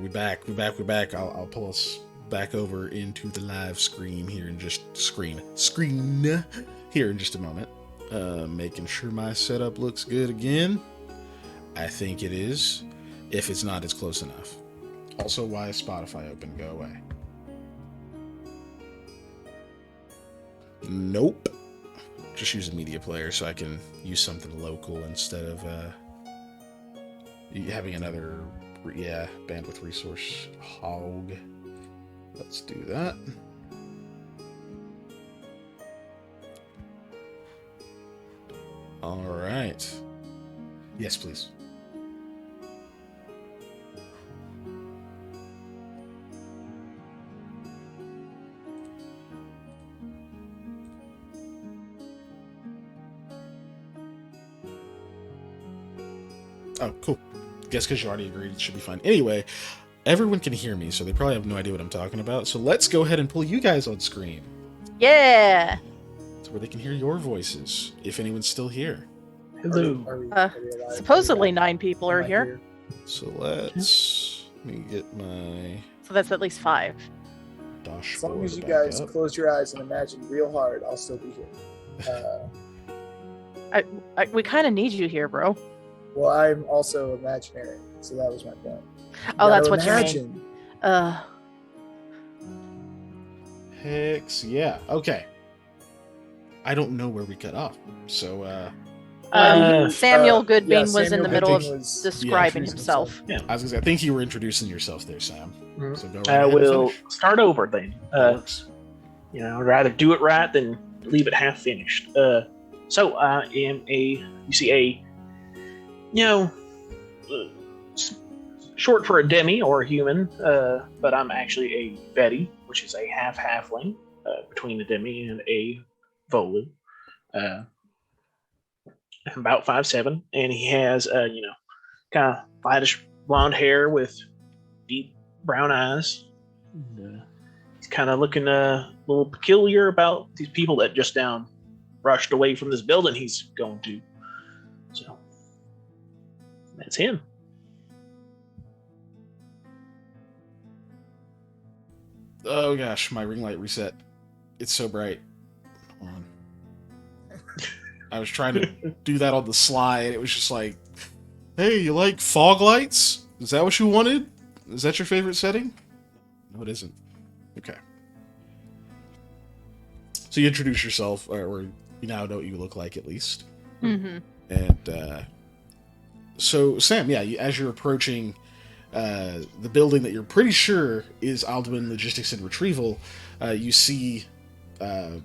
we back. I'll pull us back over into the live screen here in just screen here in just a moment. Making sure my setup looks good again. I think it is. If it's not, it's close enough. Also, why is Spotify open? Go away. Nope. Just use a media player so I can use something local instead of having another bandwidth resource hog. Let's do that. All right. Yes, please. Oh, cool. Guess because you already agreed, it should be fine. Anyway, everyone can hear me, so they probably have no idea what I'm talking about. So let's go ahead and pull you guys on screen. Yeah. Where they can hear your voices, if anyone's still here. Hello. Supposedly 9 people are here. So let me get my So that's at least 5. dashboard. As long as you back guys up. close your eyes and imagine real hard, I'll still be here. We kind of need you here, bro. Well, I'm also imaginary, so that was my point. Oh, that's gotta what you mean. Hex, yeah. Okay. I don't know where we cut off. So, Samuel Goodbean was in Samuel the middle of Goodbean was describing introducing himself. Yeah. I was gonna say, I think you were introducing yourself there, Sam. Mhm. So go right ahead and We'll finish. start over then. Works. I'd rather do it right than leave it half finished. So I am short for a demi or a human, but I'm actually a Betty, which is a half-halfling, between a demi and a Volu. I'm about 5'7", and he has, kind of lightish blonde hair with deep brown eyes. And, he's kind of looking a little peculiar about these people that just rushed away from this building he's going to. So that's him. Oh gosh, my ring light reset. It's so bright. Hold on. I was trying to do that on the slide. It was just like, hey, you like fog lights? Is that what you wanted? Is that your favorite setting? No, it isn't. Okay. So you introduce yourself, or you now know what you look like at least. Mm-hmm. And so, Sam, as you're approaching the building that you're pretty sure is Alduin Logistics and Retrieval, you see Lamia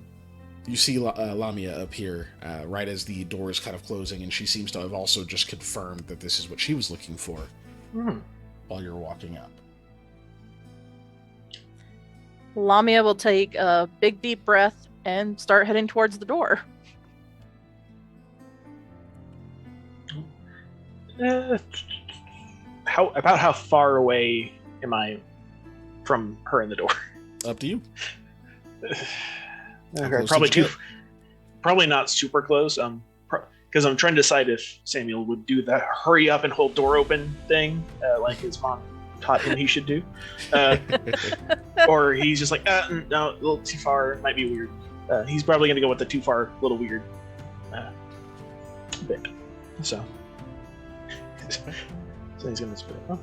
up here right as the door is kind of closing, and she seems to have also just confirmed that this is what she was looking for while you're walking up. Lamia will take a big deep breath and start heading towards the door. How far away am I from her in the door? Up to you. Okay, probably not super close. Because I'm trying to decide if Samuel would do that hurry up and hold door open thing, like his mom taught him he should do, or he's just like, no, a little too far, might be weird. He's probably going to go with the too far, little weird bit. So he's going to spit. Oh,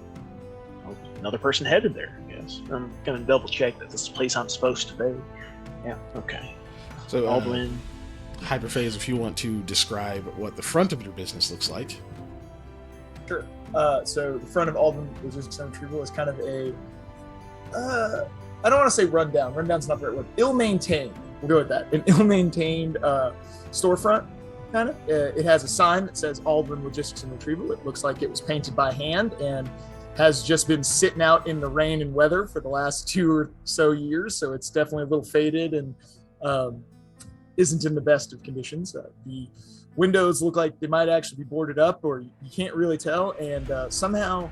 another person headed there. I guess I'm going to double check that this is the place I'm supposed to be. Yeah. Okay. So Baldwin. Hyperphase, if you want to describe what the front of your business looks like. Sure. So the front of Alden Logistics and Retrieval is kind of a, I don't want to say rundown. Rundown's not the right word. Ill-maintained. We'll go with that. An ill-maintained storefront, kind of. It has a sign that says Alden Logistics and Retrieval. It looks like it was painted by hand and has just been sitting out in the rain and weather for the last 2 or so years. So it's definitely a little faded and isn't in the best of conditions. The windows look like they might actually be boarded up, or you can't really tell. And somehow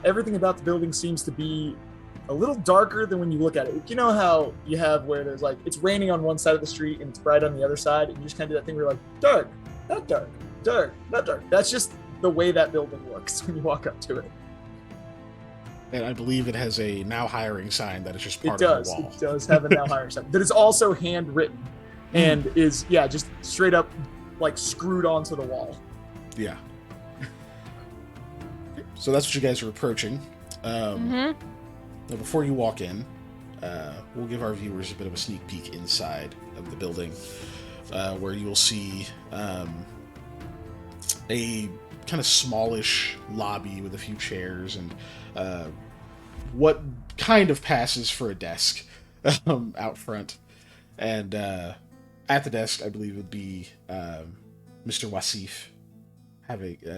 everything about the building seems to be a little darker than when you look at it. You know how you have where there's like, it's raining on one side of the street and it's bright on the other side, and you just kind of do that thing where you're like, dark, not dark, dark, not dark. That's just the way that building looks when you walk up to it. And I believe it has a now hiring sign that is just It part of the does. wall. It does have a now hire sign that is also handwritten and is just straight up like screwed onto the wall. Yeah. So that's what you guys are approaching. Now, before you walk in, we'll give our viewers a bit of a sneak peek inside of the building, where you'll see a kind of smallish lobby with a few chairs and what kind of passes for a desk out front. And at the desk, I believe, would be Mr. Wasif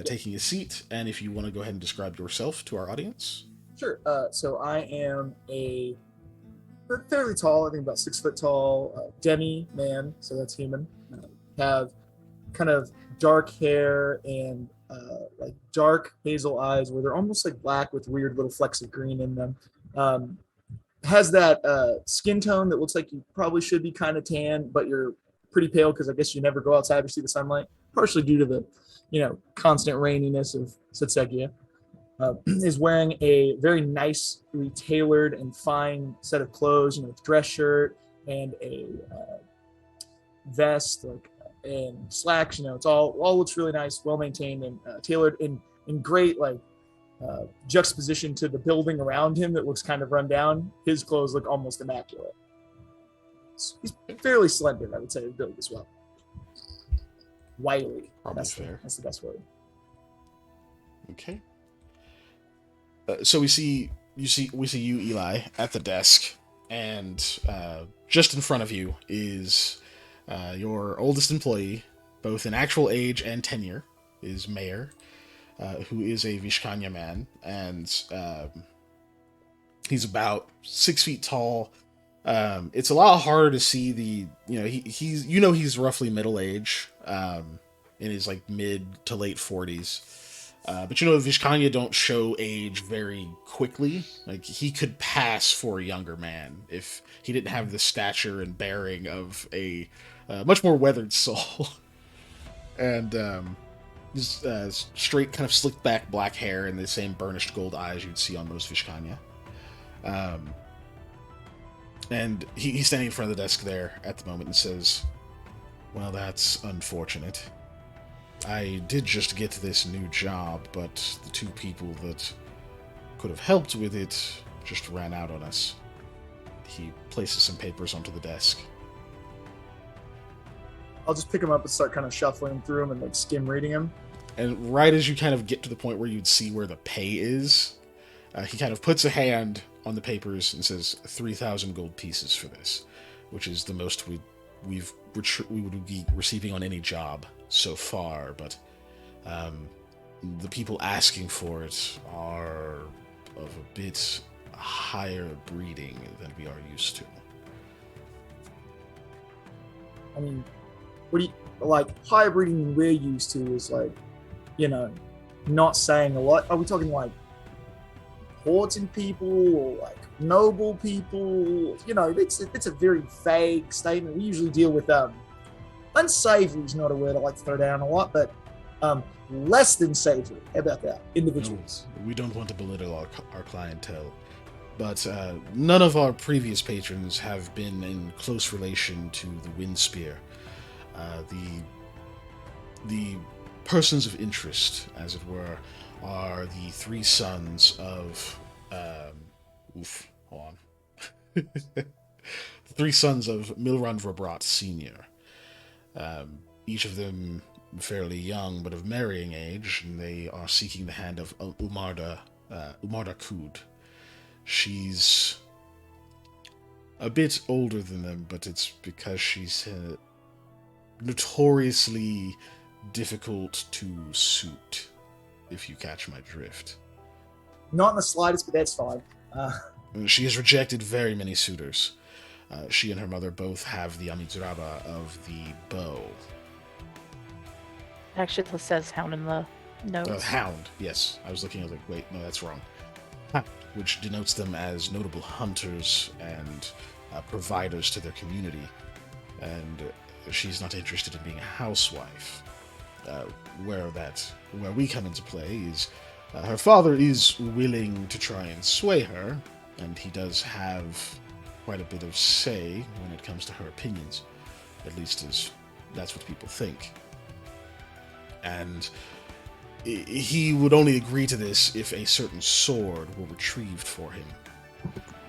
taking a seat. And if you want to go ahead and describe yourself to our audience. Sure. So I am a fairly tall, I think about 6 foot tall, demi man. So that's human. Have kind of dark hair and like dark hazel eyes where they're almost like black with weird little flecks of green in them. Has that skin tone that looks like you probably should be kind of tan, but you're pretty pale because I guess you never go outside or see the sunlight, partially due to the, constant raininess of Setsegia. Is wearing a very nicely tailored and fine set of clothes, with dress shirt and a vest, and slacks. It's all looks really nice, well maintained, and tailored in great juxtaposition to the building around him that looks kind of run down. His clothes look almost immaculate. He's fairly slender, I would say, build as well. Wily. Probably fair. That's the best word. Okay. So we see you, Eli, at the desk, and just in front of you is your oldest employee, both in actual age and tenure, is Mayor, who is a Vishkanya man, and he's about 6 feet tall. It's a lot harder to see he's roughly middle age, in his mid to late 40s. But Vishkanya don't show age very quickly. He could pass for a younger man if he didn't have the stature and bearing of a much more weathered soul. And just straight, kind of slicked back black hair and the same burnished gold eyes you'd see on most Vishkanya. And he's standing in front of the desk there at the moment and says, "Well, that's unfortunate. I did just get this new job, but the 2 people that could have helped with it just ran out on us." He places some papers onto the desk. I'll just pick them up and start kind of shuffling through them and skim reading them. And right as you kind of get to the point where you'd see where the pay is, he kind of puts a hand on the papers and says 3,000 gold pieces for this, which is the most we would be receiving on any job so far, but the people asking for it are of a bit higher breeding than we are used to. I mean, what do you higher breeding than we're used to is not saying a lot. Are we talking important people or noble people? It's a very vague statement. We usually deal with unsavory is not a word I like to throw down a lot, but less than savory. How about that? Individuals. No, we don't want to belittle our clientele, but none of our previous patrons have been in close relation to the Windspear. The persons of interest, as it were, are the 3 sons of hold on. The 3 sons of Milran Vrabrat Sr. Each of them fairly young, but of marrying age, and they are seeking the hand of Umarda Kud. She's a bit older than them, but it's because she's notoriously difficult to suit, if you catch my drift. Not in the slightest, but that's fine. She has rejected very many suitors. She and her mother both have the Amidraba of the bow. Actually, it says hound in the notes. Hound, yes. I was looking at wait, no, that's wrong. Which denotes them as notable hunters and providers to their community. And she's not interested in being a housewife. Where we come into play is Her father is willing to try and sway her, and he does have quite a bit of say when it comes to her opinions. At least that's what people think. And he would only agree to this if a certain sword were retrieved for him.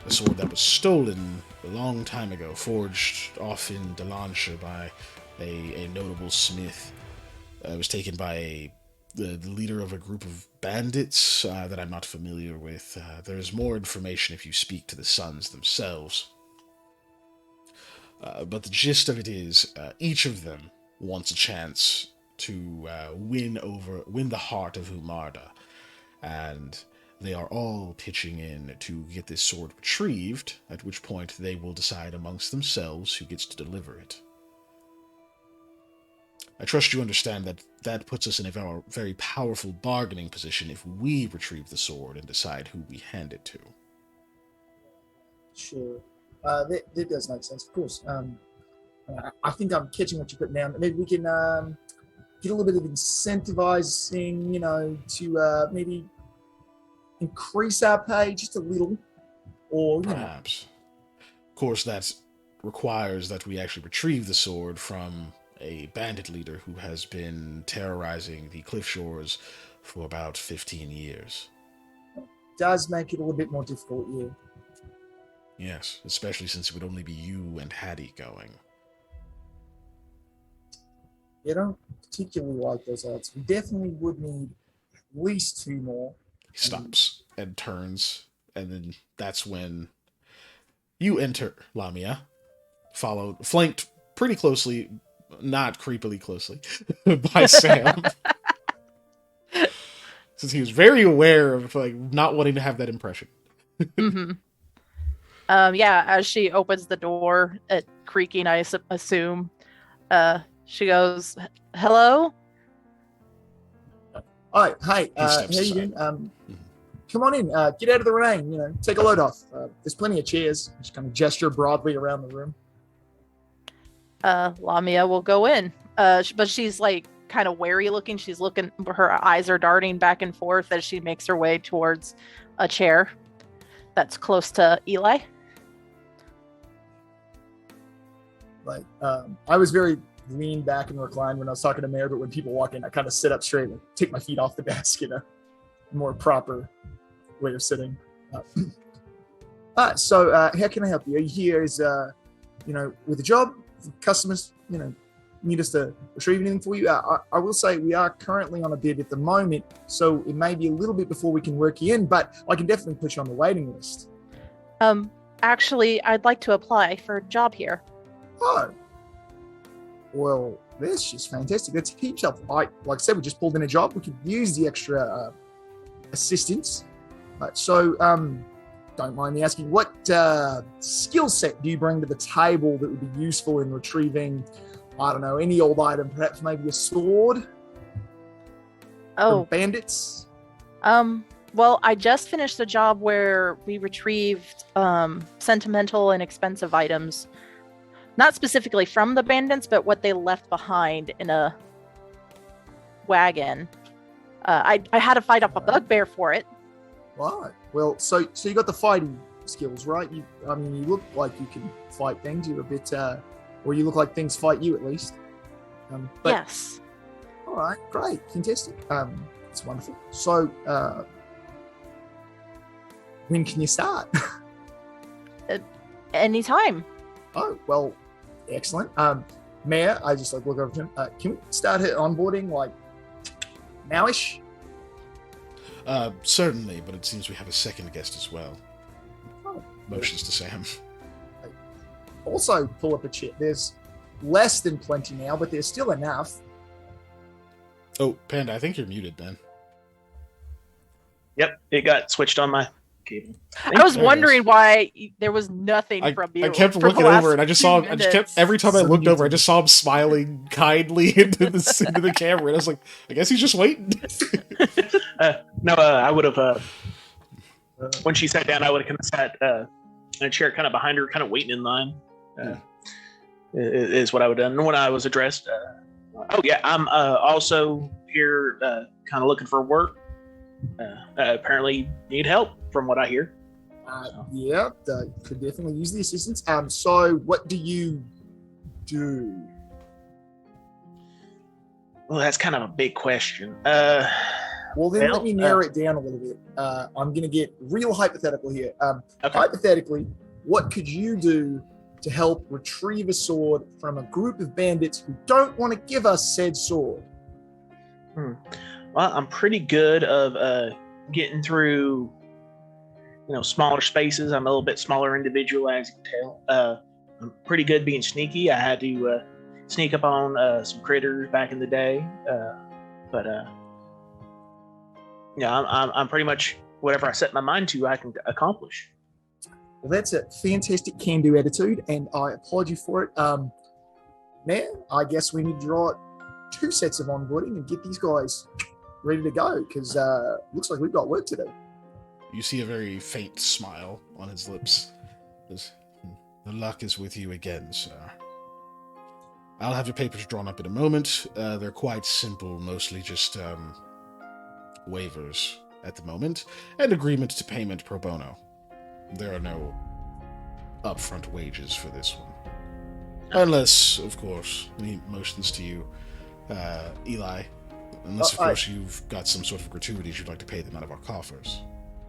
A sword that was stolen a long time ago, forged off in Delanche by a notable smith. It was taken by the leader of a group of bandits that I'm not familiar with. There's more information if you speak to the sons themselves. But the gist of it is, each of them wants a chance to win the heart of Humarda, and they are all pitching in to get this sword retrieved, at which point they will decide amongst themselves who gets to deliver it. I trust you understand that puts us in a very powerful bargaining position if we retrieve the sword and decide who we hand it to. Sure. That does make sense, of course. I think I'm catching what you put down. Maybe we can get a little bit of incentivizing, to maybe increase our pay just a little, or perhaps. Of course, that requires that we actually retrieve the sword from a bandit leader who has been terrorizing the cliff shores for about 15 years. Does make it a little bit more difficult, yeah. Yes, especially since it would only be you and Hattie going. You don't particularly like those odds. We definitely would need at least 2 more. He stops and turns, and then that's when you enter, Lamia, flanked pretty closely, not creepily closely, by Sam. Since he was very aware of not wanting to have that impression. Mm-hmm. As she opens the door, creaking, I assume, she goes, "Hello." Hi, how you doing? Come on in. Get out of the rain. Take a load off. There's plenty of chairs. Just kind of gesture broadly around the room. Lamia will go in, but she's kind of wary looking. She's looking. Her eyes are darting back and forth as she makes her way towards a chair that's close to Eli. I was very lean back and reclined when I was talking to Mayor, but when people walk in, I kind of sit up straight and take my feet off the desk, more proper way of sitting. So how can I help you? Are you here with a job, customers, need us to retrieve anything for you? I will say we are currently on a bid at the moment, so it may be a little bit before we can work you in, but I can definitely put you on the waiting list. Actually, I'd like to apply for a job here. Oh, well, that's just fantastic. That's heaps helpful. Like I said, we just pulled in a job. We could use the extra assistance. So, don't mind me asking, what skill set do you bring to the table that would be useful in retrieving, I don't know, any old item, perhaps maybe a sword? Oh, from bandits? Well, I just finished a job where we retrieved sentimental and expensive items. Not specifically from the bandits, but what they left behind in a wagon. I had to fight off a bugbear for it. Right. Well, so you got the fighting skills, right? You look like you can fight things. You're a bit, or you look like things fight you at least. Yes. All right. Great. Fantastic. It's wonderful. So, when can you start? Anytime. Oh, well, excellent. Mayor, I just look over to him. Can we start her onboarding nowish? Certainly, but it seems we have a second guest as well. Oh, motions to Sam. Also, pull up a chair. There's less than plenty now, but there's still enough. Oh, Panda, I think you're muted, Ben. Yep, it got switched on my cable. I was wondering why there was nothing from you. I kept looking over, and I just saw him. Every time I looked over, I just saw him smiling kindly into the camera, and I was like, I guess he's just waiting. I would have. When she sat down, I would have kind of sat in a chair, kind of behind her, kind of waiting in line. Is what I would have done when I was addressed. I'm also here, kind of looking for work. apparently need help, from what I hear. Yeah, could definitely use the assistance. So what do you do? Well, that's kind of a big question. Well, then let me narrow it down a little bit. I'm going to get real hypothetical here. Okay. Hypothetically, what could you do to help retrieve a sword from a group of bandits who don't want to give us said sword? Well, I'm pretty good of getting through, smaller spaces. I'm a little bit smaller individual, as you can tell. I'm pretty good being sneaky. I had to sneak up on some critters back in the day, but I'm pretty much whatever I set my mind to, I can accomplish. Well, that's a fantastic can-do attitude, and I applaud you for it. Man, I guess we need to draw 2 sets of onboarding and get these guys ready to go, because looks like we've got work to do. You see a very faint smile on his lips. The luck is with you again, sir. I'll have your papers drawn up in a moment. They're quite simple, mostly just waivers at the moment, and agreements to payment pro bono. There are no upfront wages for this one. Unless, of course, he motions to you, Eli, unless, of course, you've got some sort of gratuities you'd like to pay them out of our coffers.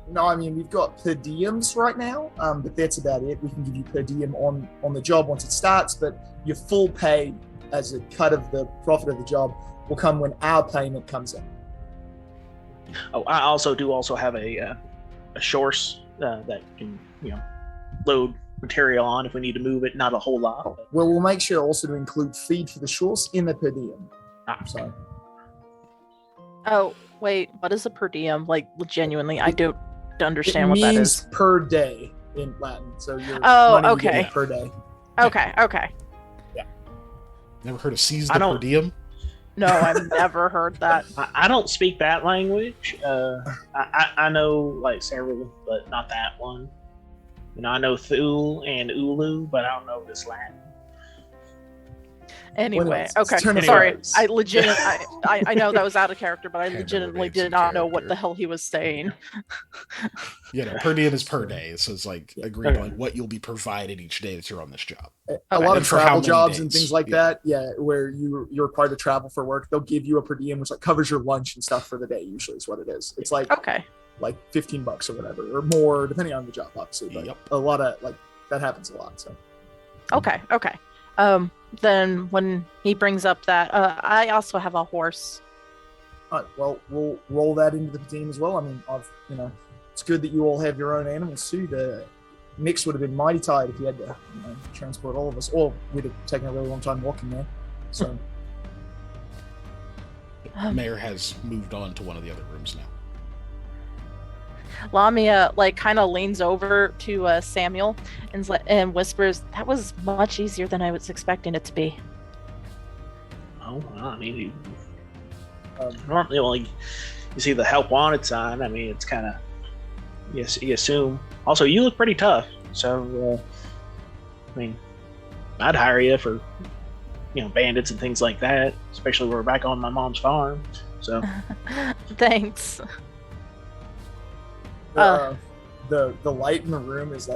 No, I mean, we've got per diems right now, but that's about it. We can give you per diem on the job once it starts, but your full pay as a cut of the profit of the job will come when our payment comes in. Oh, I also have a shorse that can, load material on if we need to move it. Not a whole lot. But... Well, we'll make sure also to include feed for the shorse in the per diem. So. Oh, wait, what is a per diem? Like, genuinely, I don't understand what that is. It means per day in Latin. So your money you okay. get per day. Okay. Yeah. Never heard of seize the per diem? No, I've never heard that. I don't speak that language. I know like several, but not that one. I know Thule and Ulu, but I don't know this Latin. Anyway, okay. Sorry. I know that was out of character, but I legitimately did not know what the hell he was saying. Per diem is per day, so it's like agreed on what you'll be provided each day that you're on this job. A lot of travel jobs and things like that, where you're required to travel for work, they'll give you a per diem, which like covers your lunch and stuff for the day. Usually, is what it is. It's like like $15 or whatever, or more, depending on the job, obviously. But a lot of that happens a lot. So. Okay. Then when he brings up that, I also have a horse. All right, well, we'll roll that into the team as well. I mean, it's good that you all have your own animals too. The mix would have been mighty tight if you had to transport all of us, or we'd have taken a really long time walking there. So, Mayor has moved on to one of the other rooms now. Lamia kind of leans over to Samuel and whispers, "That was much easier than I was expecting it to be." Oh, well, I mean, normally you see the help wanted sign. I mean, it's kind of you assume. Also, you look pretty tough, so I mean, I'd hire you for bandits and things like that, especially when we're back on my mom's farm. So, thanks. The light in the room is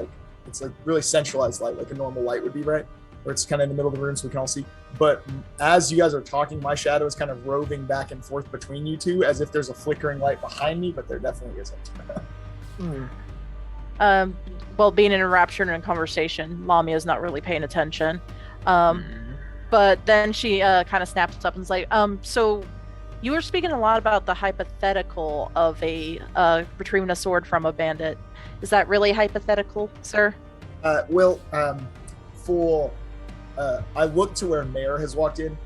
it's really centralized light, like a normal light would be, right? Where it's kind of in the middle of the room so we can all see. But as you guys are talking, my shadow is kind of roving back and forth between you two, as if there's a flickering light behind me, but there definitely isn't. Well, being enraptured in a conversation, Lamia is not really paying attention. But then she kind of snaps up and is like, so you were speaking a lot about the hypothetical of retrieving a sword from a bandit. Is that really hypothetical, sir? I look to where Mayor has walked in.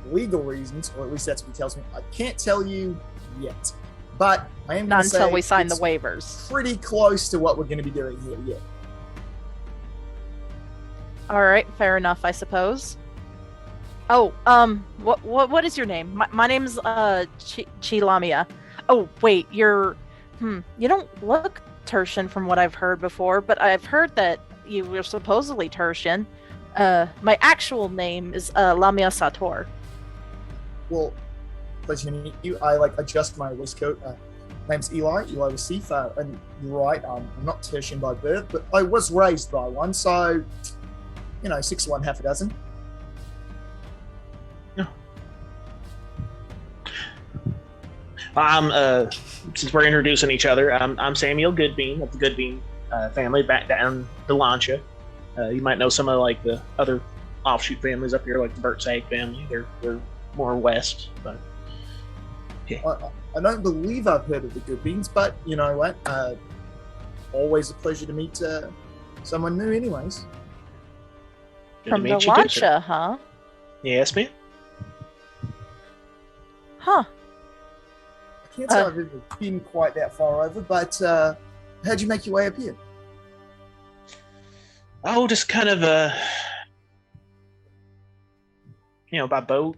Legal reasons, or at least that's what he tells me. I can't tell you yet, but I am not until we sign the waivers. Pretty close to what we're going to be doing here. Yeah. All right, fair enough, I suppose. Oh, what is your name? My name's Lamia. Oh, wait, you don't look Tertian from what I've heard before, but I've heard that you were supposedly Tertian. My actual name is Lamiya Sator. Well, pleasure to meet you. I adjust my waistcoat. name's Eli Wasif, and you're right, I'm not Tertian by birth, but I was raised by one, so, 6 of one, half a dozen. Yeah. Since we're introducing each other, I'm Samuel Goodbean of the Goodbean family back down Delancia. You might know some of like the other offshoot families up here, like the Burtsag family. They're more west, but yeah. I don't believe I've heard of the Goodbeans, but you know what? Always a pleasure to meet someone new, anyways. Good From to meet you too, sir. Delancia, huh? Yes, ma'am. Huh. I can't say I've ever been quite that far over, but how'd you make your way up here? Oh, just kind of by boat.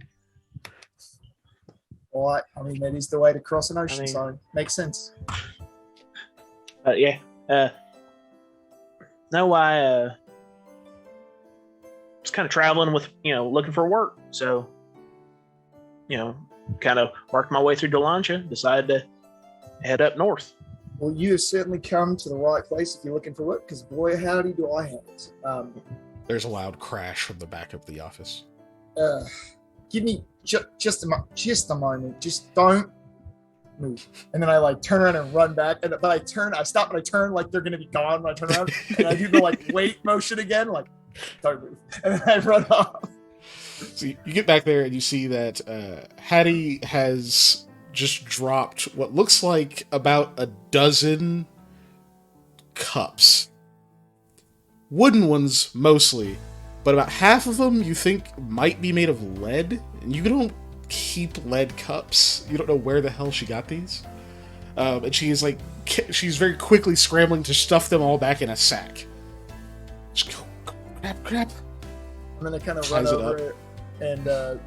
All right. I mean, that is the way to cross an ocean, I mean- so makes sense. Yeah. No, I was kind of traveling with, looking for work. So, kind of worked my way through Delancia, decided to head up north. Well, you have certainly come to the right place if you're looking for work, because boy, howdy do I have it. There's a loud crash from the back of the office. Give me just a moment. Just don't move. And then I turn around and run back. But I stop and I turn like they're gonna be gone when I turn around. And I do the wait motion again, don't move. And then I run off. So you get back there and you see that Hattie has just dropped what looks like about a dozen cups. Wooden ones mostly, but about half of them you think might be made of lead, and you don't keep lead cups. You don't know where the hell she got these. And she's very quickly scrambling to stuff them all back in a sack. Just go, grab. I'm gonna kind of run Ties it over and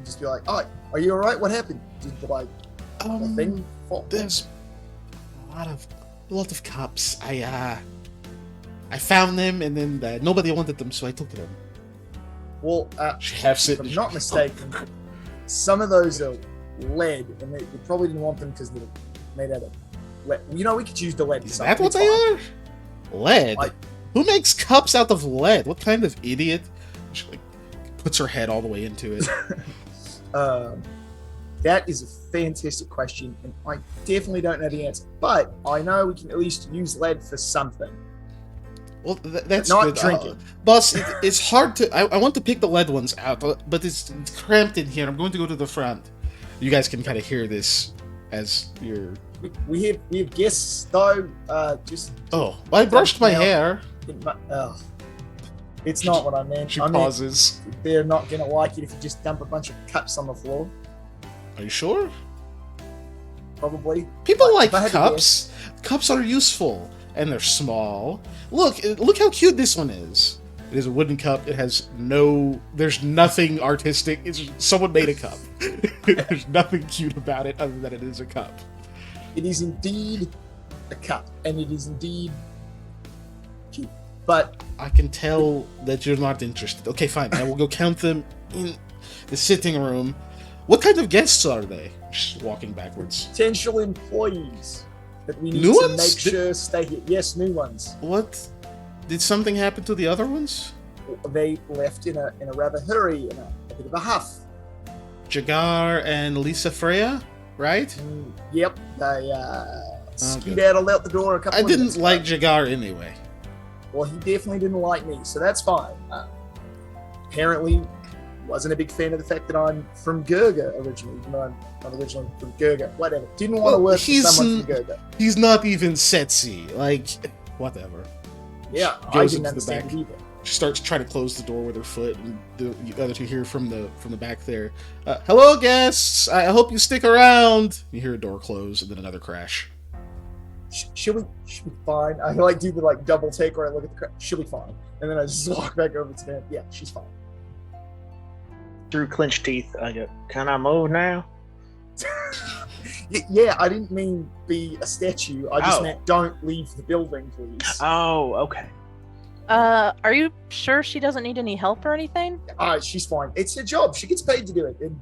just be like, "Oh, are you all right? What happened? Did a thing fall?" There's a lot of cups. I found them, and then nobody wanted them, so I took them. Well, She half if I'm not mistaken, some of those are lead, and they probably didn't want them because they're made out of lead. We could use the lead. Is that what they are? Lead? Who makes cups out of lead? What kind of idiot? She puts her head all the way into it. That is a fantastic question, and I definitely don't know the answer. But I know we can at least use lead for something. Well, that's not good. drinking. Boss, it's hard to... I want to pick the lead ones out, but it's cramped in here. I'm going to go to the front. You guys can kind of hear this as you're... We have guests, though. Oh, well, I brushed my hair. It's not what I meant. She pauses. They're not going to like it if you just dump a bunch of cups on the floor. Are you sure? Probably. People like cups. Cups are useful, and they're small. Look how cute this one is. It is a wooden cup. It has there's nothing artistic. It's just, someone made a cup. There's nothing cute about it other than it is a cup. It is indeed a cup, and it is indeed cute. But I can tell that you're not interested. Okay, fine. I will go count them in the sitting room. What kind of guests are they? Just walking backwards. Potential employees that we need New to ones? make sure stay here. Yes, new ones. What? Did something happen to the other ones? They left in a rather hurry, in a bit of a huff. Jagar and Lisa Freya, right? Yep, they skied good. out the door a couple I of didn't minutes like ago. Jagar anyway. Well, he definitely didn't like me, so that's fine. Apparently, wasn't a big fan of the fact that I'm from Gurga originally, even though I'm not originally from Gurga. Whatever. Didn't want to work for someone from Gurga. He's not even sexy. Whatever. Yeah, I Goes didn't into the understand back. it either. She starts trying to close the door with her foot, and the other two hear from the back there. Hello, guests. I hope you stick around. You hear a door close, and then another crash. She'll be fine. I do the double take where I look at the crowd. She'll be fine, and then I just walk back over to them. Yeah, she's fine. Through clenched teeth, I go, "Can I move now?" Yeah, I didn't mean be a statue. I just Oh. meant don't leave the building, please. Oh, okay. Are you sure she doesn't need any help or anything? She's fine. It's her job. She gets paid to do it. And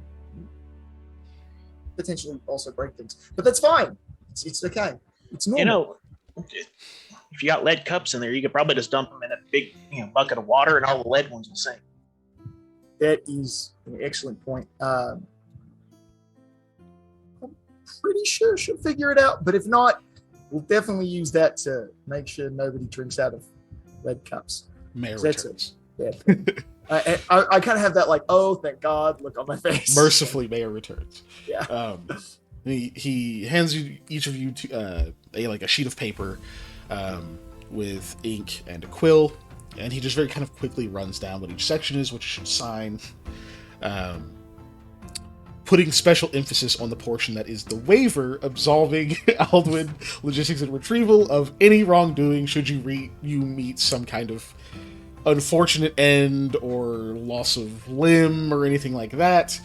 potentially also break things. But that's fine. It's okay. It's normal. You know, if you got lead cups in there, you could probably just dump them in a big bucket of water, and all the lead ones will sink. That is an excellent point. I'm pretty sure she'll figure it out, but if not, we'll definitely use that to make sure nobody drinks out of lead cups. Mayor That's returns. I kind of have that like, oh, thank God, look on my face. Mercifully, Mayor returns. Yeah. He hands you each of you a sheet of paper with ink and a quill, and he just very kind of quickly runs down what each section is, what you should sign, putting special emphasis on the portion that is the waiver absolving Aldwin Logistics and Retrieval of any wrongdoing should you meet some kind of unfortunate end or loss of limb or anything like that.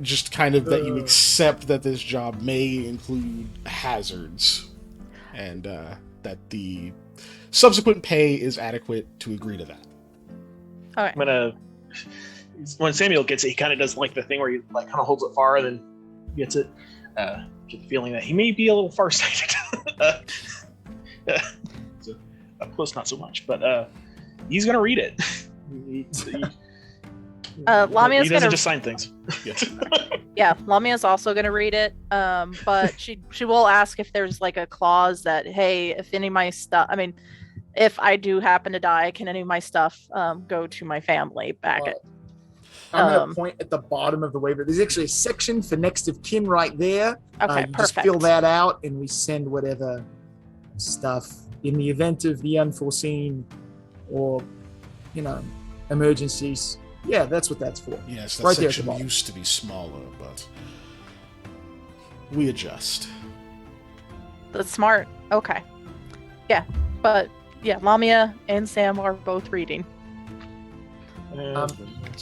Just kind of that you accept that this job may include hazards, and that the subsequent pay is adequate to agree to that. All right. I'm gonna. When Samuel gets it, he kind of does like the thing where he like kind of holds it far, then gets it. Get the feeling that he may be a little farsighted. So, up close, not so much, but he's gonna read it. Lamiya's he doesn't just sign things. Yeah, Lamiya's also going to read it, but she will ask if there's like a clause that, hey, if any of my stuff, I mean, if I do happen to die, can any of my stuff go to my family back at... I'm going to point at the bottom of the waiver. There's actually a section for next of kin right there. Okay, you perfect. just fill that out, and we send whatever stuff in the event of the unforeseen or, emergencies. Yeah, that's what that's for. Yes, that right section used to be smaller, but we adjust. That's smart. Okay. Yeah, but yeah, Lamiya and Sam are both reading.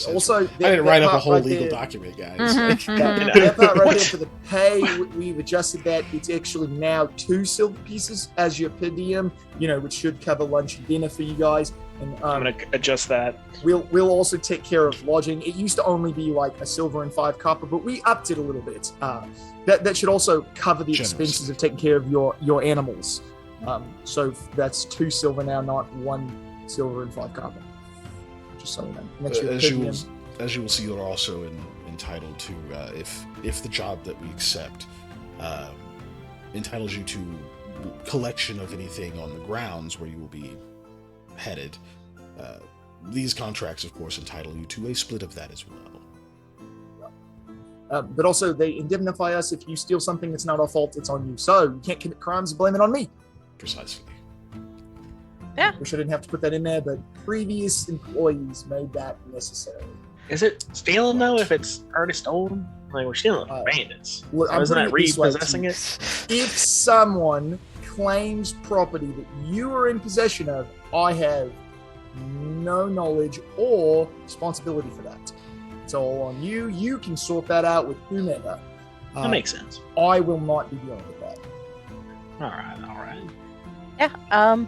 Also, I didn't write up a whole right legal there, document, guys. that part right there for the pay, we've adjusted that. It's actually now 2 silver pieces as your per diem, which should cover lunch and dinner for you guys. And I'm gonna adjust that. We'll also take care of lodging. It used to only be like a silver and 5 copper, but we upped it a little bit. That should also cover the expenses of taking care of your animals. So that's 2 silver now, not 1 silver and 5 copper. Just so you know. As you will see, you're also entitled to, if the job that we accept entitles you to collection of anything on the grounds where you will be headed, these contracts, of course, entitle you to a split of that as well. But also, they indemnify us if you steal something that's not our fault, it's on you. So you can't commit crimes and blame it on me. Precisely. Yeah. Wish I didn't have to put that in there, but previous employees made that necessary. Is it stealing though? If it's already stolen, like we're stealing bandits. Look, Isn't that repossessing it? If someone claims property that you are in possession of, I have no knowledge or responsibility for that. It's all on you. You can sort that out with whomever. That makes sense. I will not be dealing with that. All right. Yeah,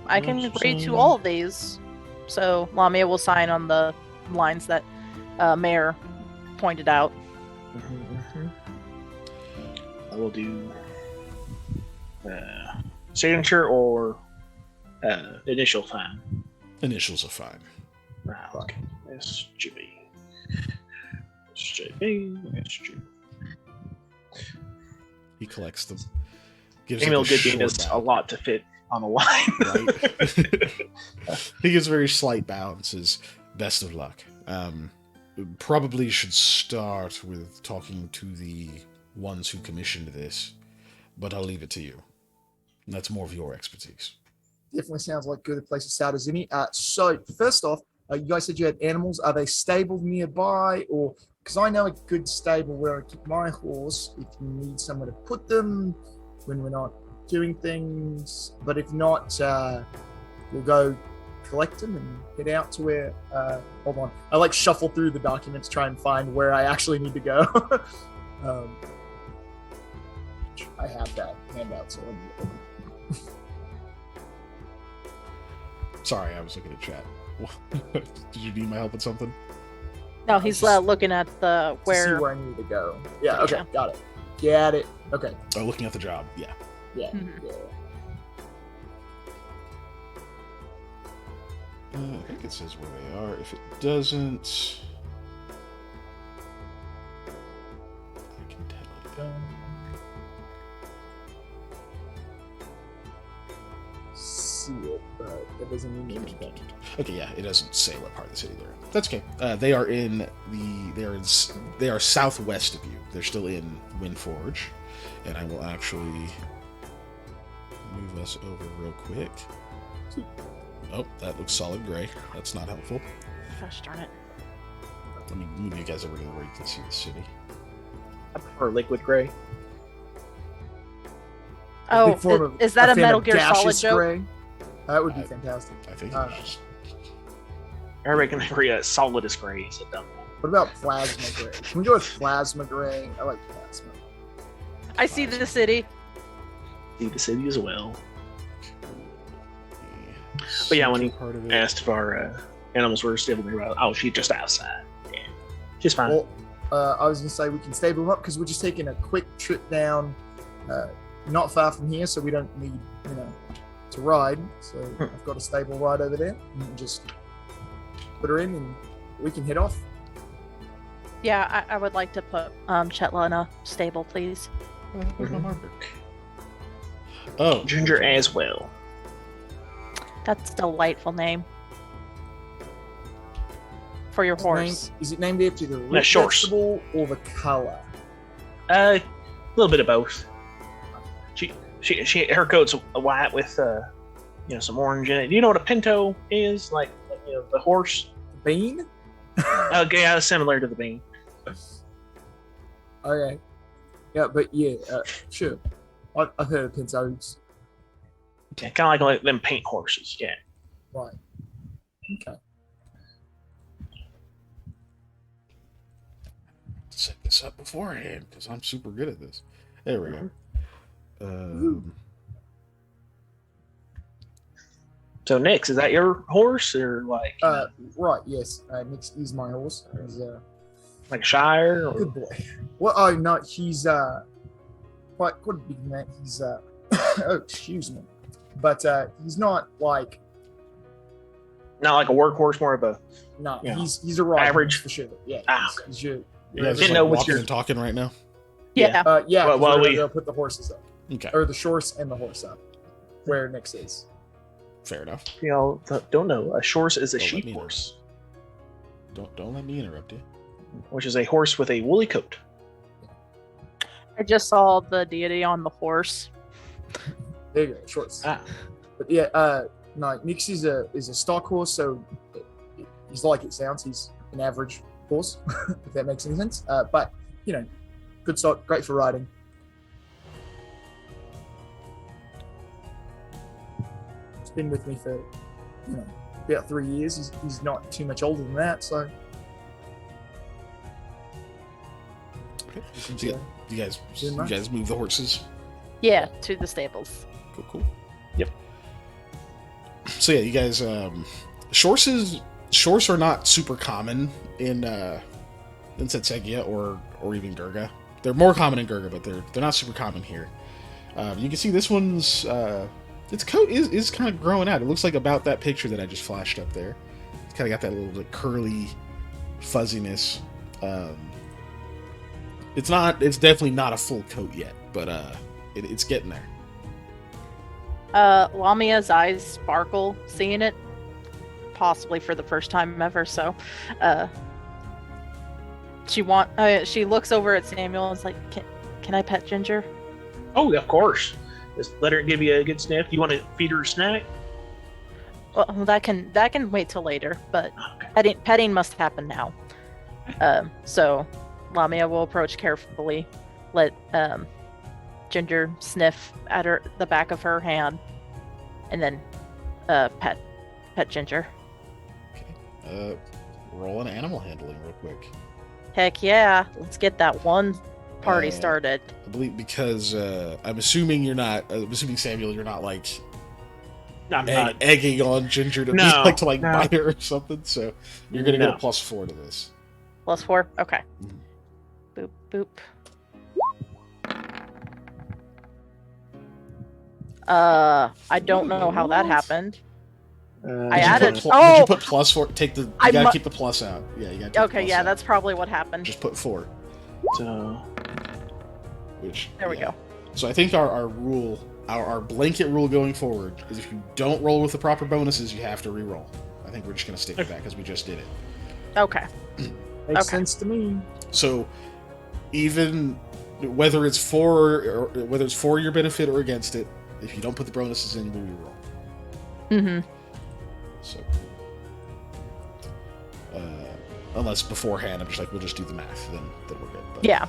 I can agree to all of these. So Lamiya will sign on the lines that Mayor pointed out. I will do signature or initial fine. Initials are fine. Okay. SGB. SGB. He collects them. Emil Goodbean is a lot to fit on a line. Right. He gives a very slight bow and says, "Best of luck. Probably should start with talking to the ones who commissioned this, but I'll leave it to you. That's more of your expertise." Definitely sounds like good a place to start as any. So first off, you guys said you had animals. Are they stabled nearby, or because I know a good stable where I keep my horse if you need somewhere to put them when we're not doing things. But if not, we'll go collect them and head out to where. Hold on, I shuffle through the documents, try and find where I actually need to go. I have that handout, so. Sorry, I was looking at chat. Did you need my help with something? No, he's looking at the To see where I need to go. Yeah, okay, got it. Get it. Okay. Oh, looking at the job. Yeah. Yeah. Mhm. Yeah. I think it says where they are. If it doesn't, I can tell you. See it, but it doesn't mean anything. Okay, yeah, it doesn't say what part of the city they're in. That's okay. They are in they are southwest of you. They're still in Windforge, and I will actually move us over real quick. Oh, that looks solid gray. That's not helpful. Gosh darn it. Let me move you guys over to where you can see the city. I prefer liquid gray. Oh, big form of- is that a fan Metal of Gear Solid gaseous joke? gray. That would be I- fantastic. I think Uh, it's just Everybody can agree that solidus gray is a dumb one. What about plasma gray? Can we go with plasma gray? I like plasma. I see the city. See the city as well. the But yeah, when central part of it. Asked if our animals were stable nearby. Oh, she's just outside. Yeah, she's fine. Well, I was gonna say we can stable them up because we're just taking a quick trip down, not far from here, so we don't need to ride. So I've got a stable right over there. You can just put her in, and we can head off. Yeah, I would like to put Chetla in a stable, please. Where's my marker? Oh, Ginger as well. That's a delightful name for your horse. Is it named after the root shorts. vegetable or the color? A little bit of both. She her coat's white with some orange in it. Do you know what a pinto is? Like the horse. Bean? Okay, yeah, similar to the bean. Okay. Yeah, but yeah, sure. I've heard of pintos. Yeah, kind of like them paint horses. Yeah. Right. Okay. set this up beforehand because I'm super good at this. There we go. So Nix, is that your horse or like Right, yes. Nix is my horse. He's like Shire? Or... good boy. Well, oh no, he's quite a big man. He's oh, excuse me, but he's not like Not like a workhorse, more of a no. Yeah. He's a right Average? for sure. Yeah, Ah, he's your You guys Didn't are know like what's walking your- and talking right now. Yeah. yeah. Well, 'cause while we're we- gonna put the horses up, Okay, or the shorts and the horse up, where Nix is. fair enough. y'all don't know. A horse is a Don't let sheep me know. horse, Don't let me interrupt you. which is a horse with a woolly coat. I just saw the deity on the horse. There you go, shorts. Ah. But yeah, no, Nix is a stock horse, so he's like it sounds. He's an average horse, if that makes any sense. But good stock, great for riding. He's been with me for about 3 years. He's not too much older than that, so. Okay. So you guys move the horses. Yeah, to the stables. Cool. Yep. So yeah, you guys, shorts are not super common in Setsegia or even Gurga. They're more common in Gurga, but they're not super common here. You can see this one's its coat is kind of growing out. It looks like about that picture that I just flashed up there. It's kind of got that little bit curly fuzziness. It's definitely not a full coat yet, but it's getting there. Lamiya's eyes sparkle seeing it, possibly for the first time ever. So, she looks over at Samuel and is like, "Can I pet Ginger?" Oh, of course. Just let her give you a good sniff. You want to feed her a snack? Well, that can wait till later, but Okay. petting must happen now. So Lamiya will approach carefully, let Ginger sniff at the back of her hand, and then pet Ginger. Okay. Roll an animal handling real quick. Heck yeah, let's get that one party Uh, started. I believe because I'm assuming Samuel, you're not like I'm not. egging on Ginger to No, to no. bite her or something. So you're gonna get No. a +4 to this. +4. Okay. Mhm. Boop boop. I don't know how that happened. I Did you added. put did you Oh, put plus 4? Take the. You I gotta mu- keep the plus out. Yeah, you gotta. Take the okay, plus yeah, out. that's probably what happened. Just put 4. So Which. There we yeah. go. So I think our rule, our blanket rule going forward is if you don't roll with the proper bonuses, you have to re-roll. I think we're just gonna stick with that because we just did it. Okay. Makes Okay. sense to me. So even whether it's for your benefit or against it, if you don't put the bonuses in, we re-roll. Mm-hmm. So, unless beforehand I'm just like, we'll just do the math, then we're good. But, Yeah.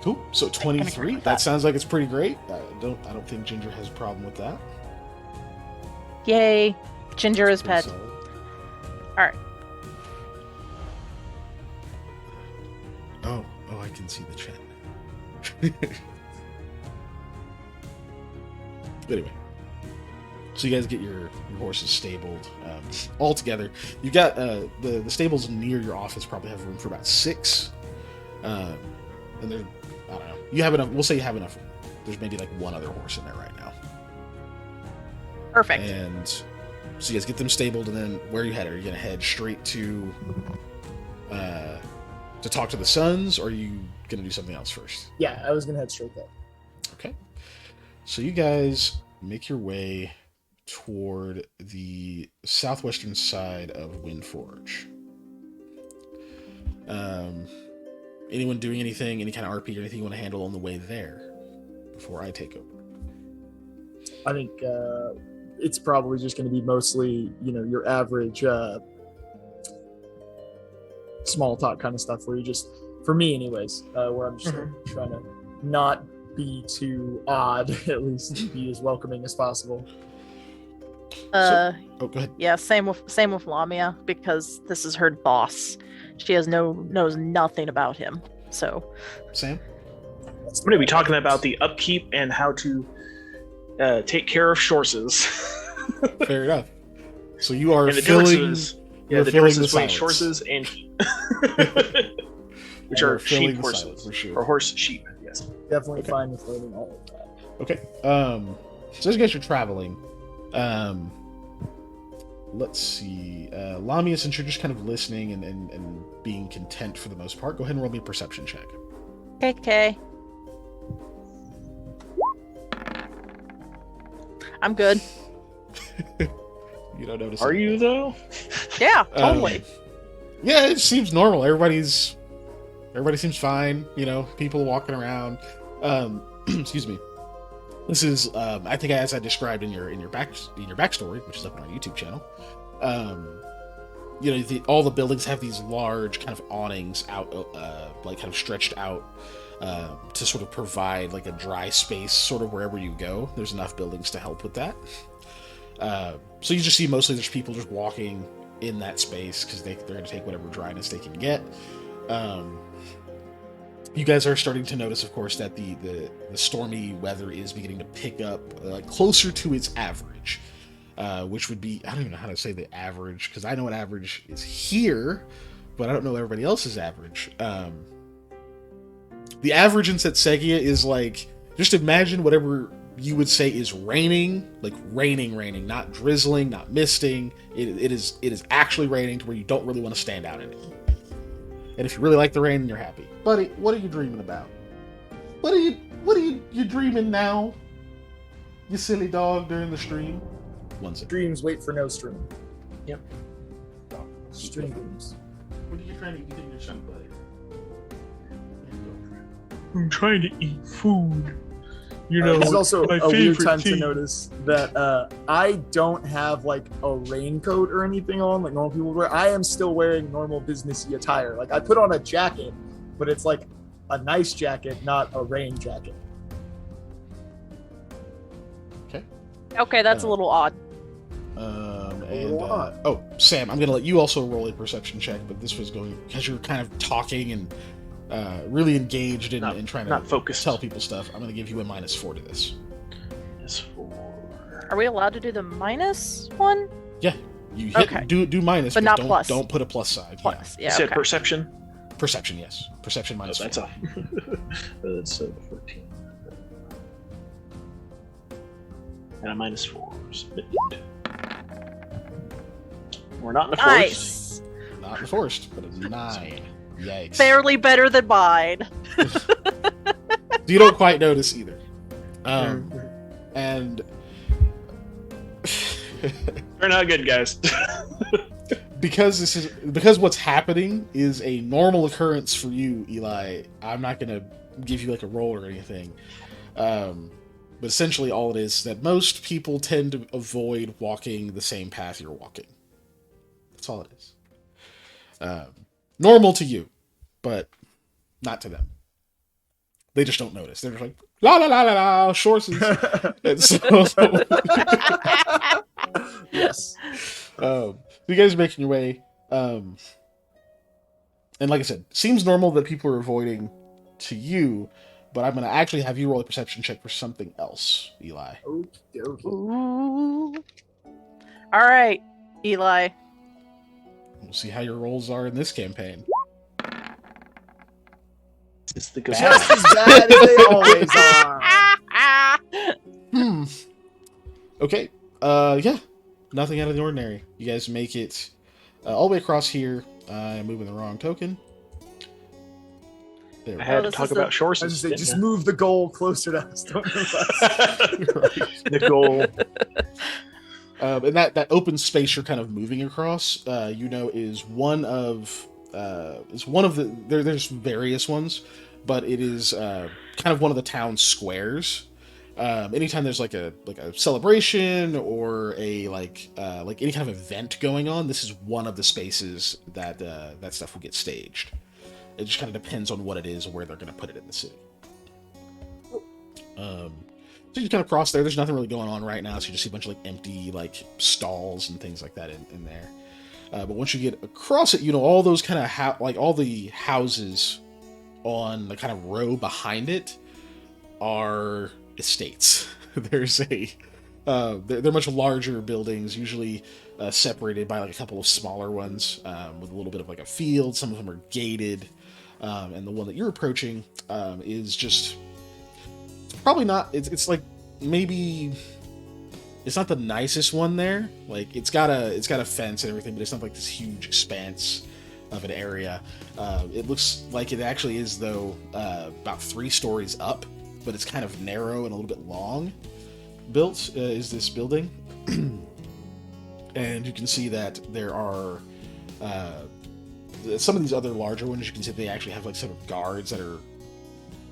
Cool. So can agree 23. with That that. sounds like it's pretty great. I don't think Ginger has a problem with that. Yay. Ginger is Pretty pet. solid. Alright. Oh, I can see the chat. Anyway, so you guys get your horses stabled all together. You got the stables near your office probably have room for about 6, and they're, I don't know. You have enough. We'll say you have enough room. There's maybe like one other horse in there right now. Perfect. And so you guys get them stabled, and then where are you headed? Are you gonna head straight to talk to the Sons, or are you gonna do something else first? Yeah, I was gonna head straight there. Okay. So you guys make your way toward the southwestern side of Windforge. Anyone doing anything, any kind of RP or anything you want to handle on the way there before I take over? I think it's probably just going to be mostly, your average small talk kind of stuff where you just, for me anyways, where I'm just trying to not be too odd, at least be as welcoming as possible. Oh, go ahead. Yeah, same with Lamia, because this is her boss. She knows nothing about him. So Sam? I'm going to be talking about the upkeep and how to take care of horses. Fair enough. So you are and the filling... differences, you're the filling differences the between silence. horses and sheep. Which You're are filling sheep the horses. silence, for sure. Or horse sheep, yes. Definitely Okay. fine with learning all of that. Okay. So as you guys are traveling, let's see. Lamia, since you're just kind of listening and being content for the most part, go ahead and roll me a perception check. okay. I'm good. You don't notice. Are you, anything. though? Yeah, totally. Yeah, it seems normal. Everybody seems fine. People walking around. Excuse me. This is, I think, as I described in your backstory, which is up on our YouTube channel. All the buildings have these large kind of awnings out, like kind of stretched out, to sort of provide like a dry space, sort of wherever you go. There's enough buildings to help with that. So you just see mostly there's people just walking in that space because they're going to take whatever dryness they can get. You guys are starting to notice, of course, that the stormy weather is beginning to pick up closer to its average, which would be, I don't even know how to say the average, because I know what average is here, but I don't know everybody else's average. The average in Setsegia is like, just imagine whatever you would say is raining, like raining, not drizzling, not misting. It is actually raining to where you don't really want to stand out in it. And if you really like the rain, then you're happy. Buddy, what are you dreaming about? What are you dreaming now? You silly dog during the stream. One second. Dreams wait for no stream. Yep. Stream dreams. What are you trying to eat in your son, buddy? I'm trying to eat food. It's also my a weird favorite time to thing. notice that I don't have like a raincoat or anything on like normal people wear. I am still wearing normal businessy attire. Like I put on a jacket, but it's like a nice jacket, not a rain jacket. Okay, that's a little odd. Sam, I'm gonna let you also roll a perception check, but this was going because you're kind of talking and really engaged in trying not to focused. tell people stuff. I'm gonna give you a -4 to this. -4. Are we allowed to do the minus one? Yeah, you hit Okay. do minus, But not don't, plus. Don't put a plus side. Plus, You yeah. said Okay. perception? Yeah. Perception, yes. Perception Oh, minus that's 4. a that's 14. and a -4. Submit. We're not in the forest. Nice. Not the forest, but a 9. Yikes. Barely better than mine. You don't quite notice either. And They're not good, guys. because what's happening is a normal occurrence for you, Eli. I'm not gonna give you like a roll or anything. But essentially all it is that most people tend to avoid walking the same path you're walking. That's all it is. Normal to you, but not to them. They just don't notice. They're just like, la la la la la, horses. And so, Yes. so you guys are making your way. And like I said, seems normal that people are avoiding to you, but I'm going to actually have you roll a perception check for something else, Eli. Okay. Ooh. All right, Eli. We'll see how your rolls are in this campaign. It's the Bad. Just as bad as they always are. Okay. Yeah. Nothing out of the ordinary. You guys make it all the way across here. I'm moving the wrong token. There we I go. had to this talk is about I shorts. was just say, just move the goal closer to us. Don't move us. The goal. And that open space you're kind of moving across, is one of the there's various ones, but it is kind of one of the town squares. Anytime there's like a celebration or a like any kind of event going on, this is one of the spaces that that stuff will get staged. It just kind of depends on what it is and where they're going to put it in the city. So you kind of cross there. There's nothing really going on right now, so you just see a bunch of like empty like stalls and things like that in there. But once you get across it, all those kind of all the houses on the kind of row behind it are estates. There's they're much larger buildings, usually separated by like a couple of smaller ones with a little bit of like a field. Some of them are gated, and the one that you're approaching is just probably not. It's like maybe it's not the nicest one there. Like it's got a fence and everything, but it's not like this huge expanse of an area. It looks like it actually is though about 3 stories up, but it's kind of narrow and a little bit long built is this building. And you can see that there are some of these other larger ones. You can see they actually have like some guards that are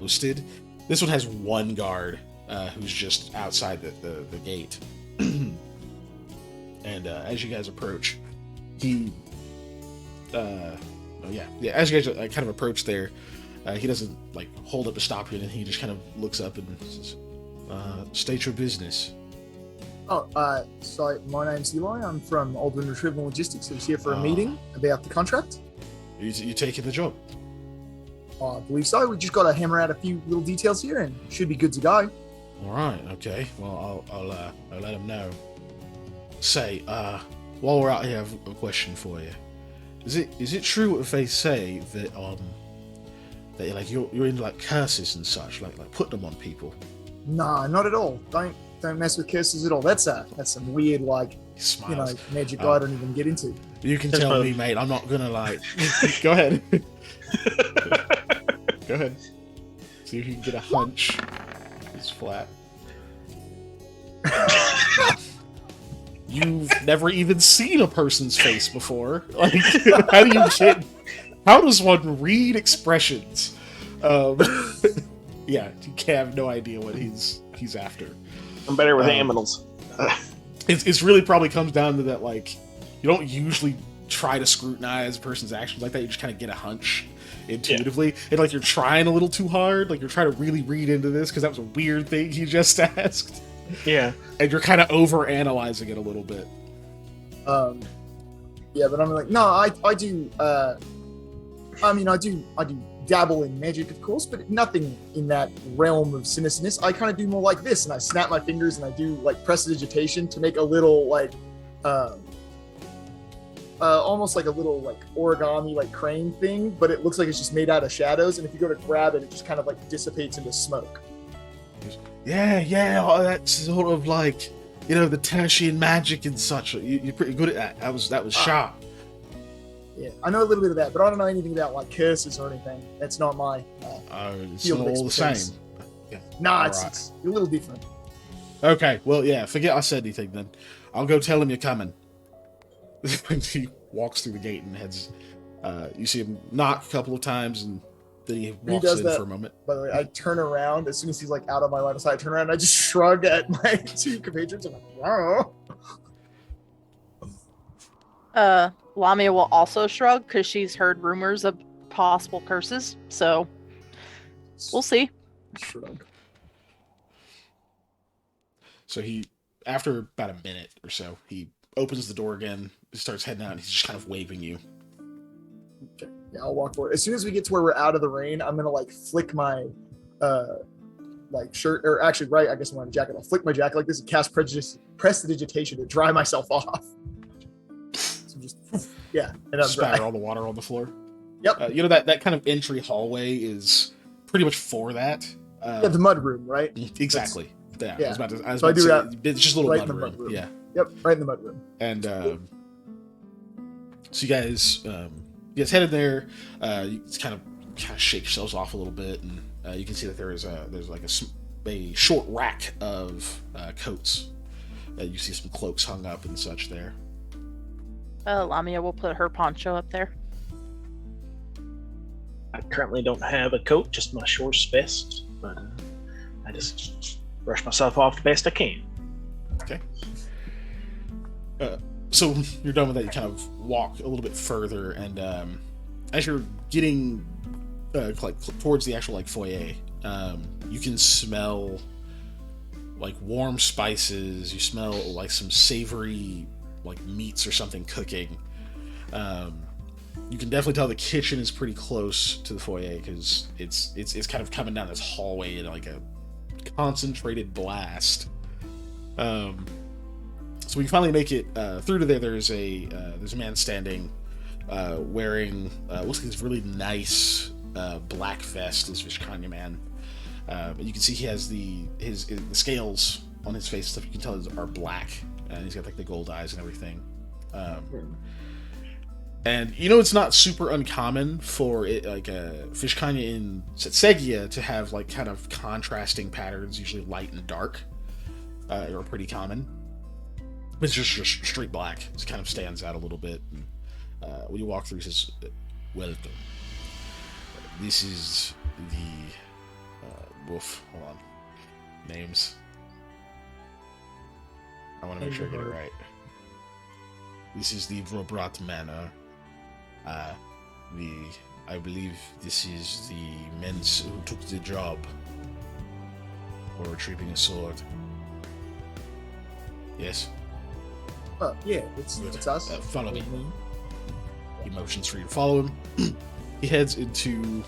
posted. This one has one guard who's just outside the gate. And as you guys approach, as you guys kind of approach there, he doesn't like hold up to stop you, and he just kind of looks up and says, state your business. So my name's Eli. I'm from Aldwin Retrieval Logistics. I was here for a meeting about the contract. You taking the job? I believe so. We just got to hammer out a few little details here, and should be good to go. All right. Okay. Well, I'll let him know. Say, while we're out here, I have a question for you. Is it true if they say that that like you're into like curses and such, like putting them on people? Nah, not at all. Don't mess with curses at all. That's some weird magic I don't even get into. You can tell me, mate. I'm not gonna like. Go ahead. Go ahead. See if you can get a hunch. It's flat. You've never even seen a person's face before. Like, how does one read expressions? Yeah, you have no idea what he's after. I'm better with animals. It's really probably comes down to that, like, you don't usually try to scrutinize a person's actions like that. You just kind of get a hunch intuitively. Yeah. And, like, you're trying a little too hard. Like, you're trying to really read into this because that was a weird thing he just asked. Yeah. And you're kind of over-analyzing it a little bit. Yeah, but I'm like, no, I do, I do dabble in magic, of course, but nothing in that realm of sinisternness. I kind of do more like this, and I snap my fingers and I do like prestidigitation to make a little like, almost like a little like origami like crane thing, but it looks like it's just made out of shadows. And if you go to grab it, it just kind of like dissipates into smoke. Yeah, that's sort of like the Tashian magic and such. You're pretty good at that. That was sharp. Yeah, I know a little bit of that, but I don't know anything about like curses or anything. That's not my It's field not of all the same. expertise. Nah, All it's, right. it's a little different. Okay, well, yeah, forget I said anything then. I'll go tell him you're coming. He walks through the gate and heads. You see him knock a couple of times, and then he walks does in that. for a moment. By the way, I turn around as soon as he's like out of my line of sight. I turn around and I just shrug at my two compatriots. I'm like, wow. Lamia will also shrug because she's heard rumors of possible curses. So we'll see. Shrug. So he, after about a minute or so, he opens the door again, starts heading out, and he's just kind of waving you. Okay. Yeah, I'll walk forward. As soon as we get to where we're out of the rain, I'm gonna like flick my like shirt, or actually, right, I guess I'm wearing a jacket. I'll flick my jacket like this and cast prestidigitation to dry myself off. So just yeah, and I'm Spatter dry. all the water on the floor. Yep. That kind of entry hallway is pretty much for that. Yeah, the mud room, right? Exactly. Yeah. yeah. I was about to So I do say, that it's just a little right mud in the room. mud room. Yeah. Yep, right in the mud room. And so you guys headed there. You just kind of shake yourselves off a little bit, and you can see that there's like a short rack of coats. You see some cloaks hung up and such there. Lamia will put her poncho up there. I currently don't have a coat, just my shorts vest, but I just brush myself off the best I can. Okay. So you're done with that. You kind of walk a little bit further, and as you're getting like towards the actual like foyer, you can smell like warm spices. You smell like some savory like meats or something cooking. You can definitely tell the kitchen is pretty close to the foyer because it's kind of coming down this hallway in like a concentrated blast. So we finally make it through to there. There's a man standing wearing looks like this really nice black vest. This Vishkanya man. You can see he has the scales on his face. Stuff you can tell are black, and he's got like the gold eyes and everything. And it's not super uncommon for it, like a Vishkanya in Setsegia to have like kind of contrasting patterns, usually light and dark, are pretty common. It's just straight black. It kind of stands out a little bit. And, when you walk through, he says, "Welcome. This is the woof. Hold on. Names. I want to make sure I get it right. This is the Vrobrat Manor. I believe this is the men who took the job for retrieving a sword. Yes." Yeah, it's us. Follow me. He motions for you to follow him. He heads into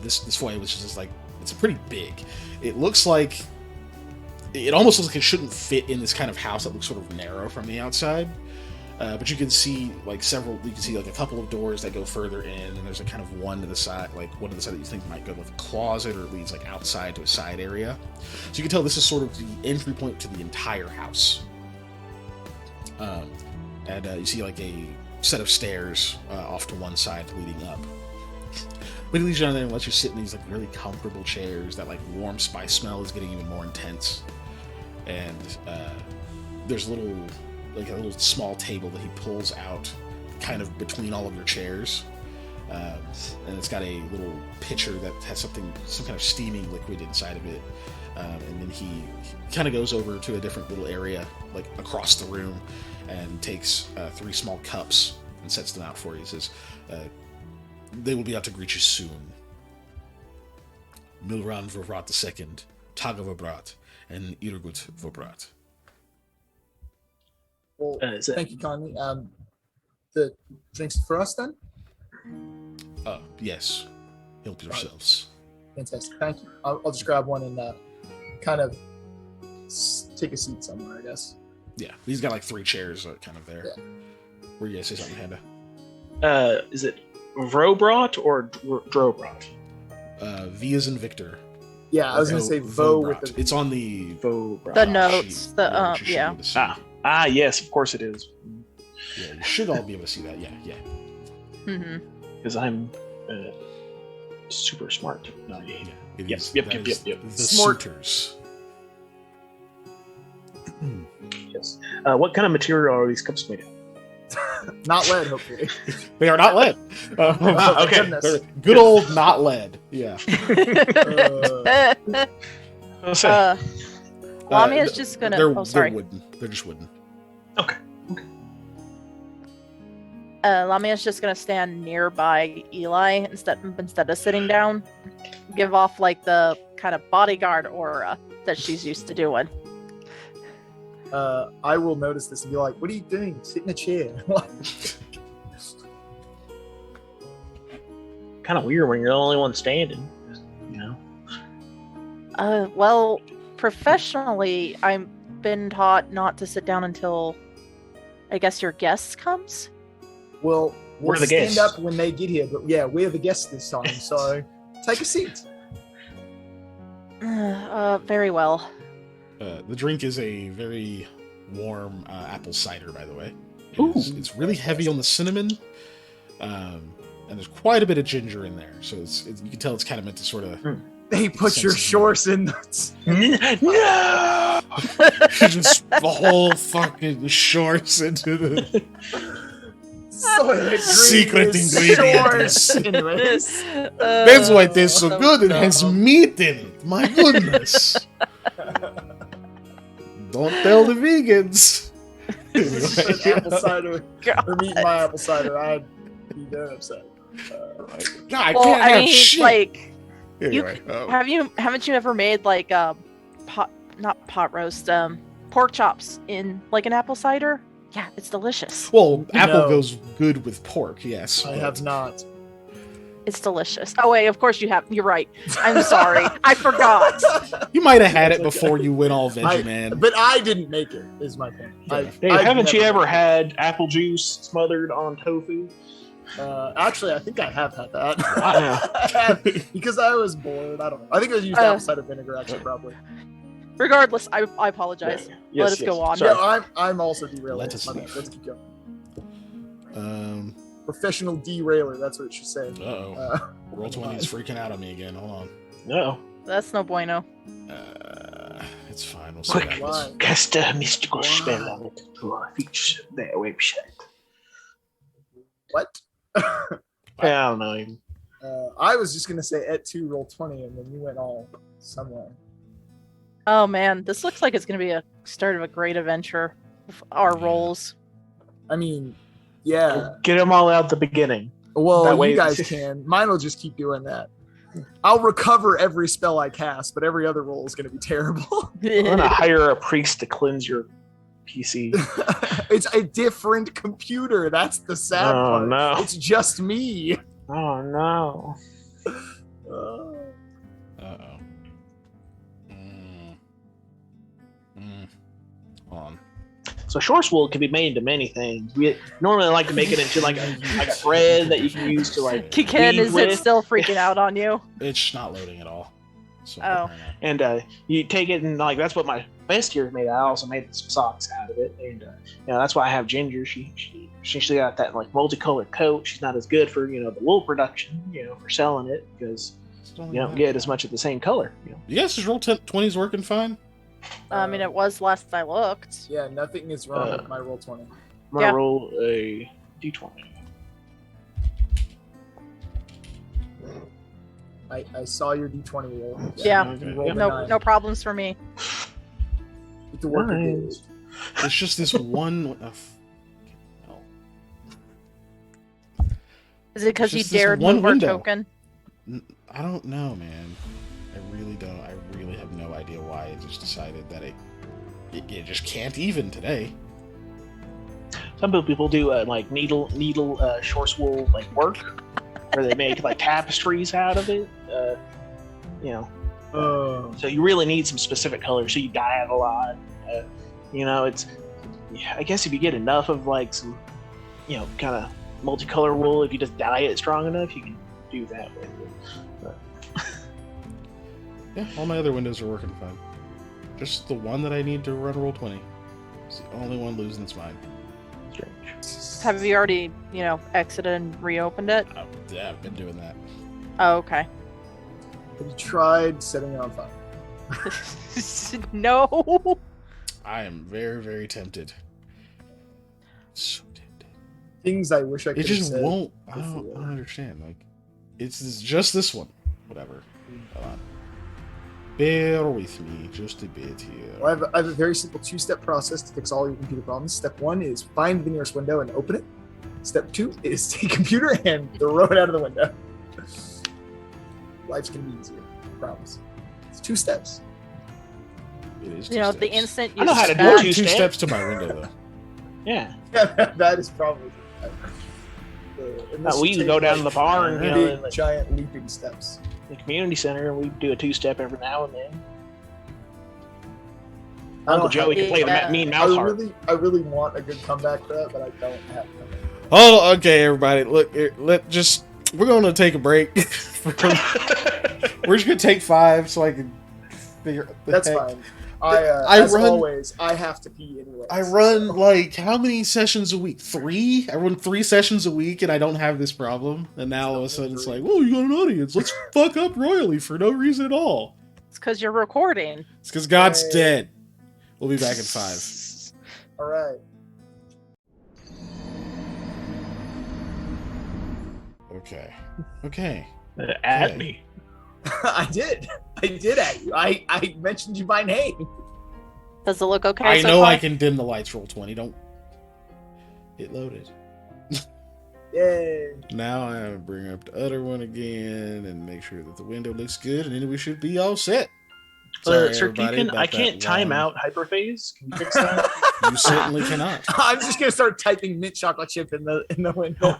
this foyer, which is just like, it's pretty big. It almost looks like it shouldn't fit in this kind of house that looks sort of narrow from the outside. But you can see like a couple of doors that go further in, and there's a kind of one to the side that you think might go to a closet, or it leads like outside to a side area. So you can tell this is sort of the entry point to the entire house. And you see like a set of stairs off to one side leading up. But he leads you down there and lets you sit in these like really comfortable chairs. That like warm spice smell is getting even more intense. And there's a little small table that he pulls out kind of between all of your chairs. And it's got a little pitcher that has some kind of steaming liquid inside of it. And then he kind of goes over to a different little area, like across the room, and takes 3 small cups and sets them out for you. He says, "They will be out to greet you soon. Milran Vobrat II, Taga Vobrat, and Irgut Vobrat." Well, thank you kindly. The drinks for us then? Yes. Help yourselves. Fantastic. Thank you. I'll just grab one and kind of take a seat somewhere, I guess. Yeah, he's got like 3 chairs kind of there. Yeah. Were you guys say something, Handa? Is it Vrobrat or Drobrat? V as in Victor. Yeah, I was gonna say Vo with the. It's on the The notes. sheet, The which you should be yeah. able to see. Yes, of course it is. Yeah, you should all be able to see that. Yeah. Mm-hmm. Because I'm super smart. No, yeah. It Yep, is- yep, that yep, is yep. The Smart. suitors. Yes. What kind of material are these cups made of? Not lead, hopefully. They are not lead. Oh, okay. goodness. They're good old not lead. Yeah. I'll say. Lamiya's just gonna. They're sorry. wooden. They're just wooden. Okay. Lamiya's just gonna stand nearby Eli instead of sitting down. Give off like the kind of bodyguard aura that she's used to doing. I will notice this and be like, "What are you doing? Sit in a chair." Kind of weird when you're the only one standing. You know. Well, professionally, I've been taught not to sit down until, I guess, your guest comes. Well, We're we'll the stand guests. up when they get here, but yeah, we're the guests this time, so take a seat. Very well. The drink is a very warm apple cider, by the way. Ooh. It's really heavy on the cinnamon, and there's quite a bit of ginger in there. So you can tell it's kind of meant to sort of They put your Sensitive. shorts in. No. just the whole fucking shorts into the secret ingredients. Anyways, That's why it tastes so good. It has meat in it. My goodness. Don't tell the vegans. apple cider or meat in my apple cider, I'd be very upset. God, I Well, can't I have mean, shit. like, Anyway, haven't you ever made like not pot roast, pork chops in like an apple cider? Yeah, it's delicious. well, apple No. goes good with pork, yes. I but- have not. It's delicious. Oh wait, of course you have. You're right. I'm sorry. I forgot. You might have had it It's okay. before you went all veggie, man. But I didn't make it, is my point. Yeah. Hey, I've haven't you never ever made had apple juice smothered on tofu? it. Actually, I think I have had that. Wow. I have, because I was bored. I don't know. I think I used apple cider vinegar, actually, probably. Regardless, I apologize. Yes, us go on. Sorry. No, I'm also derailing. Let us My bad. leave. Let's keep going. Uh Professional derailer, that's what it should say. oh. Roll 20 is freaking out on me again. Hold No. That's no bueno. on. It's fine. We'll see Quick. what happens. Why? Cast a mystical Wow. spell on it to feature their website. What? I don't know. I was just gonna say at 2 roll 20, and then you went all somewhere. Oh man, this looks like it's gonna be a start of a great adventure. With our roles. I mean, yeah. Get them all out at the beginning. Well, That way- you guys can. Mine will just keep doing that. I'll recover every spell I cast, but every other roll is gonna be terrible. I'm gonna hire a priest to cleanse your PC. It's a different computer. That's the sad Oh, part. no. It's just me. Oh no. Uh, Uh-oh. Hold on. So shorts wool can be made into many things. We normally like to make it into like a thread that you can use to like Kiken, weave is with. it still freaking out on you? It's not loading at all. So, Oh. right now. And you take it and like that's what my vest here is made. I also made some socks out of it, and that's why I have Ginger. She got that like multicolored coat. She's not as good for the wool production, for selling it because you don't get as much of the same color. You guys just roll 20s working fine? I mean, it was last I looked. yeah, nothing is wrong with my roll 20. I'm gonna Yeah. roll a d20. I saw your D20 roll. Yeah. You Okay. rolled a No, 9. no problems for me. Get to work again. Nice. It's just this one. Oh. Is it because It's you just this dared one move our window. token? I don't know, man. I really don't. I really have no idea why it just decided that it just can't even today. Some people do like needle shorts wool like work, where they make like tapestries out of it. So you really need some specific colors. So you dye it a lot. I guess if you get enough of like some, kind of multicolor wool, if you just dye it strong enough, you can do that with it. But, Yeah, all my other windows are working fine. Just the one that I need to run Roll20. It's the only one losing its mind. Strange. Have you already, exited and reopened it? Yeah, I've been doing that. Oh, okay. Have you tried setting it on fire? No. I am very, very tempted. So tempted. Things I wish I could It have just said. won't. I before. don't understand. Like, it's just this one. Whatever. Hold on. Bear with me just a bit here. Well, I have a very simple two-step process to fix all your computer problems. Step 1 is find the nearest window and open it. Step 2 is take a computer and throw it out of the window. Life's gonna be easier. I promise. It's 2 steps. It is The steps. instant you I know how to do step- two Two steps. steps to my window, though. Yeah. That is probably. We used to go down to the bar and, big, like, giant leaping steps. the community center, we do a 2-step every now and then. I don't Uncle Joey have- can play Yeah. the Mean Mouse Heart. I really want a good comeback for that, but I don't have one. Oh, okay, everybody. Look, we're going to take a break. We're just going to take 5 so I can figure. The That's heck. fine. As run- always, I have to pee anyway. I run like how many sessions a week? 3? I run 3 sessions a week, and I don't have this problem. And now all of a sudden it's like, "Whoa, you got an audience? Let's fuck up royally for no reason at all." It's because you're recording. It's because God's Hey. dead. We'll be back in 5. All right. Okay. At Okay. me. I did at you. I mentioned you by name. Does it look okay? I so know far? I can dim the lights. Roll20. Don't. It loaded. Yay. Now I bring up the other one again and make sure that the window looks good, and then we should be all set. Sorry, Sir everybody, Deacon, about I that can't time long- out hyperphase. Can you fix that? You certainly cannot. I'm just gonna start typing mint chocolate chip in the window.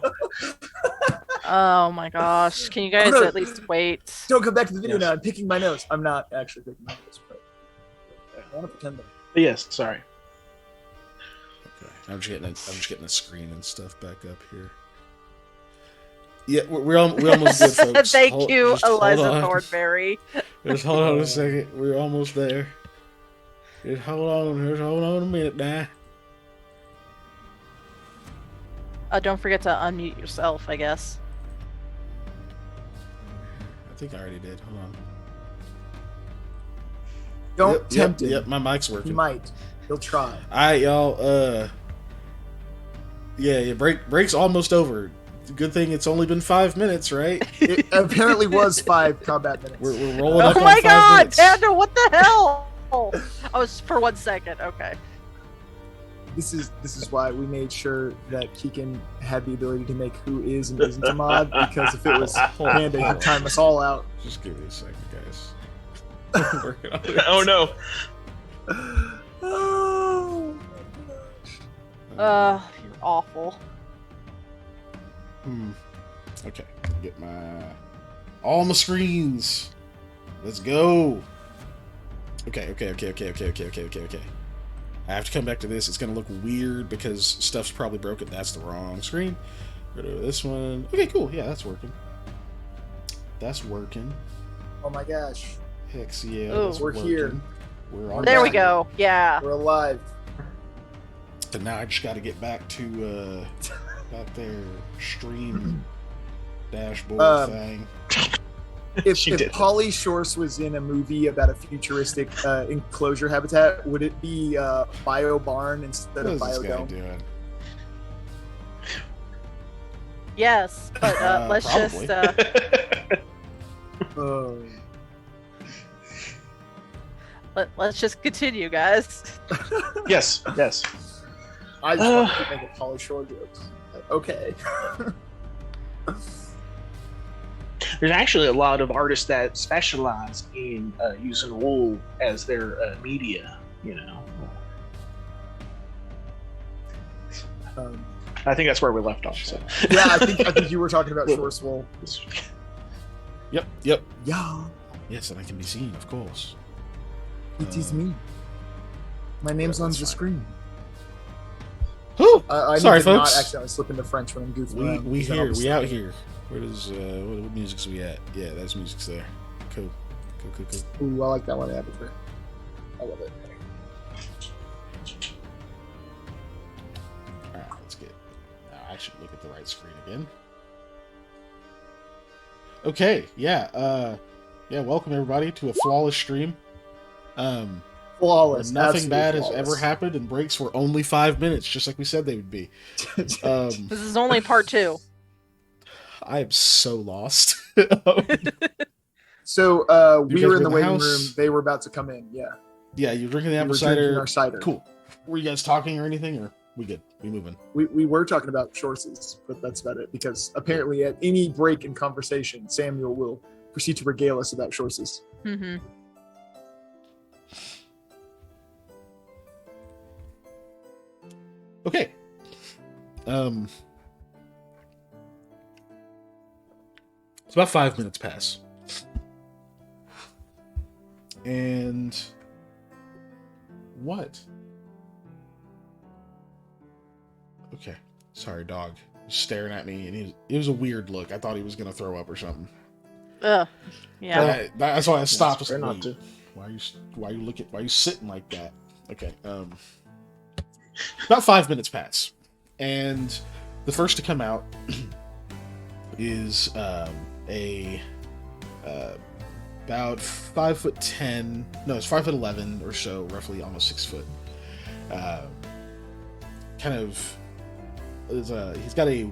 Oh my gosh. Can you guys no. at least wait? Don't go back to the video Yes. now. I'm picking my nose. I'm not actually picking my nose, but I want to pretend that. But yes, sorry. Okay, I'm just getting the screen and stuff back up here. Yeah, we're almost good, folks. Thank you, just hold Eliza on. Thornberry. Just hold on a second. We're almost there. Just hold on a minute now. Don't forget to unmute yourself, I guess. I think I already did. Hold on. Don't tempt him. Yep, my mic's He working. might. He'll try. Alright, y'all. Yeah. Break's almost over. Good thing it's only been 5 minutes, right? It apparently was 5 combat minutes. We're rolling up Oh on my 5 god, minutes. Daniel, what the hell? I was for 1 second. Okay. This is why we made sure that Keegan had the ability to make who is and isn't a mod, because if it was Panda, he'd time us all out. Just give me a second, guys. I'm working on it. Oh no. Oh. You're awful. Okay, get all my screens. Let's go. Okay. I have to come back to this. It's gonna look weird because stuff's probably broken. That's the wrong screen. Go to this one. Okay, cool. Yeah, that's working. Oh my gosh. Hex yeah. Ooh. That's We're working. here. We're on. There we back. go. Yeah. We're alive. And now I just got to get back to that there stream dashboard thing. She If did. Polly Shorse was in a movie about a futuristic enclosure habitat, would it be Bio Barn instead What of is this Bio guy Dome? doing? Yes, but let's Probably. just Oh. let's just continue, guys. Yes. I just want to keep making Polly Shore jokes. Okay. There's actually a lot of artists that specialize in using wool as their media. I think that's where we left off. So. Yeah, I think you were talking about Shorse wool. Yep. Yeah, Yes, and I can be seen, of course. it is me. My name's on that's the fine. screen. Whew. I Sorry, need to folks. not accidentally slip into French when I'm goofing We around. we because then I'll here. be We out stuck. here. Where does what music's we at? Yeah, that's music's there. Cool. Cool. Ooh, I like that one. Aperture. I love it. All right, let's get. I should look at the right screen again. Okay, yeah, welcome everybody to a flawless stream. Where Flawless. nothing bad has flawless. ever happened, and breaks were only 5 minutes, just like we said they would be. This is only part 2. I am so lost. So You we guys were in were the in the waiting house? room. They were about to come in. Yeah. Yeah, you're drinking the We apple were drinking cider. our cider. Cool. Were you guys talking or anything, or we good? We moving? We were talking about sources, but that's about it. Because apparently, at any break in conversation, Samuel will proceed to regale us about sources. Mm-hmm. Okay. It's about 5 minutes pass. And what? Okay. Sorry, dog. He's staring at me, and it was a weird look. I thought he was gonna throw up or something. Yeah. That's why I stopped. Try not to. Why are you sitting like that? Okay. About 5 minutes pass, and the first to come out is about 5'10". No, it's 5'11" or so, roughly, almost 6 foot. He's got a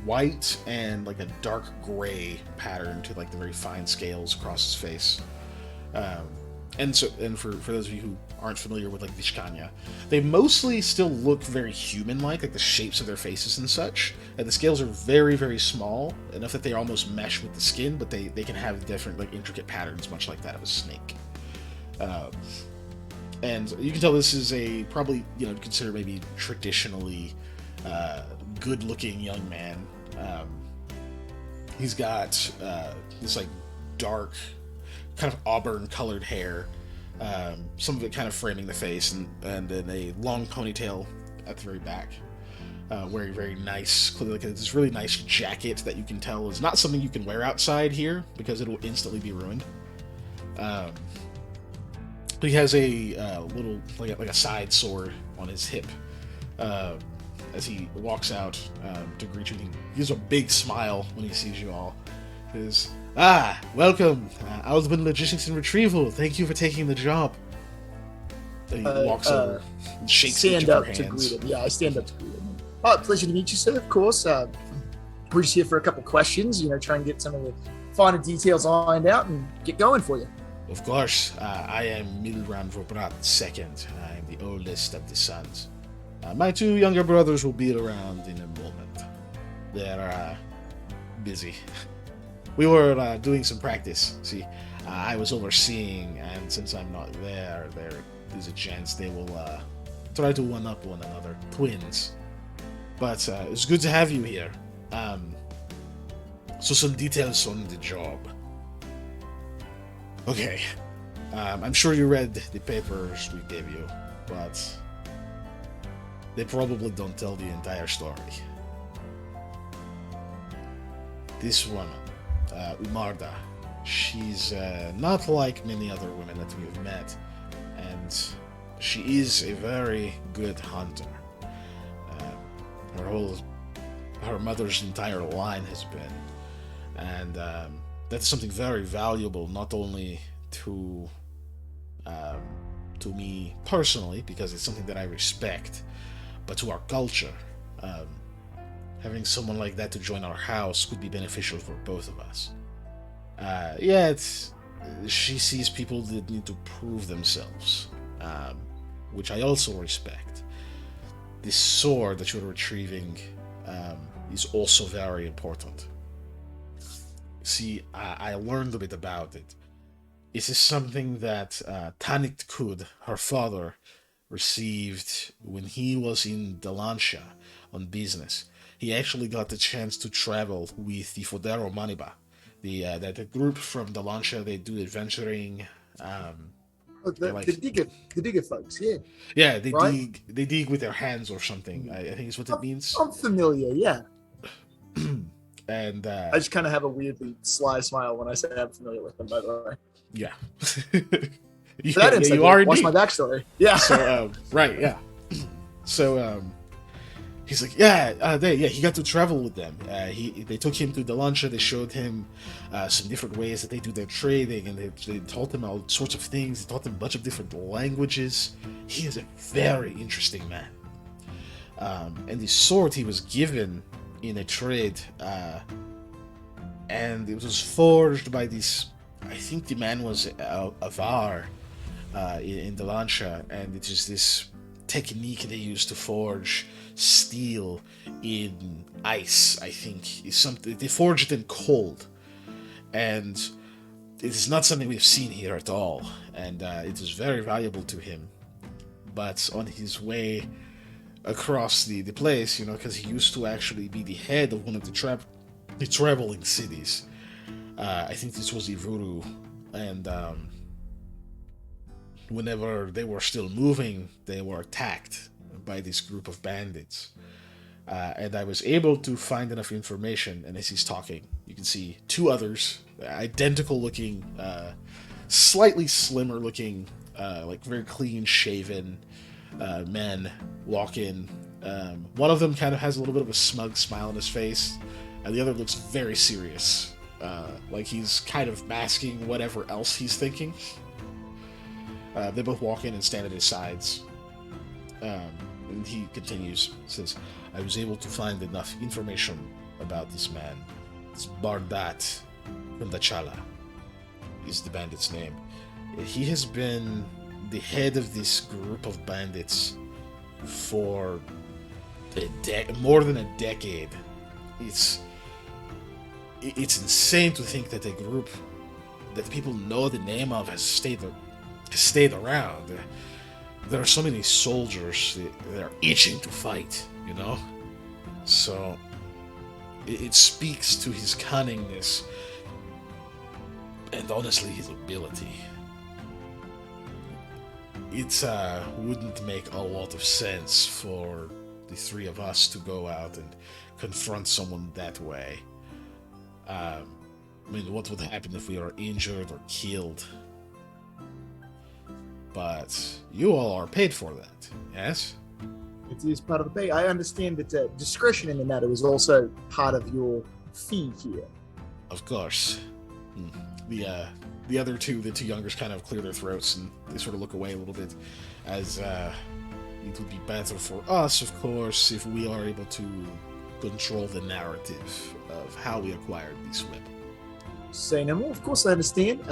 white and like a dark gray pattern to like the very fine scales across his face. And for those of you who aren't familiar with like Vishkanya, they mostly still look very human-like the shapes of their faces and such. And the scales are very, very small, enough that they almost mesh with the skin, but they can have different like intricate patterns, much like that of a snake. And you can tell this is a probably consider maybe traditionally good-looking young man. He's got this like dark, kind of auburn-colored hair, some of it kind of framing the face, and then a long ponytail at the very back. Wearing very nice, clearly like this really nice jacket that you can tell is not something you can wear outside here because it will instantly be ruined. But he has a little like a side sword on his hip. As he walks out to greet you, he gives a big smile when he sees you all. He says, welcome, Aldman Logistics and Retrieval. Thank you for taking the job. And he walks over and shakes each of Stand up your to hands. greet him. Yeah, I stand up to greet him. Pleasure to meet you, sir. Of course. We're just here for a couple questions. Try and get some of the finer details lined out and get going for you. Of course, I am Milran Vobrat II. I am the oldest of the sons. My 2 younger brothers will be around in a moment. They're busy. We were doing some practice. See, I was overseeing, and since I'm not there is a chance they will try to one-up one another. Twins. But it's good to have you here. So some details on the job. Okay. I'm sure you read the papers we gave you, but they probably don't tell the entire story. This woman, Umarda, she's not like many other women that we've met, and she is a very good hunter. Her mother's entire line has been, and that's something very valuable, not only to me personally, because it's something that I respect, but to our culture. Having someone like that to join our house could be beneficial for both of us. She sees people that need to prove themselves, which I also respect. This sword that you're retrieving is also very important. See, I learned a bit about it. This is something that Tanit Kud, her father, received when he was in Dalansha on business. He actually got the chance to travel with the Fodero Maniba, the group from Dalansha. They do adventuring. The digger folks, yeah. Yeah, they Right? dig with their hands or something. I think is what it means. I'm familiar, yeah. And I just kind of have a weirdly sly smile when I say I'm familiar with them, by the way. yeah. For that insight, you are watch indeed. my backstory. Yeah. So, right, yeah. So, he's like, he got to travel with them. They took him to the Lancia. They showed him some different ways that they do their trading, and they taught him all sorts of things. They taught him a bunch of different languages. He is a very interesting man. And the sword he was given in a trade, and it was forged by this. I think the man was Avar in the Lancia, and it is this technique they use to forge steel in ice. I think is something they forge it in cold, and it is not something we've seen here at all. And it is very valuable to him. But on his way across the place, because he used to actually be the head of one of the traveling cities. I think this was Ivuru, and whenever they were still moving, they were attacked by this group of bandits. And I was able to find enough information, and as he's talking, you can see two others, identical looking, slightly slimmer looking, like very clean shaven men walk in. One of them kind of has a little bit of a smug smile on his face, and the other looks very serious, like he's kind of masking whatever else he's thinking. They both walk in and stand at his sides. And he continues, says, I was able to find enough information about this man. It's Bardat Kundachala is the bandit's name. He has been the head of this group of bandits for more than a decade. It's insane to think that a group that people know the name of has stayed around. There are so many soldiers that are itching to fight, So it speaks to his cunningness and honestly his ability. It wouldn't make a lot of sense for the three of us to go out and confront someone that way. What would happen if we are injured or killed? But you all are paid for that, yes? It is part of the pay. I understand that discretion in the matter is also part of your fee here. Of course. The other two, the two youngers, kind of clear their throats and they sort of look away a little bit, as it would be better for us, of course, if we are able to control the narrative of how we acquired this weapon. Say no more. Of course, I understand.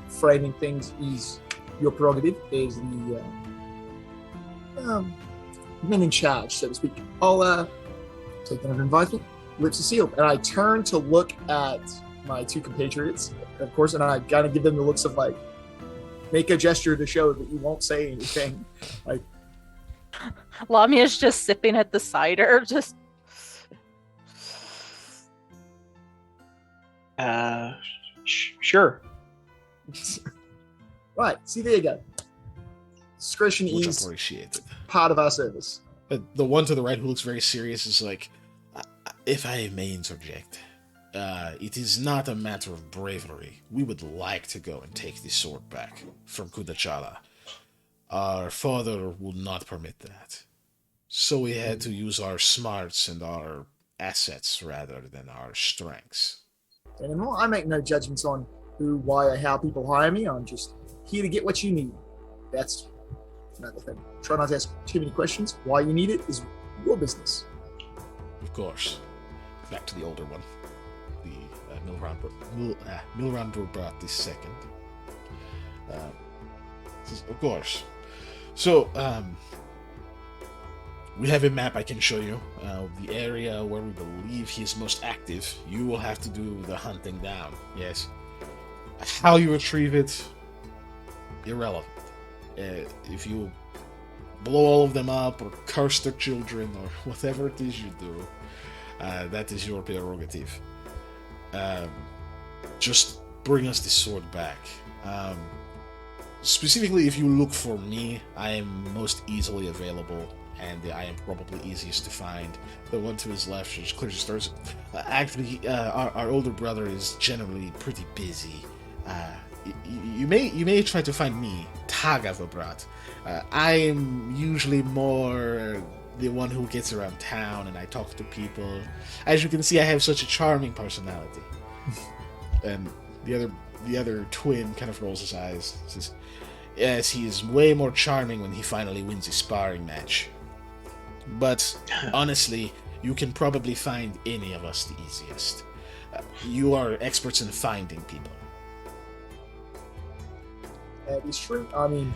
Framing things is your prerogative as the men in charge, so to speak. I'll take that advisement. Lips are sealed, and I turn to look at my two compatriots, of course, and I gotta give them the looks of like, make a gesture to show that you won't say anything. Like, Lamiya's just sipping at the cider, just. Sure. Right. See, there you go. Discretion Much is appreciated. part of our service. The one to the right who looks very serious is like, if I may interject, it is not a matter of bravery. We would like to go and take the sword back from Kundachala. Our father will not permit that. So we had to use our smarts and our assets rather than our strengths. Anymore, I make no judgments on who, why, or how people hire me. I'm just here to get what you need. That's another thing. Try not to ask too many questions. Why you need it is your business. Of course. Back to the older one. The Milrandor brought this second. Of course. So, we have a map I can show you. The area where we believe he is most active. You will have to do the hunting down. Yes. How you retrieve it, irrelevant. If you blow all of them up or curse their children or whatever it is you do, that is your prerogative. Just bring us the sword back. Specifically, if you look for me, I am most easily available and I am probably easiest to find. The one to his left just clears his throat. Actually, our older brother is generally pretty busy. You may try to find me, Tagavabrat. I am usually more the one who gets around town and I talk to people. As you can see, I have such a charming personality. And the other twin kind of rolls his eyes. Says, "Yes, he is way more charming when he finally wins a sparring match. But honestly, you can probably find any of us the easiest. You are experts in finding people." That is true. I mean,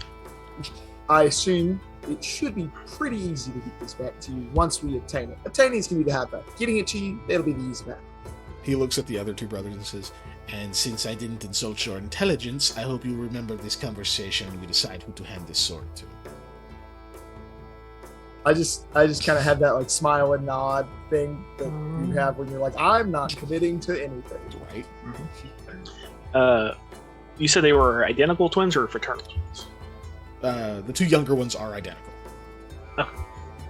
I assume it should be pretty easy to get this back to you once we obtain it. Obtaining is going to be the hard part. Getting it to you, that'll be the easy part. He looks at the other two brothers and says, "And since I didn't insult your intelligence, I hope you remember this conversation when we decide who to hand this sword to." I just kind of have that like smile and nod thing that you have when you're like, I'm not committing to anything. Right? You said they were identical twins or fraternal twins? The two younger ones are identical. Oh.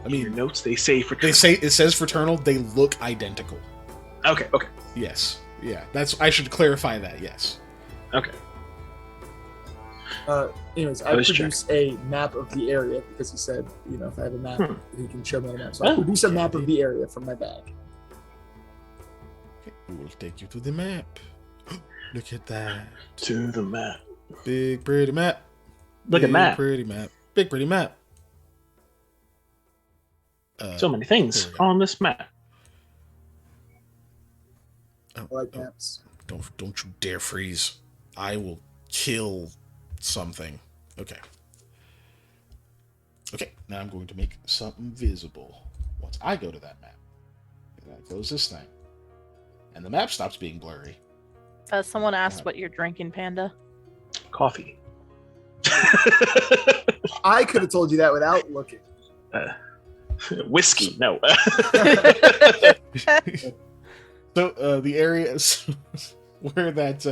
I Your mean, notes, they say fraternal. it says fraternal. They look identical. Okay. Yes. Yeah. I should clarify that. Yes. Okay. Anyways, I produce a map of the area because he said, if I have a map, he can show me a map. So I produce a map of the area from my bag. Okay. We will take you to the map. Look at that. To the map. Big pretty map. Look at map. Pretty map. Big pretty map. So many things on this map. I like maps. Don't you dare freeze. I will kill something. Okay. Okay, now I'm going to make something visible once I go to that map. And that goes this thing. And the map stops being blurry. Someone asked what you're drinking, Panda. Coffee. I could have told you that without looking. Whiskey. No. So the areas where that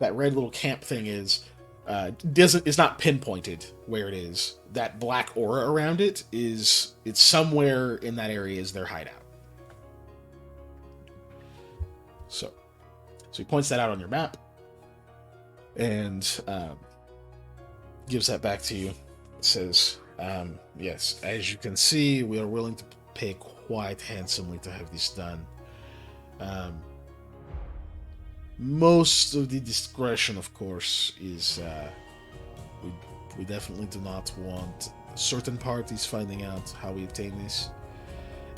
red little camp thing is not pinpointed where it is. That black aura around it's somewhere in that area is their hideout. So he points that out on your map and gives that back to you. It says, yes, as you can see, we are willing to pay quite handsomely to have this done. Most of the discretion, of course, is we definitely do not want certain parties finding out how we obtain this.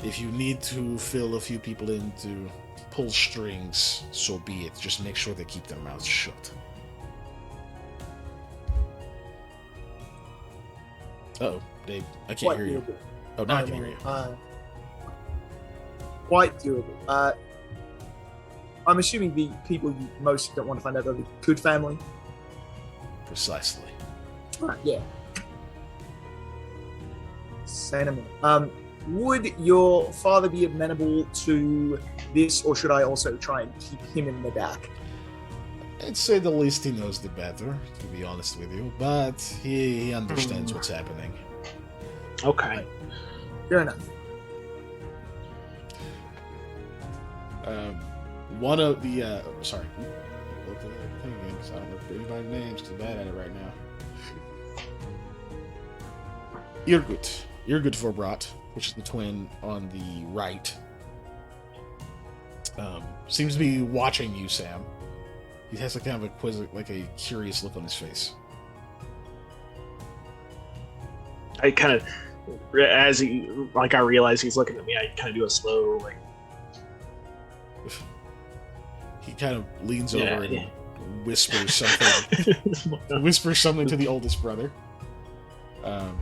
If you need to fill a few people in to pull strings, so be it. Just make sure they keep their mouths shut. Uh-oh, Dave, I can't hear you. Oh, now I can hear you. Quite doable. I'm assuming the people you most don't want to find out are the Good family. Precisely. Right, yeah. Santa Monica. Would your father be amenable to this, or should I also try and keep him in the dark? I'd say the least he knows, the better, to be honest with you. But he understands what's happening. Okay. Fair enough. One of the sorry. Look at the thing again, 'cause I don't know anybody's names. Too bad at it right now. You're good for Brat, which is the twin on the right. Seems to be watching you, Sam. He has a kind of a curious look on his face. I kind of, as I realize he's looking at me, I kind of do a slow, He kind of leans over and whispers something. Whispers something to the oldest brother.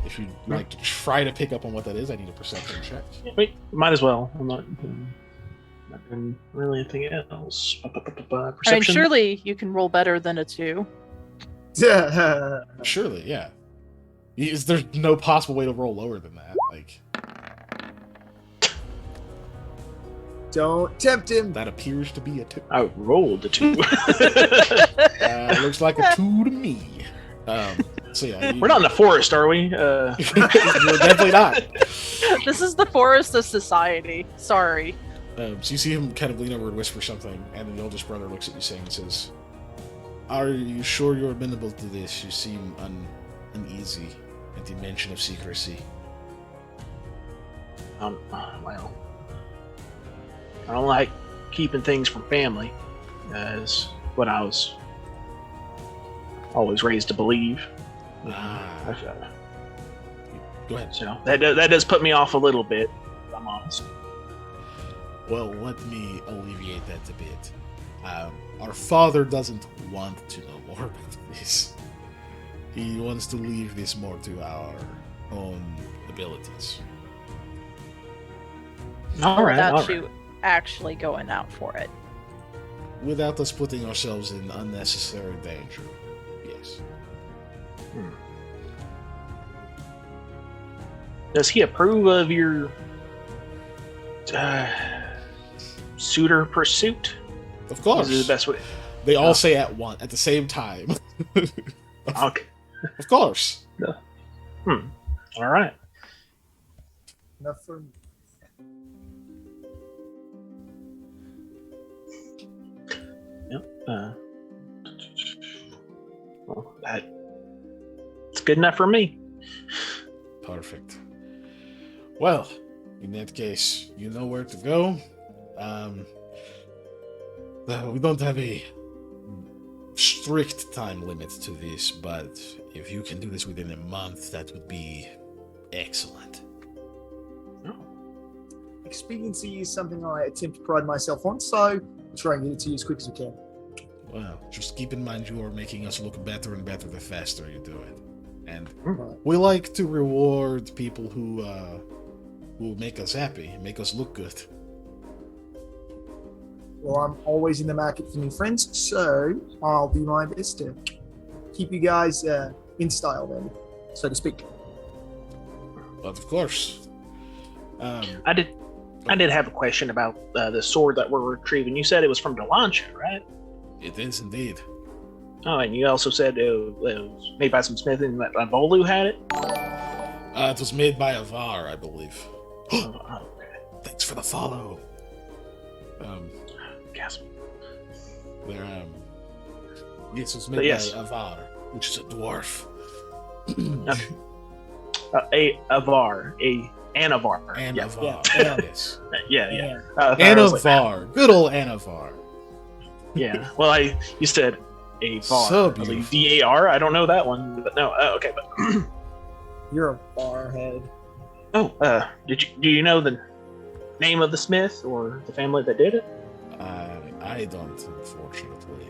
If you'd like to try to pick up on what that is, I need a perception check. Wait, might as well. I'm not doing really anything else. Perception. I mean, surely you can roll better than a 2. Surely, yeah. There's no possible way to roll lower than that. Don't tempt him. That appears to be a 2. I rolled a 2. Looks like a 2 to me. So yeah, We're not in the forest, are we? You're definitely not. This is the forest of society. Sorry. So you see him kind of lean over and whisper something, and the oldest brother looks at you saying, says, "Are you sure you're amenable to this? You seem uneasy at the mention of secrecy." Well, I don't like keeping things from family, as what I was always raised to believe. Go ahead. So that does put me off a little bit, if I'm honest. Well, let me alleviate that a bit. Our father doesn't want to know more about this. He wants to leave this more to our own abilities. Without you actually going out for it. Without us putting ourselves in unnecessary danger. Yes. Does he approve of your suitor pursuit? Of course. Is it the best way? They all say at the same time. Okay. Of course. All right. Enough for me. Well, it's good enough for me. Perfect. Well, in that case, you know where to go. We don't have a strict time limit to this, but if you can do this within a month, that would be excellent. Expediency is something I attempt to pride myself on, so I'll try and get it to you as quick as we can. Well, just keep in mind you are making us look better and better the faster you do it. And Right. we like to reward people who make us happy, make us look good. Well, I'm always in the market for new friends, so I'll do my best to keep you guys in style, then, so to speak. But of course. I did have a question about the sword that we're retrieving. You said it was from Delancha, right? It is indeed. Oh, and you also said it was made by some smith and that Volu had it? It was made by Avar, I believe. Okay. Thanks for the follow. Gasp. Yes, it was made Yes. by Avar, which is a dwarf. Avar. Anavar. And Yeah. Avar. Yeah. Yes. Yeah. And I was like, Avar. Good old Anavar. yeah. Well, you said Avar. So I was like, beautiful. D-A-R? I don't know that one, but no. Okay, but You're a barhead. do you know the name of the smith or the family that did it? I don't, unfortunately.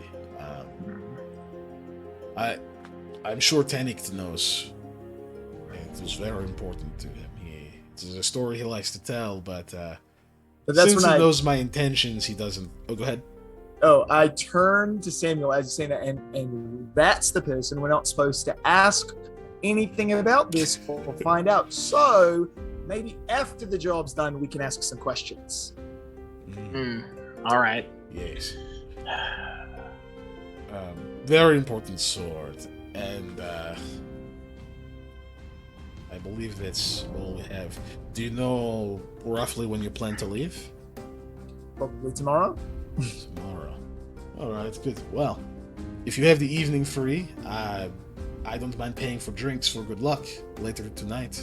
I'm sure Tanikt knows. It was very important to him. It's a story he likes to tell, but But that's since when he knows my intentions, he doesn't. Oh, go ahead. I turn to Samuel as you're saying that, and that's the person we're not supposed to ask anything about this or find out. So maybe after the job's done, we can ask some questions. All right. Yes. Very important sword, and I believe that's all we have. Do you know roughly when you plan to leave? Probably tomorrow. Tomorrow. All right, good. Well, if you have the evening free, I don't mind paying for drinks for good luck later tonight.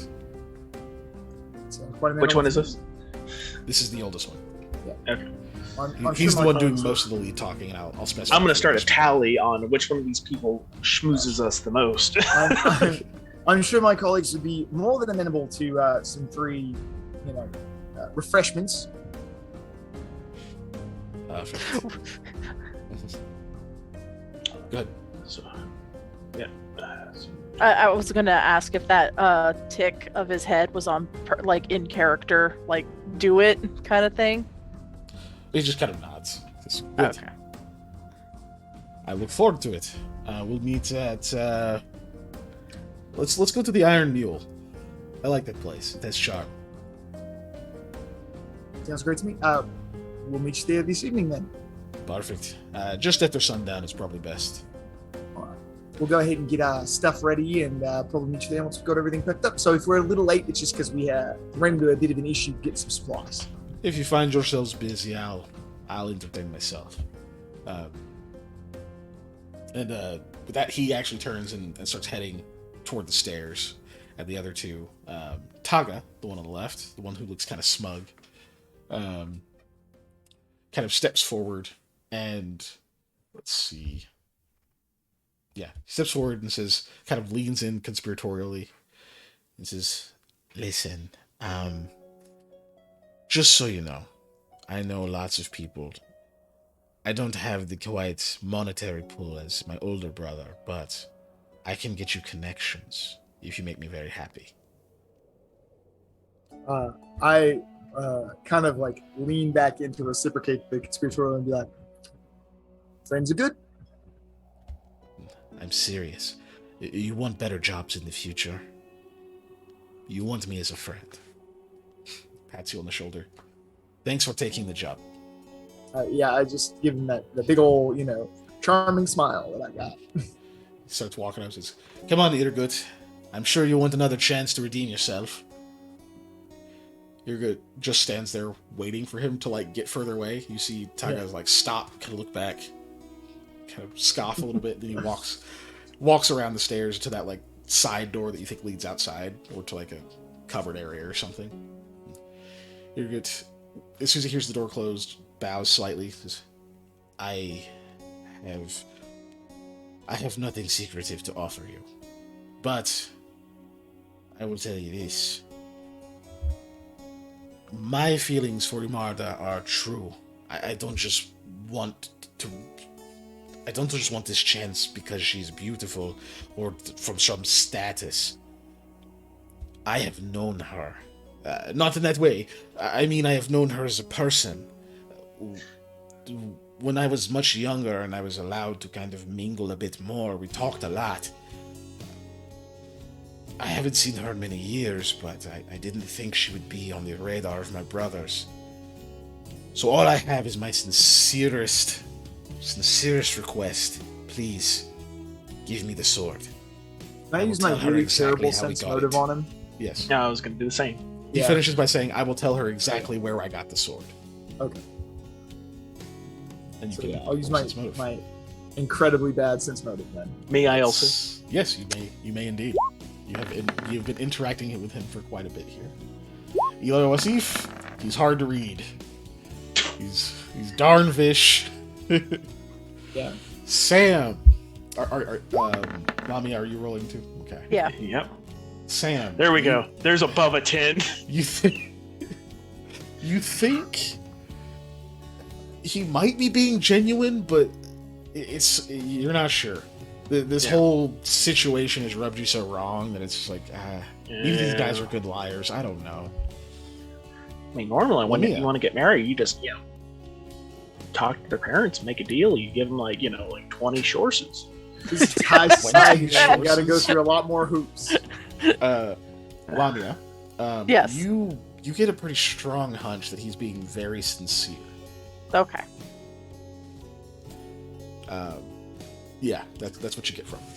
So quite a Which one is this? This is the oldest one. Okay. He's sure the my one doing colleagues- most of the lead talking, and I'll specify. I'm going to for start a you. tally on which one of these people schmoozes us the most. I'm sure my colleagues would be more than amenable to some free, refreshments. Perfect. Good. So, yeah. I was gonna ask if that tick of his head was on in character, like do it kind of thing. He just kind of nods. It's good. Okay. I look forward to it. We'll meet at. Let's go to the Iron Mule. I like that place. That's charm. Sounds great to me. We'll meet you there this evening then. Perfect. Just after sundown is probably best. All right. we'll go ahead and get stuff ready and probably meet you there once we've got everything picked up. So if we're a little late, it's just because we ran into a bit of an issue getting some supplies. If you find yourselves busy, I'll entertain myself. And with that, he actually turns and starts heading toward the stairs. And the other two, Taga, the one on the left, the one who looks kind of smug, kind of steps forward and let's see. Yeah, he steps forward and says, kind of leans in conspiratorially and says, "Listen, just so you know, I know lots of people. I don't have the quite monetary pool as my older brother, but I can get you connections if you make me very happy." I kind of like lean back in to reciprocate the conspiratorial and be like, "Friends are good." I'm serious. You want better jobs in the future. You want me as a friend. Pats you on the shoulder. Thanks for taking the job. Yeah, I just give him the big old, charming smile that I got. He starts walking up and says, "Come on, Irgut. I'm sure you want another chance to redeem yourself." Irgut just stands there waiting for him to like get further away. You see Taga like stop, kind of look back, kind of scoff a little bit, then he walks around the stairs to that like side door that you think leads outside or to like a covered area or something. Irgut, as soon as he hears the door closed, bows slightly, says, I have nothing secretive to offer you, but I will tell you this. My feelings for Imarda are true. I don't just want this chance because she's beautiful or from some status. I have known her. Not in that way. I mean, I have known her as a person. When I was much younger and I was allowed to kind of mingle a bit more, we talked a lot. I haven't seen her in many years, but I didn't think she would be on the radar of my brothers. So all I have is my sincerest request. Please, give me the sword. Can I use my really terrible sense motive on him? Yes. No, I was going to do the same. He finishes by saying, I will tell her exactly where I got the sword. Okay. And you So can yeah, I'll use my incredibly bad sense motive then. May I also? Yes, you may indeed. You've been interacting with him for quite a bit here. Eli Wasif, he's hard to read. He's darn fish. Yeah. Sam, Lamiya, are you rolling too? Okay. Yeah. Yep. Sam. There we go. There's above a 10. You think he might be being genuine, but you're not sure. This whole situation has rubbed you so wrong that it's just like, even these guys are good liars. I don't know. I mean, normally when you want to get married, you just, talk to their parents, make a deal. You give them like 20 sources. This is high society. You got to go through a lot more hoops. Lamia, yes. You get a pretty strong hunch that he's being very sincere. Okay. Yeah, that's what you get from him.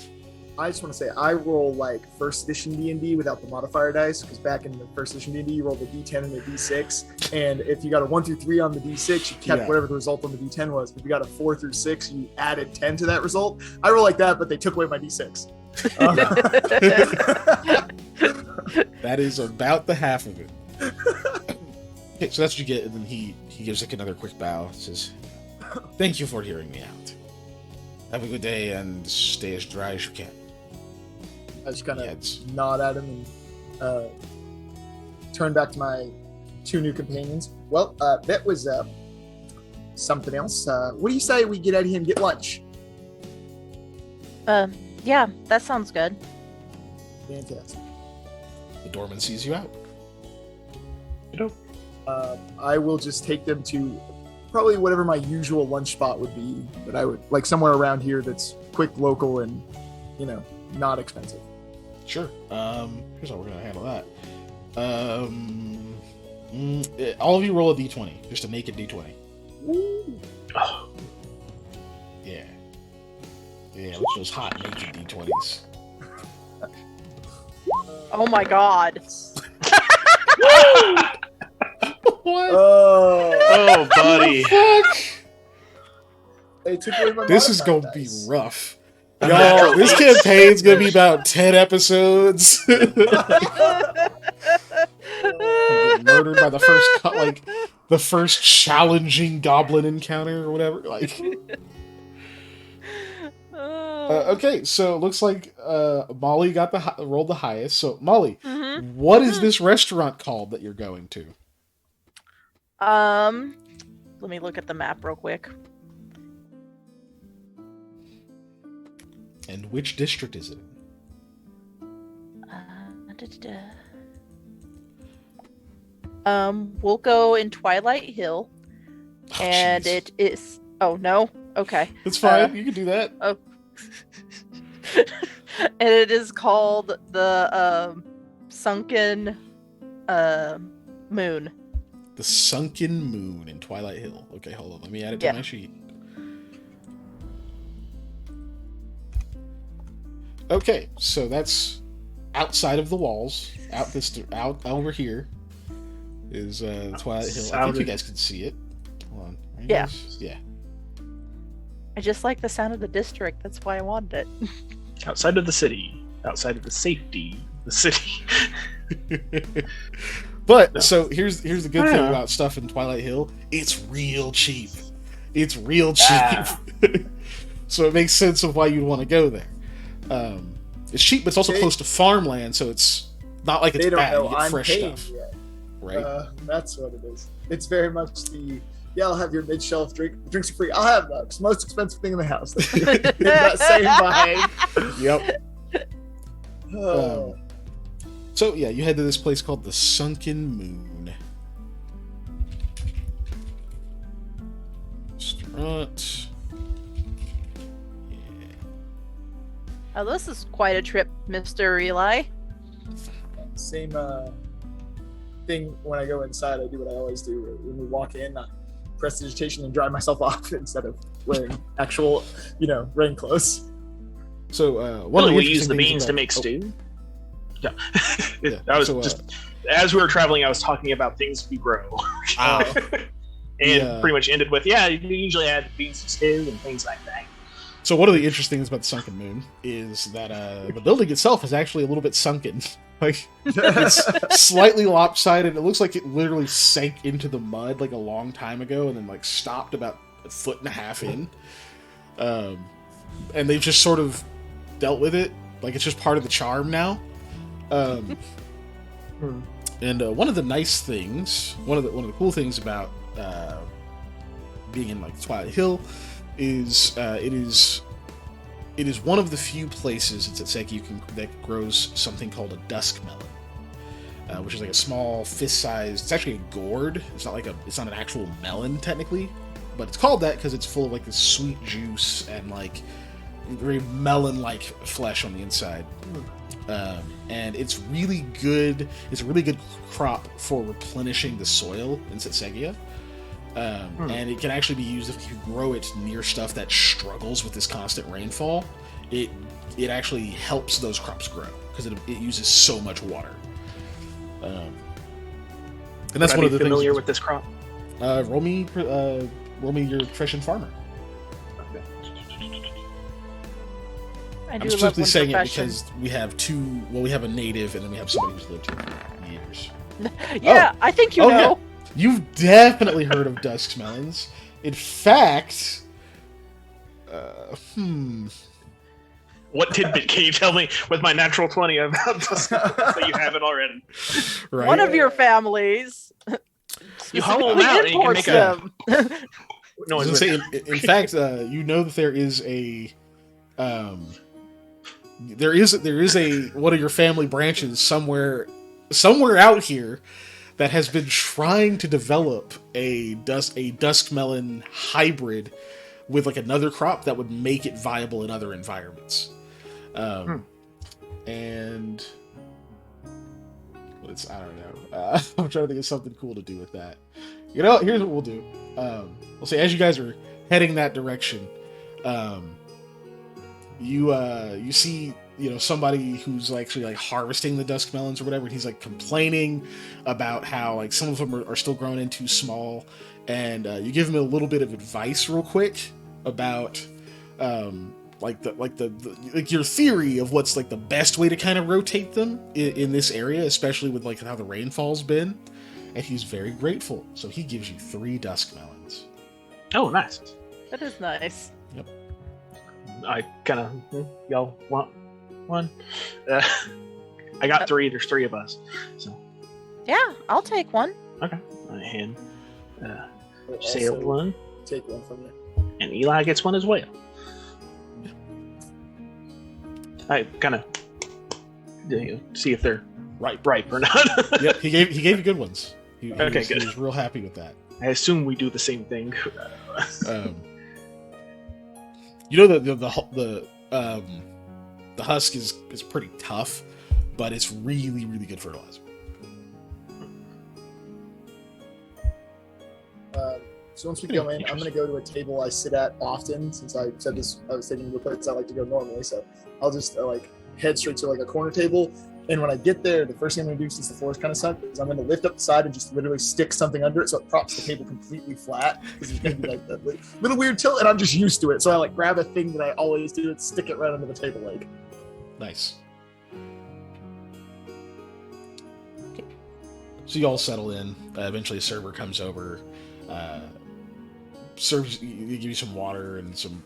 I just want to say, I roll like first edition D&D without the modifier dice, because back in the first edition D&D, you rolled a D10 and a D6, and if you got a 1 through 3 on the D6, you kept whatever the result on the D10 was. If you got a 4 through 6, you added 10 to that result. I roll like that, but they took away my D6. That is about the half of it. Okay, so that's what you get, and then he gives like another quick bow, says, "Thank you for hearing me out. Have a good day and stay as dry as you can." I just kind of nod at him and turn back to my 2 new companions. Well, that was something else. What do you say we get out of here and get lunch? Yeah, that sounds good. Fantastic. The doorman sees you out. I will just take them to probably whatever my usual lunch spot would be, but I would like somewhere around here that's quick, local, and not expensive. Sure. Here's how we're gonna handle that. All of you roll a d20, just a naked d20. Woo. Yeah. those hot naked D20s. Oh my god. What? Oh, buddy. Fuck? They took away my This is modifier gonna be dice. rough. Natural Y'all, this eights. campaign's gonna be about 10 episodes. Get murdered by the first the first challenging goblin encounter or whatever. Like, okay, so it looks like Molly got rolled the highest. So Molly, what is this restaurant called that you're going to? Let me look at the map real quick. And which district is it in? We'll go in Twilight Hill, Oh, and jeez. it is. Oh no. Okay. It's fine. You can do that. Oh. And it is called the Sunken Moon. The Sunken Moon in Twilight Hill. Okay, hold on. Let me add it to Yeah. my sheet. Okay, so that's outside of the walls. Out over here is Twilight Hill. I think you guys can see it. Hold on. Are you Yeah. guys- Yeah. I just like the sound of the district. That's why I wanted it. Outside of the city, outside of the safety, of the city. But No. so here's the good thing Yeah. about stuff in Twilight Hill. It's real cheap. It's real cheap. Ah. So it makes sense of why you'd want to go there. It's cheap, but it's also Okay. close to farmland, so it's not like it's They don't bad. know You get I'm fresh paying stuff, yet. right? That's what it is. It's very much the I'll have your mid-shelf drink. Drinks are free. I'll have that. It's the most expensive thing in the house. That same vibe. Yep. Oh. So yeah, you head to this place called the Sunken Moon. Restaurant. Yeah. Oh, this is quite a trip, Mr. Eli. Same thing when I go inside. I do what I always do when we walk in. I prestidigitation and dry myself off instead of wearing actual, rain clothes. So one of Really, the we use interesting the things beans to about- make oh, stew. Yeah. Yeah, I was so, just as we were traveling, I was talking about things we grow, ah, and Yeah. pretty much ended with, yeah, you usually add beans to stew and things like that. So one of the interesting things about the Sunken Moon is that the building itself is actually a little bit sunken. Like, it's slightly lopsided. It looks like it literally sank into the mud like a long time ago and then like stopped about a foot and a half in. And they've just sort of dealt with it. Like, it's just part of the charm now. And one of the nice things, one of the cool things about being in like Twilight Hill is it is one of the few places in Setseki that grows something called a dusk melon, which is like a small fist-sized. It's actually a gourd. It's not an actual melon technically, but it's called that because it's full of like this sweet juice and like very melon-like flesh on the inside. And it's really good. It's a really good crop for replenishing the soil in Setsegia. And it can actually be used if you grow it near stuff that struggles with this constant rainfall. It actually helps those crops grow because it uses so much water. And that's one of the familiar things. with this crop. Roll me your Treshan farmer. I I'm do love specifically one saying profession. it because we have two. Well, we have a native, and then we have somebody who's lived here for years. Yeah, I think you Oh, know. You've definitely heard of dusk melons. In fact, What tidbit can you tell me with my natural 20 about this that you haven't already? right? One of your families. You hollow them specifically out and you can imports make a- them. I No, was it's gonna say, in fact, you know that there is a one of your family branches somewhere out here that has been trying to develop a dusk melon hybrid with like another crop that would make it viable in other environments. And I don't know. I'm trying to think of something cool to do with that. You know, here's what we'll do. We'll say as you guys are heading that direction, you see, somebody who's actually like harvesting the dusk melons or whatever, and he's like complaining about how like some of them are still growing in too small, and you give him a little bit of advice real quick about like your theory of what's like the best way to kind of rotate them in this area, especially with like how the rainfall's been. And he's very grateful, so he gives you 3 dusk melons. Oh, nice. That is nice. Yep. I kind of, y'all want one? I got 3. There's 3 of us. So Yeah, I'll take one. okay. I hand I'll Sale also one, take one from you. and Eli gets one as well. I kind of see if they're ripe or not. Yep, he gave you good ones. He Okay, was, good. He was real happy with that. I assume we do the same thing. The husk is pretty tough, but it's really, really good fertilizer. So once we go in, I'm going to go to a table I sit at often, since I said this, I was taking the place I like to go normally. So I'll just head straight to like a corner table. And when I get there, the first thing I'm going to do, since the floors kind of suck, is I'm going to lift up the side and just literally stick something under it so it props the table completely flat. Because it's going to be like that little weird tilt, and I'm just used to it. So I like grab a thing that I always do and stick it right under the table leg. Nice. So you all settle in. Eventually, a server comes over, serves. They give you some water and some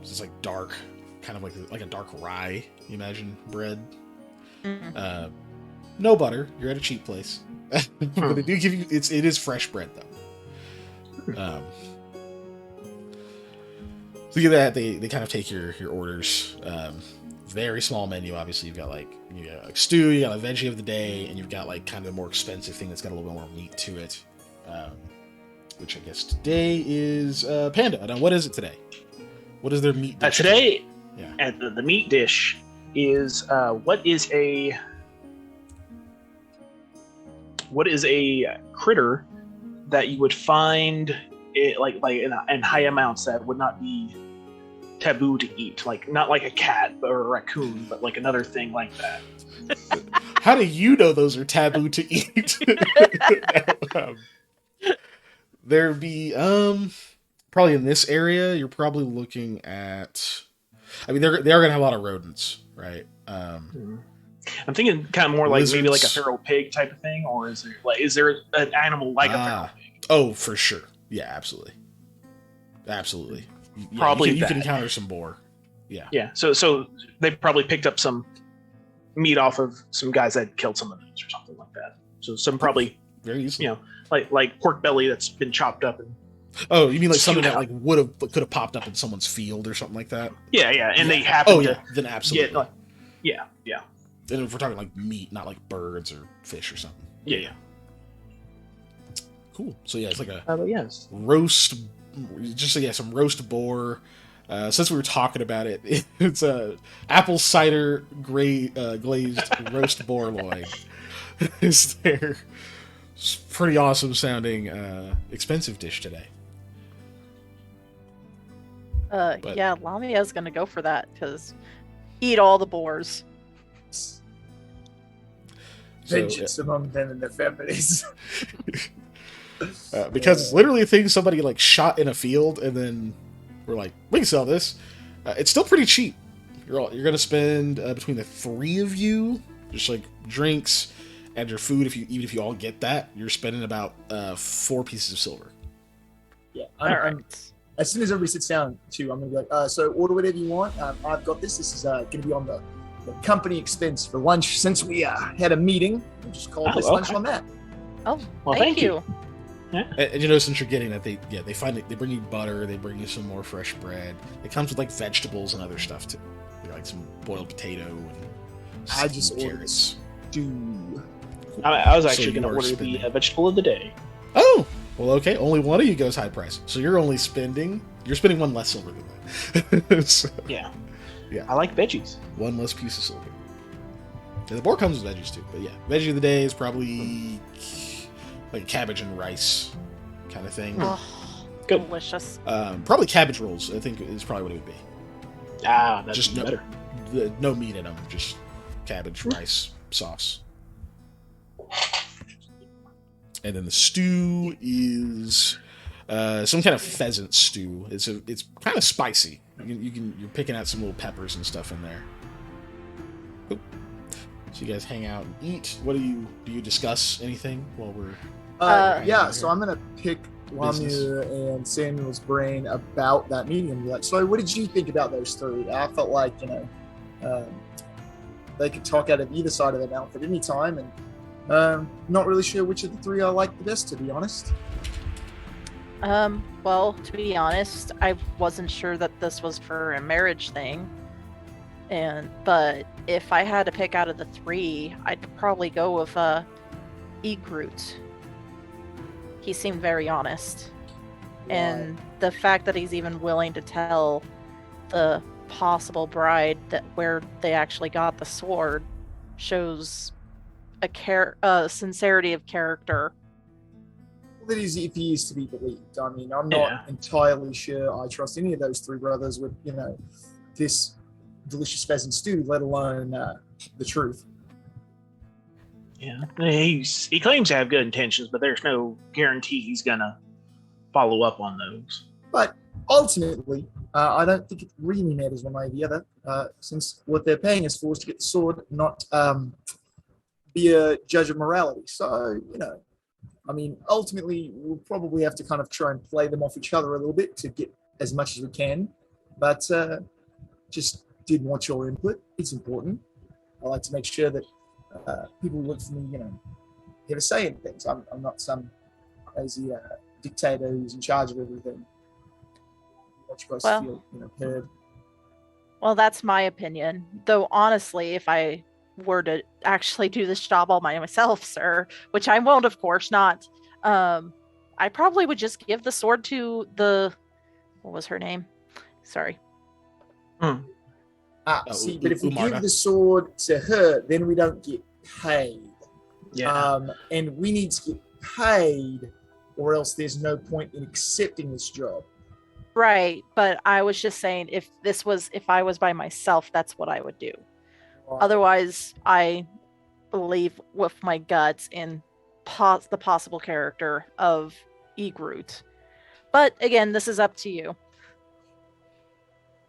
just like dark, kind of like a dark rye. You imagine bread. Mm. No butter. You're at a cheap place, but they do give you. It is fresh bread though. So you get that. They kind of take your orders. Very small menu. Obviously, you got like stew, you got a veggie of the day, and you've got like kind of a more expensive thing that's got a little bit more meat to it. Which I guess today is panda. Now, what is it today? What is their meat dish? Today, Yeah. and the meat dish is what is a critter that you would find in high amounts that would not be taboo to eat, like not like a cat or a raccoon, but like another thing like that. How do you know those are taboo to eat? There'd be probably in this area you're probably looking at. I mean, they're gonna have a lot of rodents, right? I'm thinking kind of more like maybe like a lizards. feral pig type of thing, or is there an animal like a feral pig? Oh, for sure. Yeah, absolutely. Absolutely. Yeah, Probably you can that. encounter some boar. Yeah. Yeah, so they probably picked up some meat off of some guys that killed some of those or something like that. So some probably, Very easily. like pork belly that's been chopped up and Oh, you mean like something Stewed that like could have popped up in someone's field or something like that? yeah, and they happen Oh to yeah, then absolutely. get like, yeah, And if we're talking like meat, not like birds or fish or something. yeah. Cool. So yeah, it's like a But yes, roast, some roast boar. Since we were talking about it, it's a apple cider glazed roast boar loin. Is their pretty awesome sounding expensive dish today. But- Yeah, Lamiya's gonna go for that because eat all the boars. So, Vengeance among them and their families. because it's literally a thing somebody like shot in a field, and then we're like, we can sell this. It's still pretty cheap. You're gonna spend between the 3 of you, just like drinks and your food. Even if you all get that, you're spending about 4 pieces of silver. Yeah. All right. As soon as everybody sits down, too, I'm gonna be like, so order whatever you want. I've got this. This is gonna be on the company expense for lunch. Since we had a meeting, we'll just call this lunch on that. Oh, Well, thank thank you. And you know, since you're getting that, they bring you butter, they bring you some more fresh bread. It comes with like vegetables and other stuff too, like some boiled potato and I just some ordered carrots. Stew. I was So actually you going to are order spending- the vegetable of the day. Oh, well, okay. Only one of you goes high price, so you're spending 1 less silver than that. So, Yeah, Yeah. I like veggies. 1 less piece of silver. And the boar comes with veggies too, but yeah, veggie of the day is probably like cabbage and rice kind of thing. Oh, Good. delicious. Probably cabbage rolls. I think is probably what it would be. Ah, that's Just better. no meat in them, just cabbage, rice, sauce. And then the stew is some kind of pheasant stew. It's kind of spicy. You're picking out some little peppers and stuff in there. Cool. So you guys hang out and eat. What do you discuss anything while we're Yeah, so I'm gonna pick Lamiya and Samuel's brain about that medium. Like, so what did you think about those three? I felt like they could talk out of either side of their mouth at any time, and not really sure which of the three I like the best, to be honest. Well, to be honest, I wasn't sure that this was for a marriage thing. But if I had to pick out of the three, I'd probably go with Groot. He seemed very honest. Right. And the fact that he's even willing to tell the possible bride that where they actually got the sword shows a sincerity of character. That is, if he is to be believed. I mean, I'm not entirely sure I trust any of those three brothers with, this delicious pheasant stew, let alone the truth. Yeah, he claims to have good intentions, but there's no guarantee he's gonna follow up on those. But ultimately, I don't think it really matters one way or the other, since what they're paying us for is to get the sword, not be a judge of morality. So, I mean, ultimately, we'll probably have to kind of try and play them off each other a little bit to get as much as we can. But just did want your input. It's important. I like to make sure that people look for me, have a say in things. I'm not some crazy dictator who's in charge of everything. What you guys feel, heard. Well, that's my opinion. Though, honestly, if I were to actually do this job all by myself, sir, which I won't, of course not, I probably would just give the sword to what was her name? Sorry. See, but if we give the sword to her, then we don't get paid. Yeah. And we need to get paid, or else there's no point in accepting this job. Right, but I was just saying, if I was by myself, that's what I would do. Right. Otherwise, I believe with my guts in the possible character of Groot. But again, this is up to you.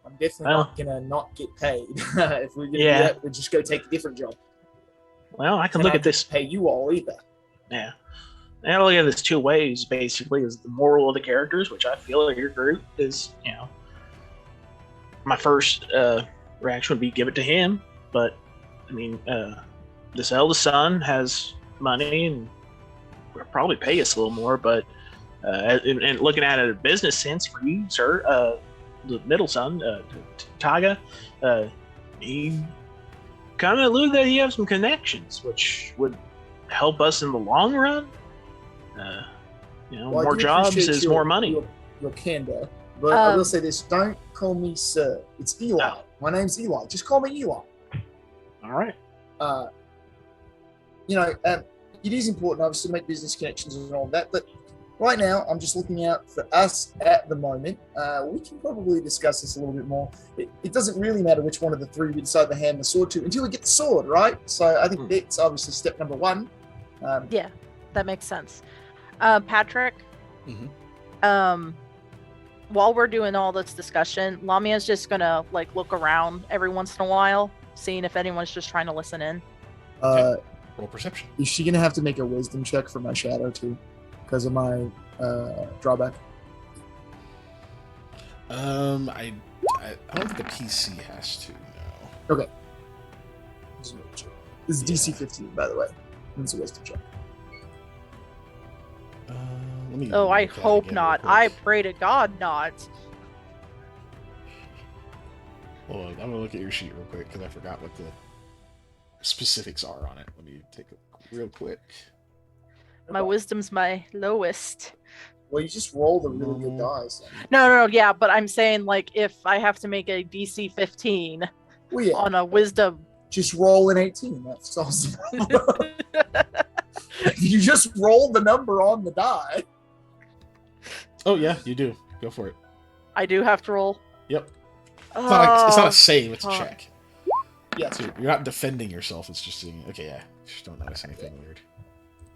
I'm definitely not gonna not get paid. If we're gonna do that, we'll just go take a different job. Well, I can look at this. Pay you all either. Yeah. And I look at this two ways, basically, is the moral of the characters, which I feel like your group is, my first reaction would be give it to him. But, I mean, this eldest son has money and will probably pay us a little more. But, and looking at it in a business sense for you, sir, the middle son, Taga, he kind of alluded that he has some connections, which would help us in the long run. Well, more jobs is more money. Your candor, but I will say this: don't call me sir. It's Eli. Oh. My name's Eli. Just call me Eli. All right. It is important, obviously, to make business connections and all that. But right now, I'm just looking out for us at the moment. We can probably discuss this a little bit more. It doesn't really matter which one of the three we decide to hand the sword to until we get the sword, right? So I think that's obviously step number one. Yeah, that makes sense. Patrick, while we're doing all this discussion, Lamia's just gonna look around every once in a while, seeing if anyone's just trying to listen in. Roll perception. Is she gonna have to make a wisdom check for my shadow too, because of my drawback? I don't think the PC has to. No. Okay. This is DC 15, by the way. It's a wisdom check. I hope not. I pray to God not. Hold on, I'm gonna look at your sheet real quick because I forgot what the specifics are on it. Let me take a real quick. My wisdom's my lowest. Well, you just roll the really good dice. No, yeah, but I'm saying if I have to make a DC 15 on a wisdom, just roll an 18. That solves the problem. You just roll the number on the die. Oh yeah, you do. Go for it. I do have to roll. Yep. It's not a Oh, save, it's a fuck. check. Yes. So you're not defending yourself, it's just saying, okay, yeah, just don't notice anything weird.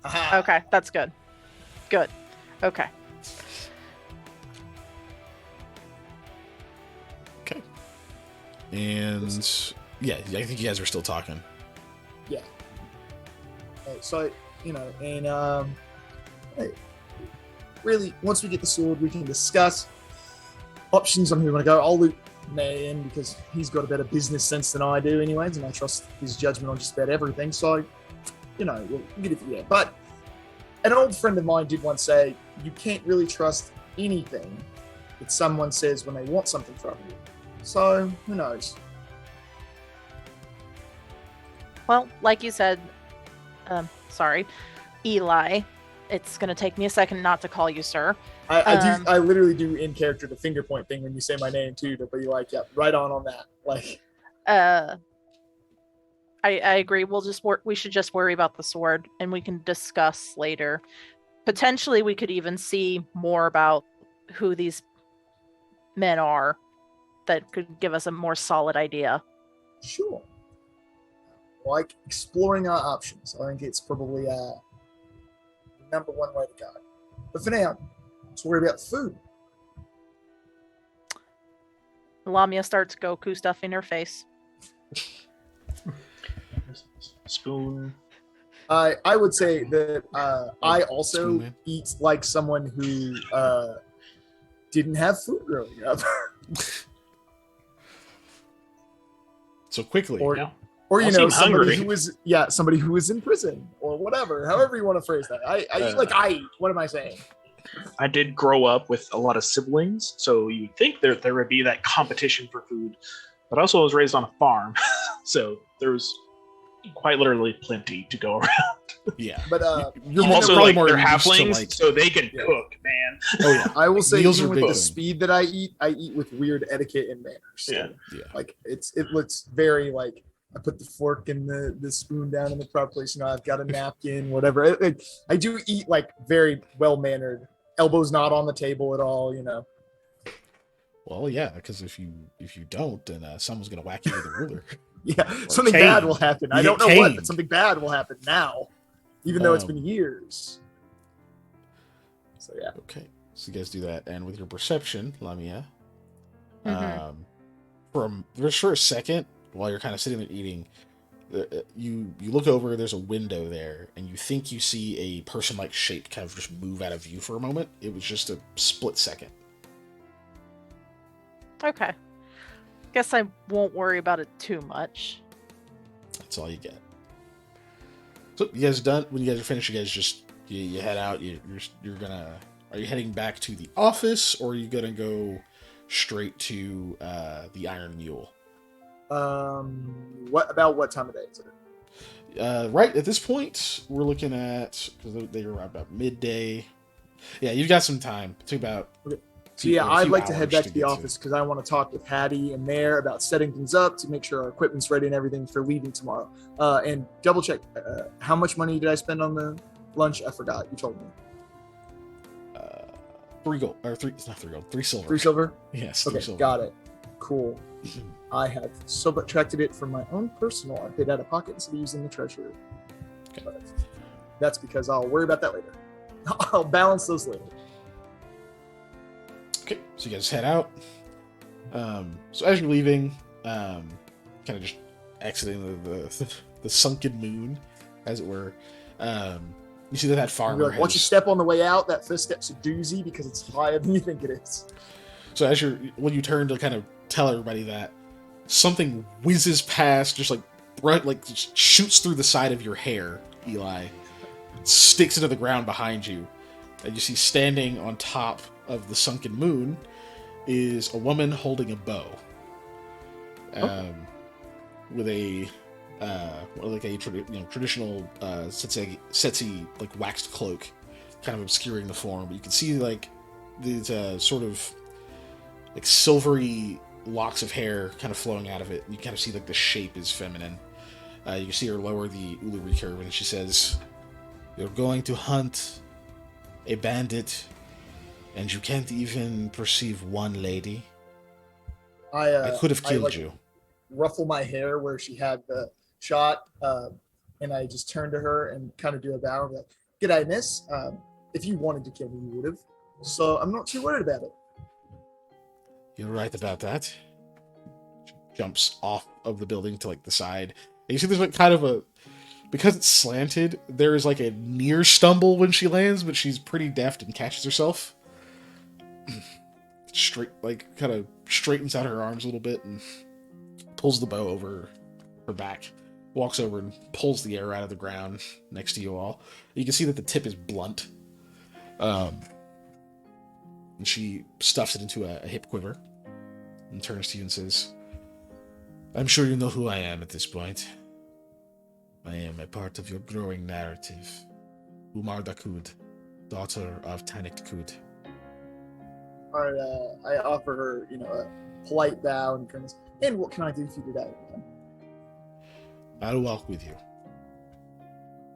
Aha. Okay, that's good. Good. Okay. Okay. And yeah, I think you guys are still talking. Yeah. So, hey, really, once we get the sword, we can discuss options on who we want to go. I'll loop May in because he's got a better business sense than I do, anyways, and I trust his judgment on just about everything. So, we'll get it from there. But an old friend of mine did once say, you can't really trust anything that someone says when they want something from you. So, who knows? Well, like you said, sorry, Eli, it's going to take me a second not to call you sir. I literally do in character the finger point thing when you say my name too, to be like, yeah, right on that. Like, I agree. We should just worry about the sword and we can discuss later. Potentially we could even see more about who these men are that could give us a more solid idea. sure. Like exploring our options. I think it's probably number one way to go. But for now, let's worry about food. Lamia starts Goku stuff in her face. Spoon. I would say that I also Spoon Man. eat like someone who didn't have food growing up. So quickly. Or, Yeah. or Don't seem somebody hungry. somebody who was in prison or whatever, however you want to phrase that. I eat like I eat. What am I saying? I did grow up with a lot of siblings, so you'd think there would be that competition for food. But also, I was raised on a farm, so there was quite literally plenty to go around. Yeah. But You're Also, probably like more they're used to, halflings, like- so they can Yeah. cook, man. Oh yeah. I will say, Meals even are with big the thing. speed that I eat with weird etiquette and manners. So, Yeah. Yeah. like it looks very like I put the fork and the spoon down in the proper place. I've got a napkin, whatever. I do eat like very well mannered. Elbows not on the table at all. Well, yeah, because if you don't, then someone's gonna whack you with a ruler. Yeah, something cane. bad will happen. You I don't get know what, caned. but something bad will happen now, even though it's been Um, years. So yeah, Okay, so you guys do that, and with your perception, Lamia, Mhm. just for a second, while you're kind of sitting there eating, you look over. There's a window there, and you think you see a person-like shape kind of just move out of view for a moment. It was just a split second. Okay. Guess I won't worry about it too much. That's all you get. So you guys are done. When you guys are finished, you guys just you head out. You're gonna. Are you heading back to the office, or are you gonna go straight to the Iron Mule? what time of day is it? Right at this point, we're looking at because they were about midday. Yeah, you've got some time. It's about. Okay. So yeah, a I'd few like to head hours back to the get office because I want to talk with Hattie and Mare about setting things up to make sure our equipment's ready and everything for leaving tomorrow. And double check, how much money did I spend on the lunch? I forgot. You told me. 3 gold or 3. It's not 3 gold. 3 silver. 3 silver? Yes. 3 Okay, silver. got it. Cool. I have subtracted it from my own personal. I paid out of pocket instead of using the treasury. Okay. But that's because I'll worry about that later. I'll balance those later. Okay, so you guys head out. So as you're leaving, kind of just exiting the sunken moon, as it were, you see that You'll farmer be like, once you has. step on the way out, that first step's a doozy because it's higher than you think it is. So when you turn to kind of tell everybody that, something whizzes past, just just shoots through the side of your hair, Eli, sticks into the ground behind you, and you see standing on top of the sunken moon is a woman holding a bow, with a traditional setsi like waxed cloak, kind of obscuring the form. But you can see like these sort of like silvery locks of hair kind of flowing out of it. You kind of see like the shape is feminine. You can see her lower the ulu recurve, and she says, "You're going to hunt a bandit, and you can't even perceive one lady." I could have killed like, you. ruffle my hair where she had the shot, and I just turn to her and kind of do a bow. Like, "G'day, miss. If you wanted to kill me, you would have. So I'm not too worried about it." You're right about that. She jumps off of the building to like the side. And you see there's like kind of a, because it's slanted, there is like a near stumble when she lands, but she's pretty deft and catches herself. Straight, like, kind of straightens out her arms a little bit and pulls the bow over her back. Walks over and pulls the arrow out of the ground next to you all. You can see that the tip is blunt. And she stuffs it into a hip quiver and turns to you and says, "I'm sure you know who I am at this point. I am a part of your growing narrative. Umar Dakud, daughter of Tanik Dakud." I offer her, a polite bow and kind of, "And what can I do for you today?" I'll walk with you.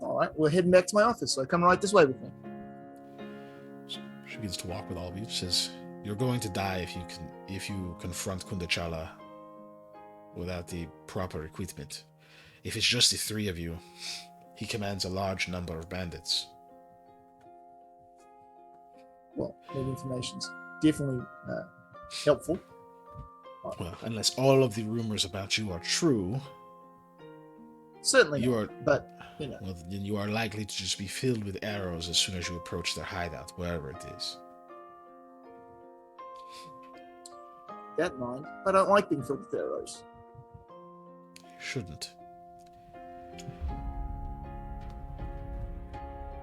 "All right, we're heading back to my office, so come right this way with me." She begins to walk with all of you. She says, "You're going to die if you confront Kundachala without the proper equipment. If it's just the three of you, he commands a large number of bandits." Well, that information's definitely helpful. Well, unless all of the rumors about you are true, Certainly, you are, but well, then you are likely to just be filled with arrows as soon as you approach their hideout, wherever it is. that in mind, I don't like being filled with arrows. You shouldn't.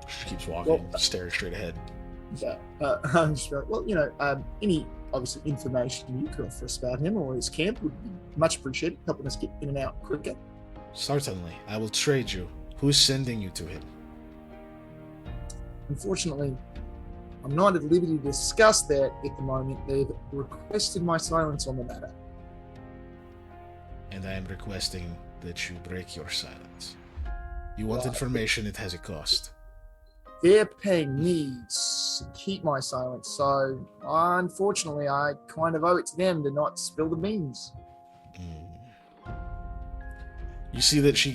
She keeps walking, staring straight ahead. Yeah, I'm just like, well, any obviously information you could offer us about him or his camp would be much appreciated, helping us get in and out quicker. Certainly, I will trade you. Who's sending you to him? Unfortunately, I'm not at liberty to discuss that at the moment. They've requested my silence on the matter. And I am requesting that you break your silence. You want Right. information, it has a cost. They're paying me to keep my silence, so unfortunately, I kind of owe it to them to not spill the beans. You see that she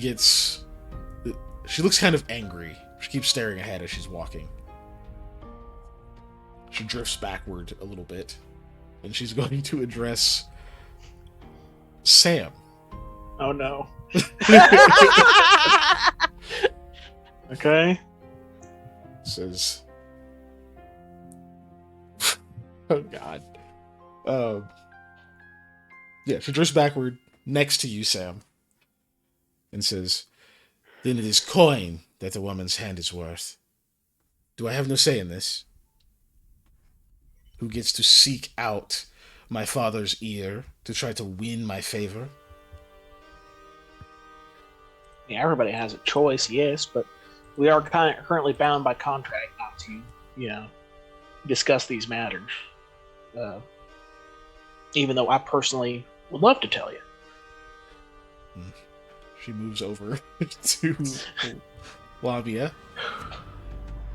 looks kind of angry. She keeps staring ahead as she's walking. She drifts backward a little bit, and she's going to address Sam. Oh no. Okay. Says, "Oh God." Yeah, she drifts backward next to you, Sam, and says, "Then it is coin that a woman's hand is worth. Do I have no say in this? Who gets to seek out my father's ear to try to win my favor?" Yeah, everybody has a choice, yes, but we are currently bound by contract not to, discuss these matters. Even though I personally would love to tell you. She moves over to Lamiya.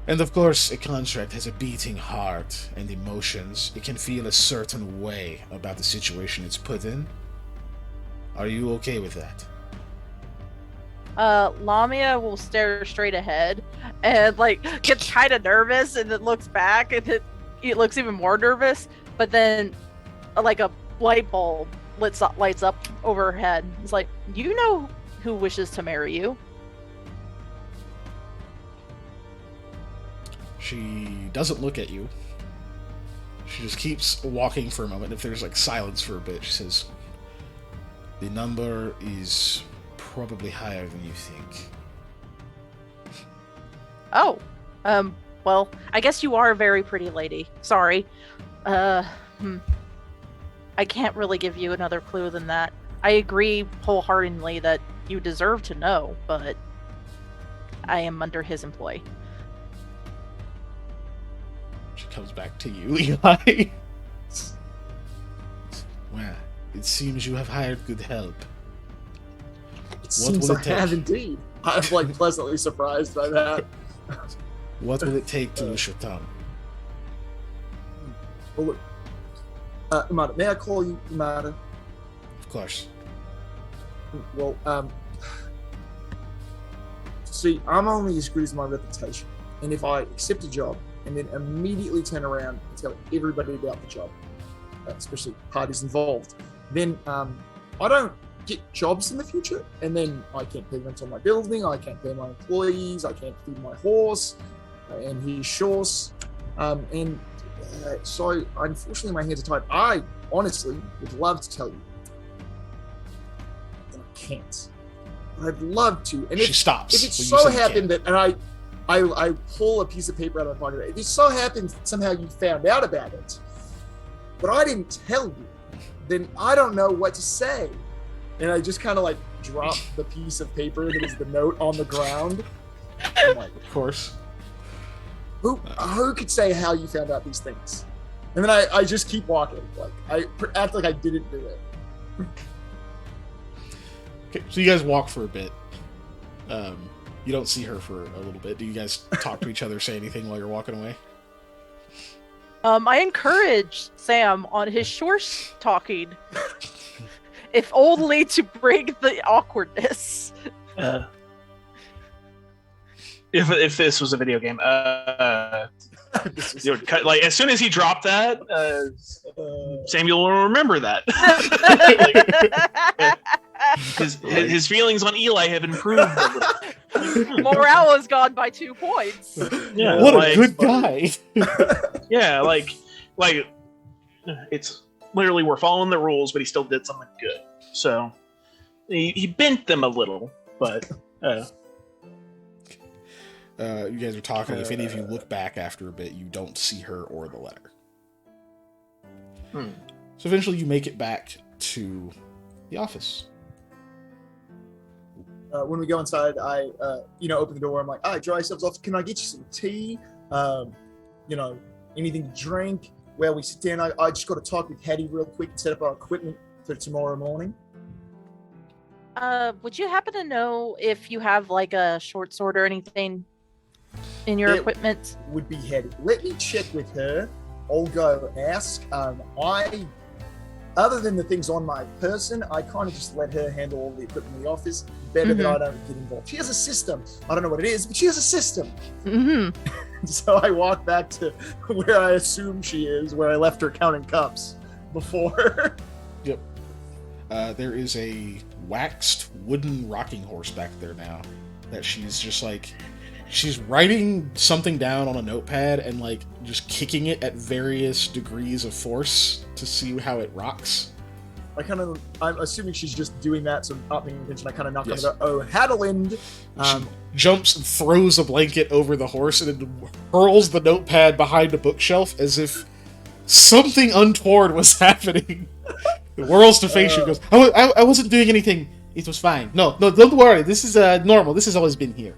"And of course, a contract has a beating heart and emotions. It can feel a certain way about the situation it's put in. Are you okay with that?" Lamia will stare straight ahead and gets kind of nervous, and then looks back, and it looks even more nervous. But then, like a light bulb lights up over her head. It's like, "You know who wishes to marry you." She doesn't look at you. She just keeps walking for a moment. If there's silence for a bit, she says, "The number is probably higher than you think." Oh, well, I guess you are a very pretty lady. Sorry. I can't really give you another clue than that. I agree wholeheartedly that you deserve to know, but I am under his employ. She comes back to you, Eli. "Well, it seems you have hired good help. It seems will I it take? have indeed. I'm pleasantly surprised by that. What will it take to loose your tongue?" Well, look, Umada, may I call you Umada? Of course. Well, see, I'm only as good as my reputation. And if I accept a job and then immediately turn around and tell everybody about the job, especially parties involved, then I don't get jobs in the future, and then I can't pay rent on my building, I can't pay my employees, I can't feed my horse and his shorts, and so unfortunately my hands are tied. I honestly would love to tell you, and I can't. I'd love to. And She stops. If it when you so say you happened can't. that, and I pull a piece of paper out of my pocket. If it so happened somehow you found out about it, but I didn't tell you, then I don't know what to say. And I just kind of like drop the piece of paper that is the note on the ground. I'm like, Of course. who could say how you found out these things? And then I just keep walking. Like I act like I didn't do it. Okay, so you guys walk for a bit. You don't see her for a little bit. Do you guys talk to each other, say anything while you're walking away? I encourage Sam on his short talking, if only to break the awkwardness. If this was a video game, you would cut, like as soon as he dropped that, Samuel will remember that. His feelings on Eli have improved a little. Morale has gone by 2 points. Yeah, What like, a good guy! Yeah, like it's literally we're following the rules, but he still did something good. So he bent them a little, but you guys are talking. If any of you look back after a bit, you don't see her or the letter. So eventually you make it back to the office. When we go inside, I open the door. I'm like, all right, dry yourselves off. Can I get you some tea? Anything to drink? Where we sit down, I just got to talk with Hayethe real quick and set up our equipment for tomorrow morning. Would you happen to know if you have like a short sword or anything in your equipment? Would be Hayethe. Let me check with her. I'll go ask. Other than the things on my person, I kind of just let her handle all the equipment in the office. Better that I don't get involved. She has a system. I don't know what it is, but she has a system. So I walk back to where I assume she is, where I left her counting cups before. Yep. There is a waxed wooden rocking horse back there now that she's just like, she's writing something down on a notepad and like just kicking it at various degrees of force to see how it rocks. I'm assuming she's just doing that, so not paying attention. I kind of knock Yes. on the door. Oh, Hadeland. She jumps and throws a blanket over the horse and then hurls the notepad behind a bookshelf as if something untoward was happening. It whirls to face you and goes, I wasn't doing anything. It was fine. No, don't worry. This is normal. This has always been here.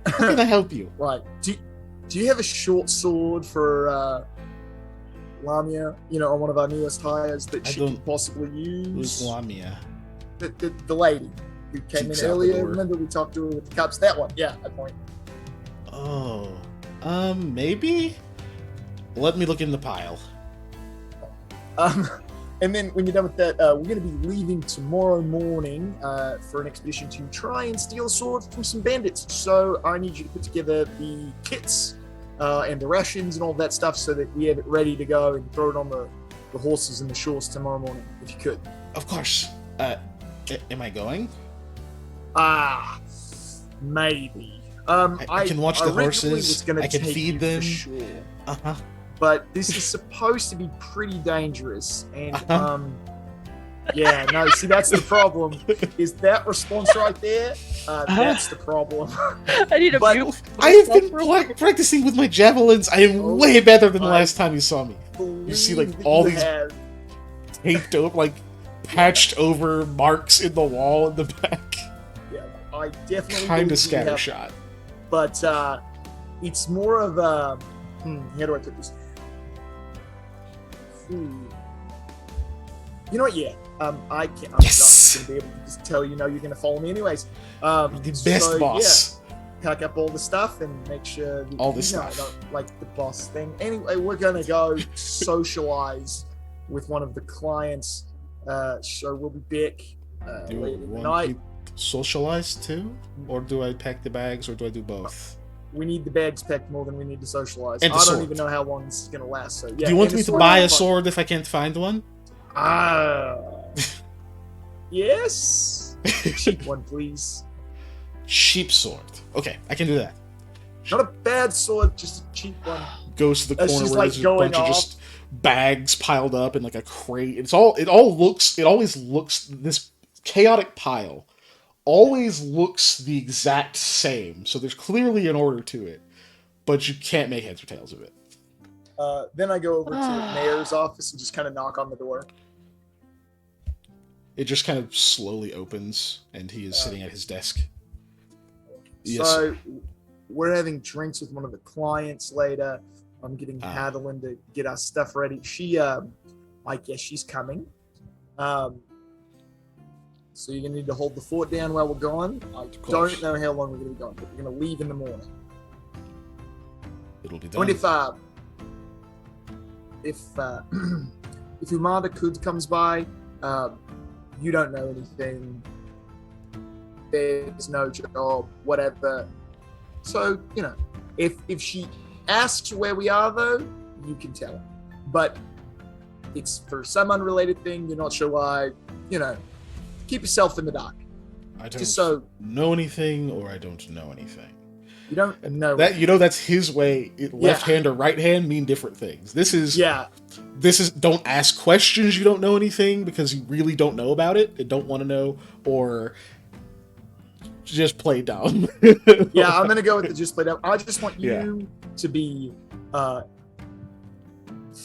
How can I help you? Right. Do you have a short sword for Lamia? On one of our newest hires that she could possibly use? Who's Lamiya? The lady who came Peeks in out the earlier. door. Remember we talked to her with the cups? That one. Yeah, I point. Oh, maybe? Let me look in the pile. And then when you're done with that, we're going to be leaving tomorrow morning for an expedition to try and steal a sword from some bandits. So I need you to put together the kits and the rations and all that stuff so that we have it ready to go and throw it on the horses and the shores tomorrow morning, if you could. Of course. Am I going? Maybe. I can watch the originally horses. was gonna I can take feed you them. for sure. Uh-huh. But this is supposed to be pretty dangerous, and Uh-huh. yeah, no. See, that's the problem. Is that response right there? That's the problem. I need a But- view. I have been practicing with my javelins. I am way better than the last time you saw me. You see, like, Believe all that these- you have- Taped over, like, patched over marks in the wall in the back. Yeah, I definitely Kind of believe you have- scattershot. But it's more of a. How do I put this? You know what? Yeah. I can't. I'm Yes! not going to be able to just tell you, no, you're going to follow me anyways. The best boss. Yeah, pack up all the stuff and make sure that, All the I stuff. don't like the boss thing. Anyway, we're going to go socialize with one of the clients So we'll be back Do late you in the want night. me to socialize too? Or do I pack the bags, or do I do both? We need the bags packed more than we need to socialize. And the I don't sword. even know how long this is gonna last. So yeah. Do you want and me the to sword buy a is fine. sword if I can't find one? Yes. Cheap one, please. Cheap sword. Okay, I can do that. Not a bad sword, just a cheap one. Goes to the As corner she's, where like, there's a going bunch of off. just bags piled up in like a crate. It always looks, this chaotic pile always looks the exact same. So there's clearly an order to it, but you can't make heads or tails of it. Then I go over to the mayor's office and just kind of knock on the door. It just kind of slowly opens, and he is sitting at his desk. Yes, So sir. we're having drinks with one of the clients later. I'm getting Madeline to get our stuff ready. She, I guess she's coming. So you're gonna need to hold the fort down while we're gone. I don't know how long we're gonna be gone, but we're gonna leave in the morning. It'll be done. 25. If if Umada Kud comes by, you don't know anything. There's no job, whatever. So, if she asks where we are, though, you can tell her. But it's for some unrelated thing. You're not sure why. Keep yourself in the dark. I Just don't so know anything, or I don't know anything. you don't know That that's his way. Left hand or right hand mean different things. This is don't ask questions. You don't know anything because you really don't know about it and don't want to know, or just play dumb. Yeah, I'm gonna go with the just play dumb. I just want you to be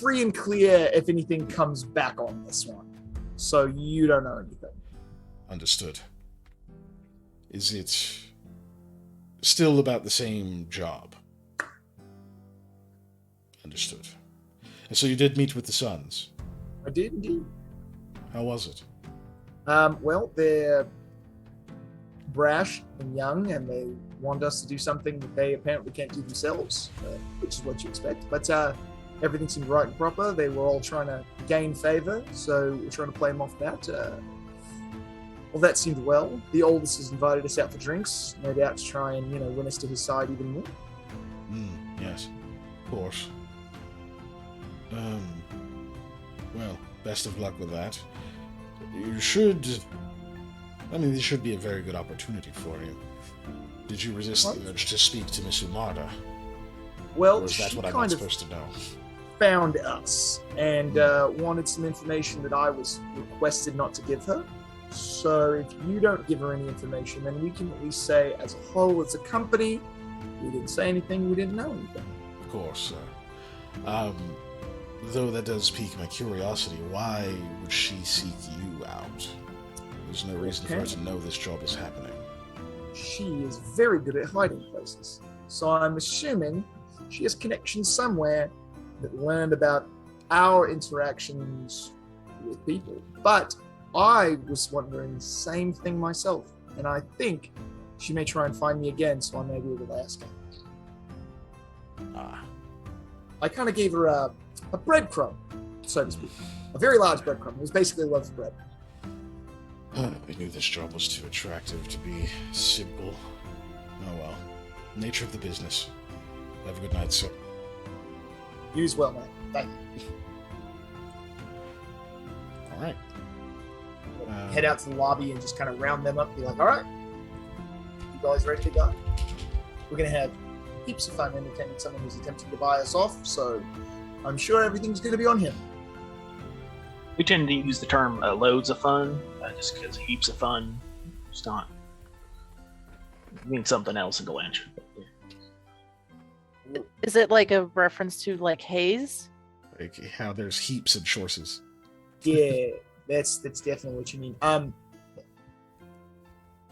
free and clear if anything comes back on this one, so you don't know anything. Understood. Is it still about the same job? Understood. And so you did meet with the Sons. I did indeed. How was it? Well, they're brash and young, and they want us to do something that they apparently can't do themselves, which is what you expect. But everything seemed right and proper. They were all trying to gain favor, so we're trying to play them off that. Well, that seemed well. The oldest has invited us out for drinks, no doubt to try and, win us to his side even more. Yes, of course. Well, best of luck with that. This should be a very good opportunity for you. Did you resist the urge to speak to Miss Umada? Well, or is that she what I'm kind not of supposed to know? found us and wanted some information that I was requested not to give her. So if you don't give her any information, then we can at least say, as a whole, as a company, we didn't say anything, we didn't know anything. Of course, sir. Though that does pique my curiosity, why would she seek you out? There's no reason for her to know this job is happening. She is very good at hiding places. So I'm assuming she has connections somewhere that learned about our interactions with people. But I was wondering the same thing myself, and I think she may try and find me again, so I may be able to ask her. I kind of gave her a breadcrumb, so to speak. A very large breadcrumb. It was basically a loaf of bread. I knew this job was too attractive to be simple. Oh well. Nature of the business. Have a good night, sir. You as well, man. Thank you. Alright. Head out to the lobby and just kind of round them up. Be like, all right, you guys ready to go? We're going to have heaps of fun entertaining someone who's attempting to buy us off, so I'm sure everything's going to be on him. We tend to use the term loads of fun, just because heaps of fun is not means something else in Galantia. Is it like a reference to like haze? Like how there's heaps and choices. Yeah, that's definitely what you mean.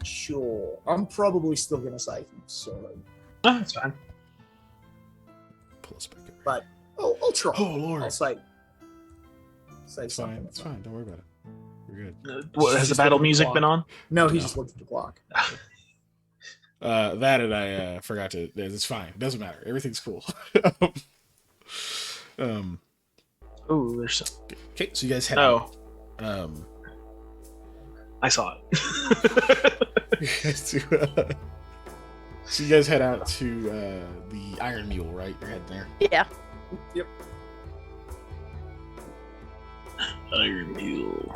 Sure. I'm probably still going to say heaps, so. Oh, that's fine. Pull us back up. But I'll try. Oh, Lord. I'll say It's something. fine. It's fine. Don't worry about it. You're good. What, has the battle music been on? No, he just looked at the clock. That and I forgot to. It's fine. It doesn't matter. Everything's cool. Oh, there's some. Okay, so you guys head Oh. out. I saw it. So you guys head out to the Iron Mule, right? You're heading there. Yeah. Yep. Iron Mule.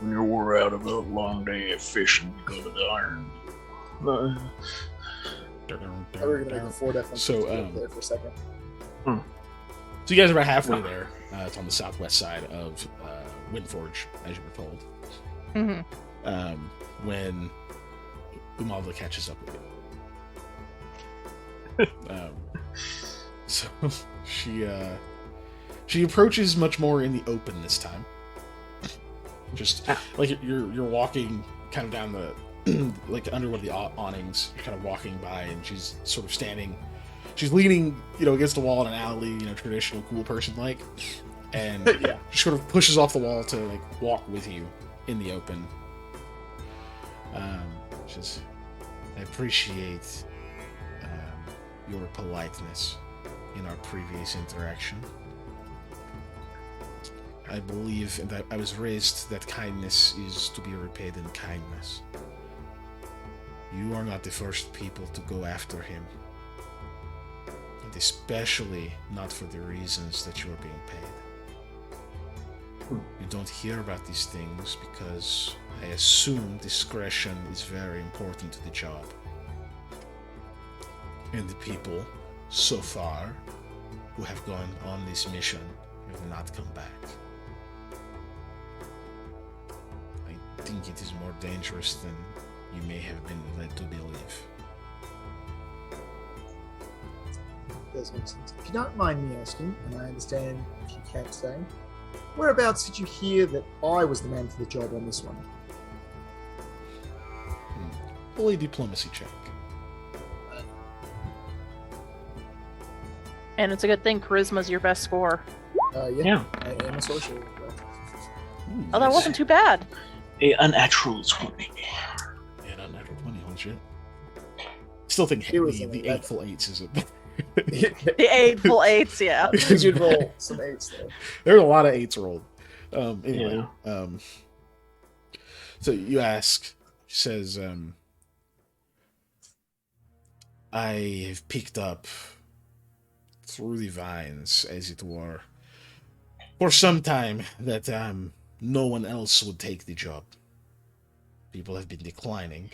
When you were out of a long day of fishing, you go to the Iron Mule. I were gonna make a 4 definitely. So, there for a second. So you guys are about halfway there. It's on the southwest side of Windforge, as you were told. Mm-hmm. When Umalda catches up with you. So she approaches much more in the open this time. Just like you're walking kind of down the like under one of the awnings. You're kind of walking by, and she's sort of standing. She's leaning, against the wall in an alley, traditional cool person like, and Yeah. she sort of pushes off the wall to like walk with you in the open. Just I appreciate your politeness in our previous interaction. I believe that I was raised that kindness is to be repaid in kindness. You are not the first people to go after him. And especially not for the reasons that you are being paid. You don't hear about these things because I assume discretion is very important to the job. And the people, so far, who have gone on this mission have not come back. I think it is more dangerous than you may have been led to believe. Does make sense. If you don't mind me asking, and I understand if you can't say, whereabouts did you hear that I was the man for the job on this one? Roll a diplomacy check. And it's a good thing charisma's your best score. Yeah. I am a social. Ooh, Oh, that wasn't too bad. A unnatural 20. Yeah, not natural 20, holy shit. Still think It was the a- 8 full 8s is it. The 8 full 8s, yeah. You did roll some 8s there. There's a lot of 8s rolled. Anyway, Yeah. So you ask, she says, I have picked up through the vines, as it were, for some time that no one else would take the job. People have been declining,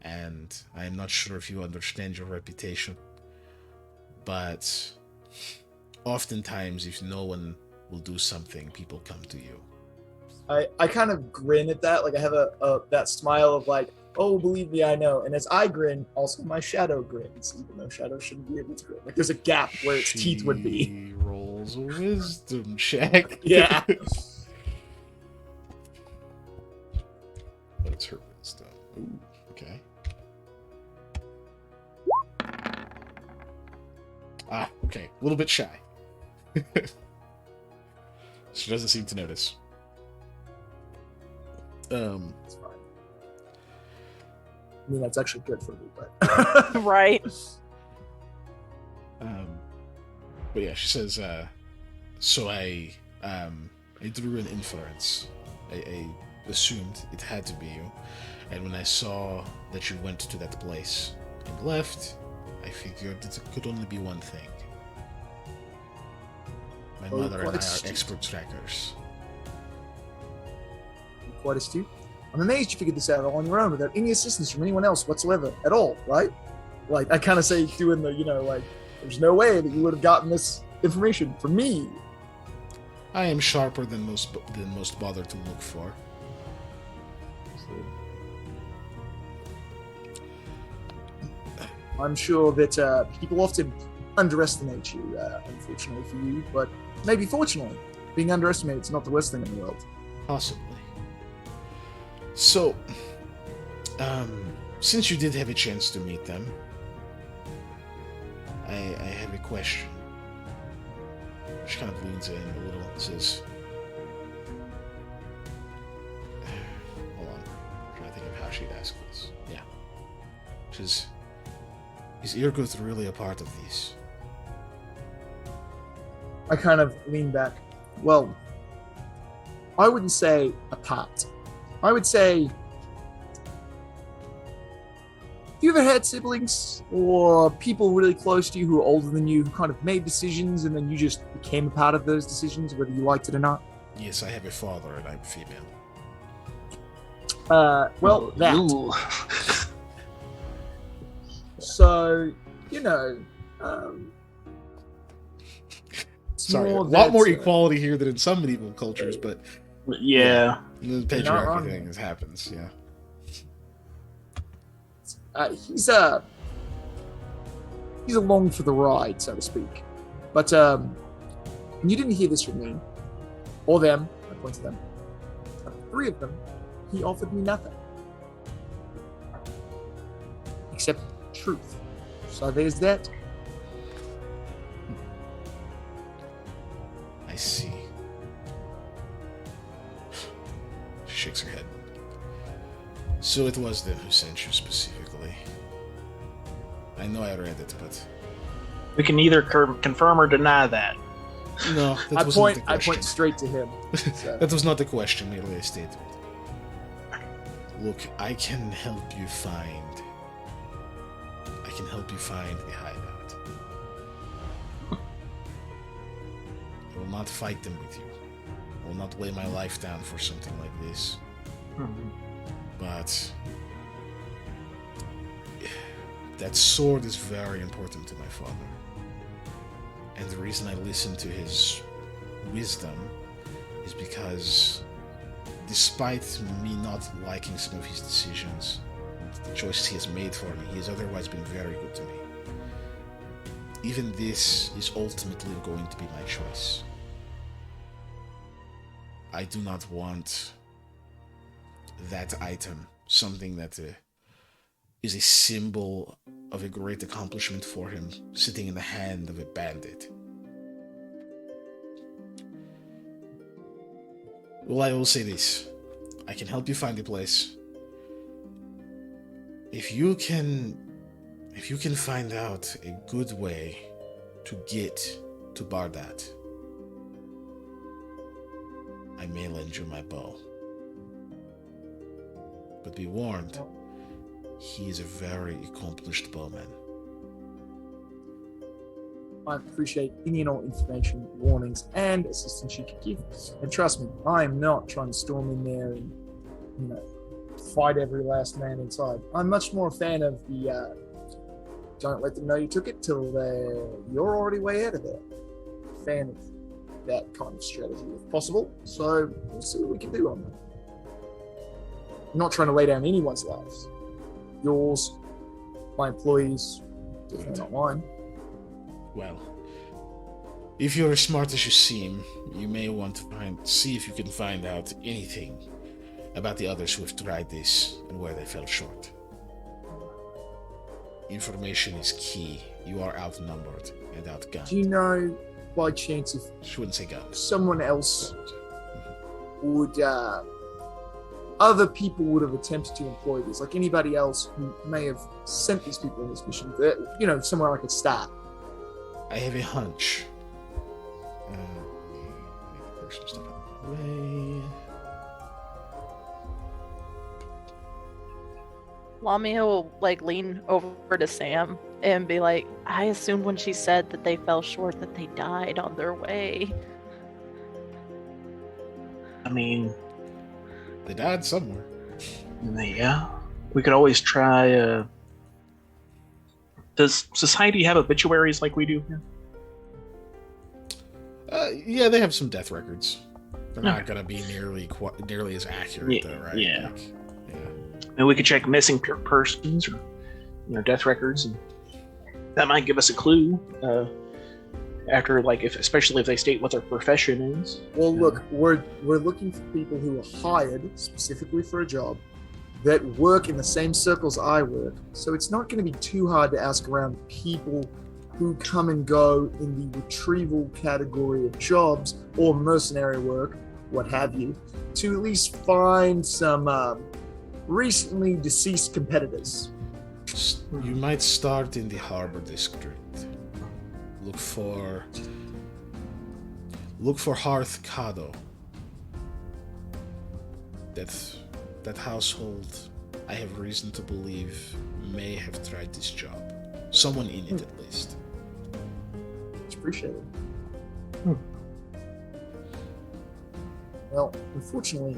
and I am not sure if you understand your reputation, but oftentimes if no one will do something, people come to you. I kind of grin at that. Like I have that smile of like, oh, believe me, I know. And as I grin, also my shadow grins, even though shadow shouldn't be able to grin. Like there's a gap where its teeth would be. She rolls a wisdom check. Yeah. What's her wisdom? Ooh, okay. Okay. A little bit shy. She doesn't seem to notice. It's fine. I mean, that's actually good for me, but Right. But yeah, she says, so I drew an inference. I assumed it had to be you. And when I saw that you went to that place and left, I figured it could only be one thing. My mother and I are expert trackers. quite astute. I'm amazed you figured this out all on your own without any assistance from anyone else whatsoever at all, right? Like, I kind of say doing the, like, there's no way that you would have gotten this information from me. I am sharper than most bother to look for. I'm sure that people often underestimate you, unfortunately for you, but maybe fortunately, being underestimated is not the worst thing in the world. Possibly. So, since you did have a chance to meet them, I have a question. She kind of leans in a little and says, hold on, I'm trying to think of how she'd ask this. Yeah. She says, is Irguth really a part of these? I kind of lean back. Well, I wouldn't say apart. I would say, have you ever had siblings or people really close to you who are older than you who kind of made decisions and then you just became a part of those decisions, whether you liked it or not? Yes, I have a father and I'm female. Well, that. Ooh. So, Sorry, a lot more equality here than in some medieval cultures, but Yeah. the patriarchy thing happens. Yeah. He's along for the ride, so to speak. But you didn't hear this from me or them. I point to them. Three of them, he offered me nothing except truth. So there's that. I see. She shakes her head. So it was them who sent you specifically. I know I read it, but We can neither confirm or deny that. no, that I was point. not the I question. point straight to him. So. That was not the question, merely a statement. Look, I can help you find the hideout. I will not fight them with you. I will not lay my life down for something like this. But that sword is very important to my father. And the reason I listen to his wisdom is because despite me not liking some of his decisions, the choices he has made for me, he has otherwise been very good to me. Even this is ultimately going to be my choice. I do not want that item, something that is a symbol of a great accomplishment for him, sitting in the hand of a bandit. Well, I will say this. I can help you find a place. If you can find out a good way to get to Bardat, I may lend you my bow. But be warned, he is a very accomplished bowman. I appreciate any and all information, warnings, and assistance you could give. And trust me, I am not trying to storm in there and, fight every last man inside. I'm much more a fan of the don't let them know you took it till you're already way out of there. Fan of that kind of strategy if possible. So we'll see what we can do on that. I'm not trying to lay down anyone's lives. Yours, my employees, definitely not mine. Well, if you're as smart as you seem, you may want to see if you can find out anything about the others who have tried this and where they fell short. Information is key. You are outnumbered and outgunned. Do you know, by chance, if She wouldn't say guns. someone else would, other people would have attempted to employ this, like anybody else who may have sent these people on this mission, somewhere I could start? I have a hunch. Make the person step out of the way. Lamia will lean over to Sam and be like, I assumed when she said that they fell short that they died on their way. I mean, They died somewhere. yeah. We could always try. Does society have obituaries like we do here? Yeah, they have some death records. They're not gonna be nearly as accurate, though, right? Yeah. Yeah. And we could check missing persons or death records, and that might give us a clue. After, especially if they state what their profession is. Well, look, we're looking for people who are hired specifically for a job that work in the same circles I work. So it's not going to be too hard to ask around people who come and go in the retrieval category of jobs or mercenary work, what have you, to at least find some recently deceased competitors. You might start in the harbor district. Look for Hearth Kado. that household, I have reason to believe, may have tried this job. Someone in it, at least. It's appreciated. Hmm. Well, unfortunately,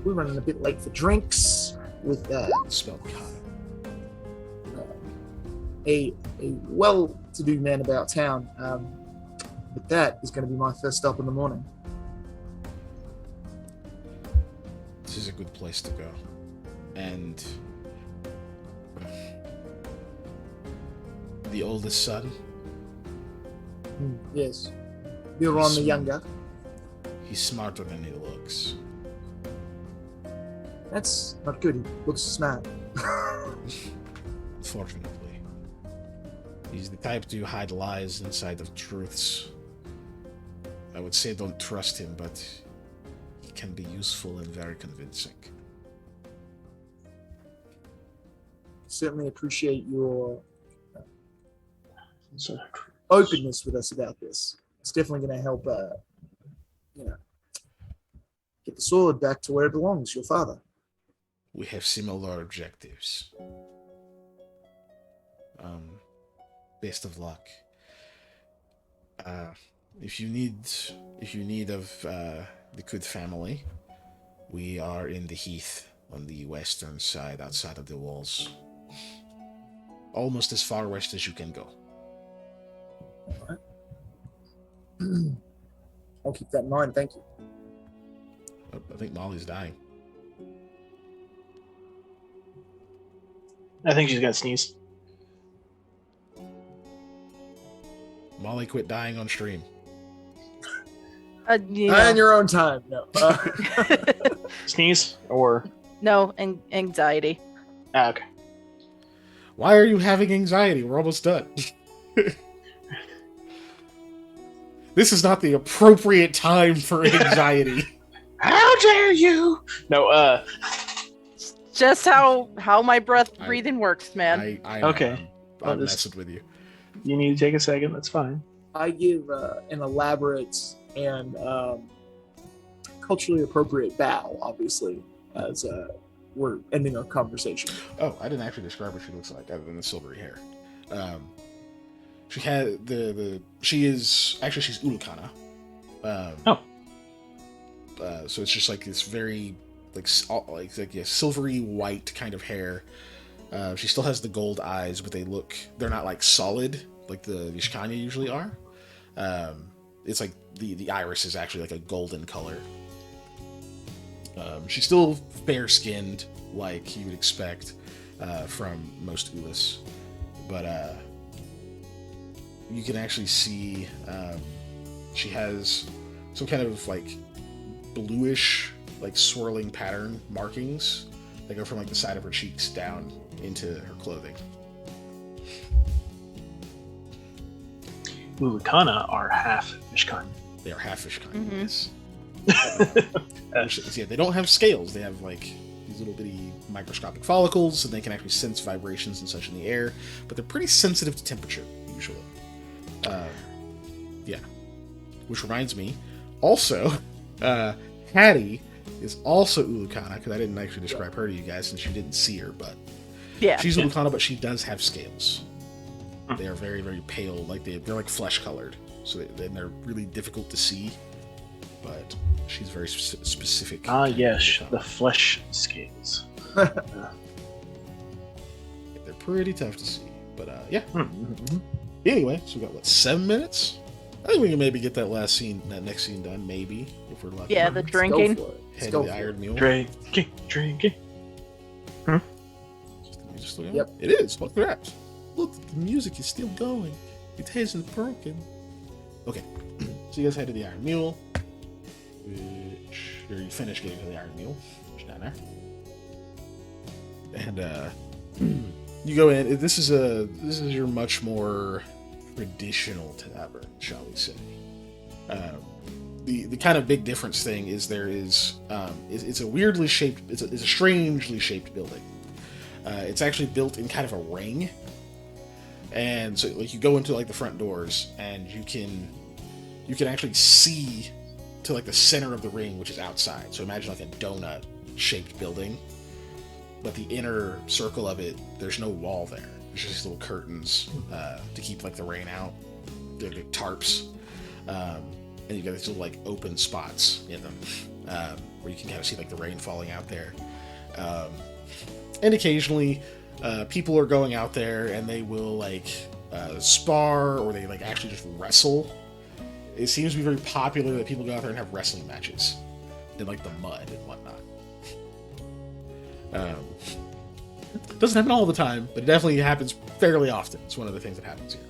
we're running a bit late for drinks with Spelled Kyle. a well-to-do man about town. But that is going to be my first stop in the morning. This is a good place to go. And the oldest son, Yes. Biron the younger. he's smarter than he looks. That's not good. He looks smart. Fortunately. He's the type to hide lies inside of truths. I would say don't trust him, but he can be useful and very convincing. Certainly appreciate your So, openness with us about this. It's definitely going to help, get the sword back to where it belongs, your father. We have similar objectives. Best of luck. If you need of the Good family, we are in the Heath on the western side, outside of the walls. Almost as far west as you can go. I'll keep that in mind. Thank you. I think Molly's dying. I think she's got sneeze. Molly quit dying on stream. In your own time. No. Sneeze or No, anxiety. okay. Why are you having anxiety? We're almost done. This is not the appropriate time for anxiety. How dare you? No, Just how my breathing works, man. I Okay. I'm I'll just- messing with you. you need to take a second. That's fine. I give an elaborate and culturally appropriate bow, obviously, as we're ending our conversation. Oh, I didn't actually describe what she looks like, other than the silvery hair. She had she's Ulukana. So it's just like this very like a silvery white kind of hair. She still has the gold eyes, but they're not like solid like the Vishkanya usually are. It's like the iris is actually like a golden color. She's still fair-skinned, like you would expect from most Ulis, but you can actually see she has some kind of like bluish, like swirling pattern markings that go from like the side of her cheeks down into her clothing. Ulukana are half Mishkan. They are half Vishkanya. Mhm. Yes. Yeah, they don't have scales. They have like these little bitty microscopic follicles, and they can actually sense vibrations and such in the air. But they're pretty sensitive to temperature usually. Yeah. Which reminds me, also, Hattie is also Ulukana, because I didn't actually describe her to you guys since you didn't see her, but Yeah. she's Ulukana, but she does have scales. They are very, very pale, like they're like flesh colored, so they're really difficult to see. But she's very specific. Ah, kind of yes, Ulukana. the flesh scales. They're pretty tough to see, but yeah. Mm-hmm. Anyway, so we got what, 7 minutes? I think we can maybe get that next scene done, maybe if we're lucky. Yeah, the Let's go drinking. for it. Let's Head go to the for it. Iron Mule. Drinking. Just look at Yep. It is. Look at that. Look, the music is still going. It hasn't broken. Okay, so you guys head to the Iron Mule, or you finish getting to the Iron Mule, which is down there, and you go in. This is your much more traditional tavern, shall we say? The kind of big difference thing is it's a weirdly shaped, it's a strangely shaped building. It's actually built in kind of a ring, and so like you go into like the front doors, and you can actually see to like the center of the ring, which is outside. So imagine like a donut shaped building, but the inner circle of it, there's no wall there. There's just little curtains to keep like the rain out. They're like tarps, and you got these little like open spots in them where you can kind of see like the rain falling out there. And occasionally, people are going out there and they will like spar, or they like actually just wrestle. It seems to be very popular that people go out there and have wrestling matches in like the mud and whatnot. Doesn't happen all the time, but it definitely happens fairly often. It's one of the things that happens here.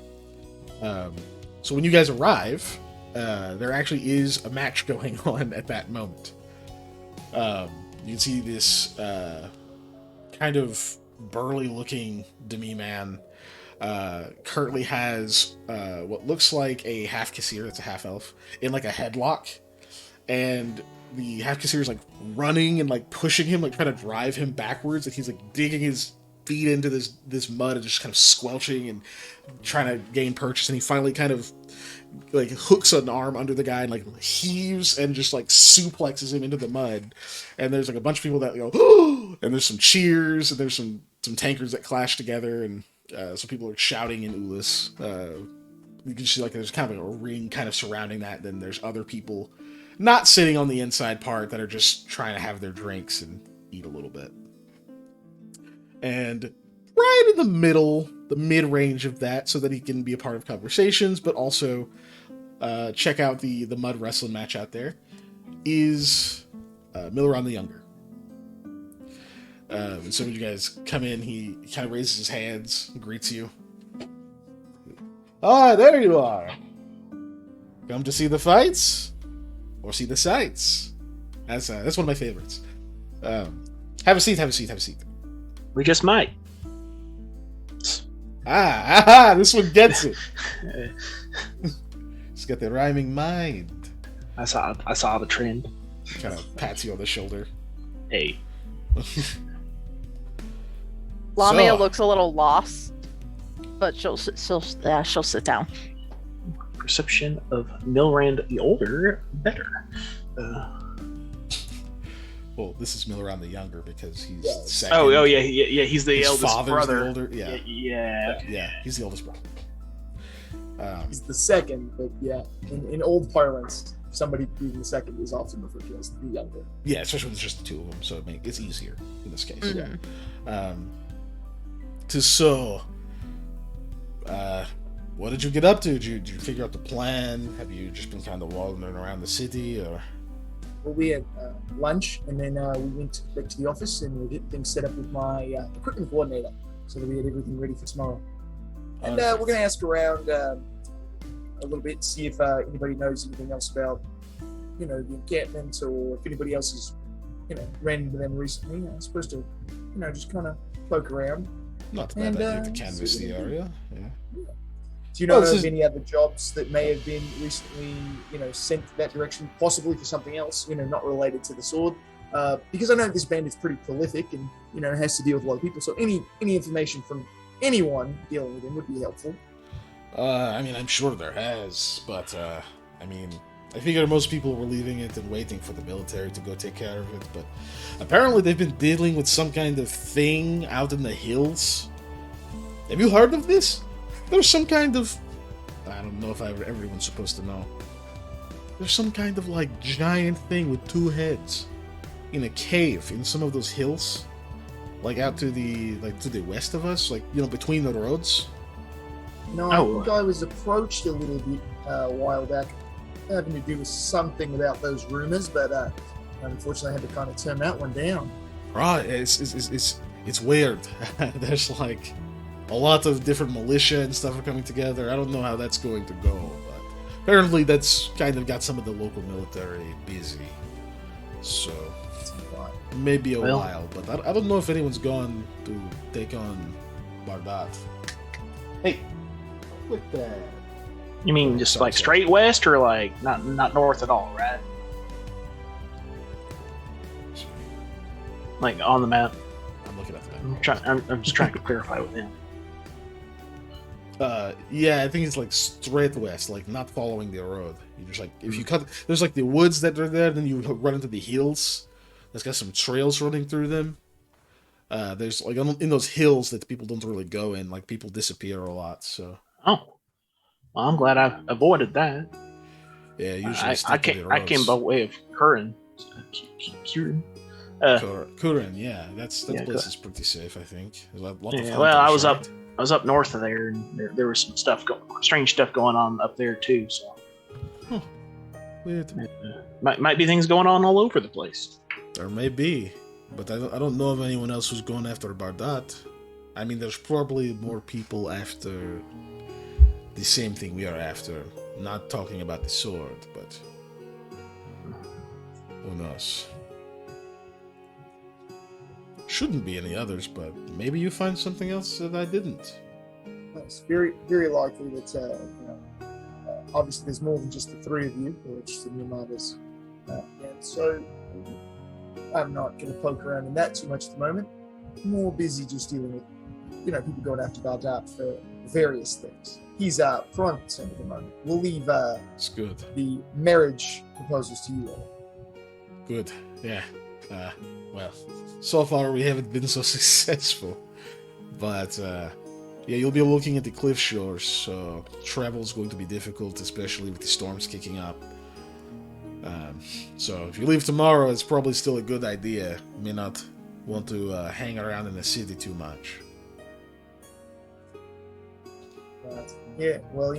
So when you guys arrive, there actually is a match going on at that moment. You can see this kind of burly-looking demi-man currently has what looks like a half-Kasir, that's a half-elf, in like a headlock, and the half-Kasir is like running and like pushing him, like trying to drive him backwards, and he's like digging his feet into this mud and just kind of squelching and trying to gain purchase, and he finally kind of like hooks an arm under the guy and like heaves and just like suplexes him into the mud. And there's like a bunch of people that go, oh! And there's some cheers, and there's some tankers that clash together, and some people are shouting in Ulis. You can see like there's kind of a ring kind of surrounding that. Then there's other people not sitting on the inside part that are just trying to have their drinks and eat a little bit. And right in the middle, the mid-range of that, so that he can be a part of conversations, but also check out the mud wrestling match out there, is Milran the Younger. And so when you guys come in, he kind of raises his hands and greets you. Ah, there you are. Come to see the fights? Or see the sights? That's one of my favorites. Have a seat, have a seat, have a seat. We just might. This one gets it. He's got the rhyming mind. I saw the trend. Kind of pats you on the shoulder. Hey. Lamia looks a little lost, but she'll sit down. Perception of Milrand the Older better. Well, this is Milran the Younger because he's Yes. second. Oh yeah, he's the His eldest father's brother. the older, yeah. Yeah. He's the oldest brother. He's the second, but yeah, in old parlance, somebody being the second is often referred to as the younger. Yeah, especially when it's just the two of them, so it's easier in this case. Mm-hmm. What did you get up to? Did you figure out the plan? Have you just been kind of wandering around the city, or? Well, we had lunch, and then we went back to the office, and we get things set up with my equipment coordinator, so that we had everything ready for tomorrow. And we're going to ask around a little bit, see if anybody knows anything else about, the encampment, or if anybody else has, ran into them recently. I'm supposed to, just kind of poke around. Not a bad idea to canvass the area. Yeah. Do you know of any other jobs that may have been recently, sent that direction, possibly for something else, not related to the sword? Because I know this band is pretty prolific and, has to deal with a lot of people. So any information from anyone dealing with him would be helpful. I'm sure there has, but, I figured most people were leaving it and waiting for the military to go take care of it, but apparently they've been dealing with some kind of thing out in the hills. Have you heard of this? There's some kind of... I don't know if everyone's supposed to know. There's some kind of, giant thing with two heads in a cave in some of those hills. Out to the west of us, between the roads. I think I was approached a little bit a while back, having to do with something about those rumors, but unfortunately I had to kind of turn that one down. Right, it's weird. There's a lot of different militia and stuff are coming together. I don't know how that's going to go, but apparently that's kind of got some of the local military busy. So maybe a while, but I don't know if anyone's gone to take on Bardat. Hey, with that. You mean just straight west, or not north at all, right? On the map. I'm looking at the map. I'm just trying to clarify with him. Yeah, I think it's straight west, not following the road. You just if you cut, there's the woods that are there, then you run into the hills. that's got some trails running through them. There's like in those hills that people don't really go in, like people disappear a lot. So Oh, well, I'm glad I avoided that. yeah, usually I stick to the I came roads. by way of Curran. Curran. Kurin, yeah, that Yeah, place is pretty safe, I think. There's a lot of Yeah, hunters, well, right? I was up north of there, and there was some strange stuff going on up there too. So Weird. might be things going on all over the place. There may be, but I don't know of anyone else who's going after Bardat. I mean, there's probably more people after the same thing we are after. Not talking about the sword, but who knows? Shouldn't be any others, but maybe you find something else that I didn't. It's very, very likely that obviously there's more than just the three of you who are interested in your mothers, and so I'm not going to poke around in that too much at the moment. More busy just dealing with, people going after Bardat for various things. He's prime concern at the moment. We'll leave It's good. the marriage proposals to you all. Good. Yeah. Well, so far we haven't been so successful. But, yeah, you'll be looking at the cliff shores, so travel's going to be difficult, especially with the storms kicking up. So if you leave tomorrow, it's probably still a good idea. You may not want to hang around in the city too much. Yeah, well,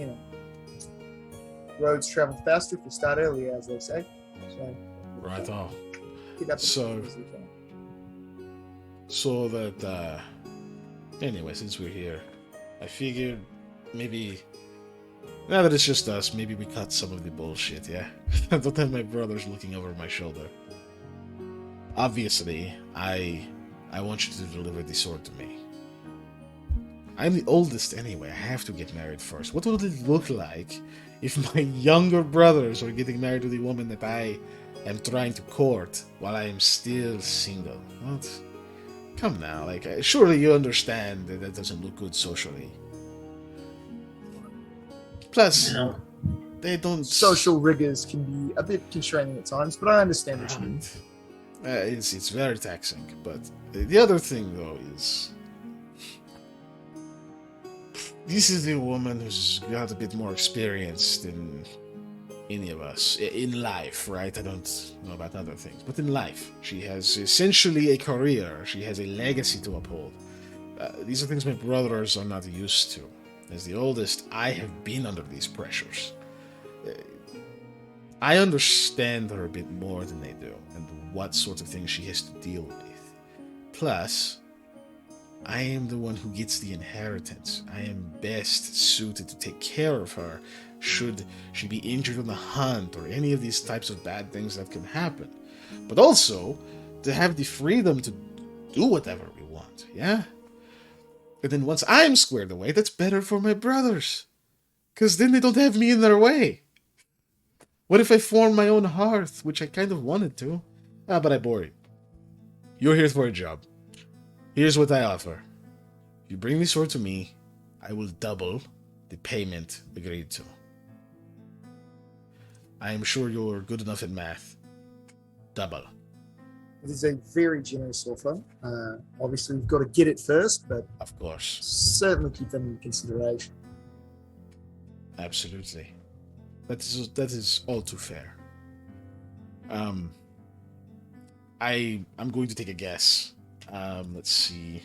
roads travel faster if you start earlier, as they say. So, Right on. get up as So- soon as we can. So that, anyway, since we're here, I figured maybe, now that it's just us, maybe we cut some of the bullshit, yeah? I don't have my brothers looking over my shoulder. Obviously, I want you to deliver the sword to me. I'm the oldest anyway, I have to get married first. What would it look like if my younger brothers are getting married to the woman that I am trying to court while I am still single? What? Come now, surely you understand that doesn't look good socially. Plus, they don't... Social rigors can be a bit constraining at times, but I understand what you mean. It's very taxing, but the other thing, though, is... This is the woman who's got a bit more experience than any of us in life, right? I don't know about other things, but in life, she has essentially a career. She has a legacy to uphold. These are things my brothers are not used to. As the oldest, I have been under these pressures. I understand her a bit more than they do, and what sort of things she has to deal with. Plus, I am the one who gets the inheritance. I am best suited to take care of her should she be injured on the hunt or any of these types of bad things that can happen. But also, to have the freedom to do whatever we want, yeah? And then once I'm squared away, that's better for my brothers. Because then they don't have me in their way. What if I form my own hearth, which I kind of wanted to? But I bore you. You're here for a job. Here's what I offer. If you bring the sword to me, I will double the payment agreed to. I am sure you're good enough at math. Double. It is a very generous offer. Obviously, we've got to get it first, but Of course. certainly keep them in consideration. Absolutely. That is all too fair. I'm going to take a guess. Let's see.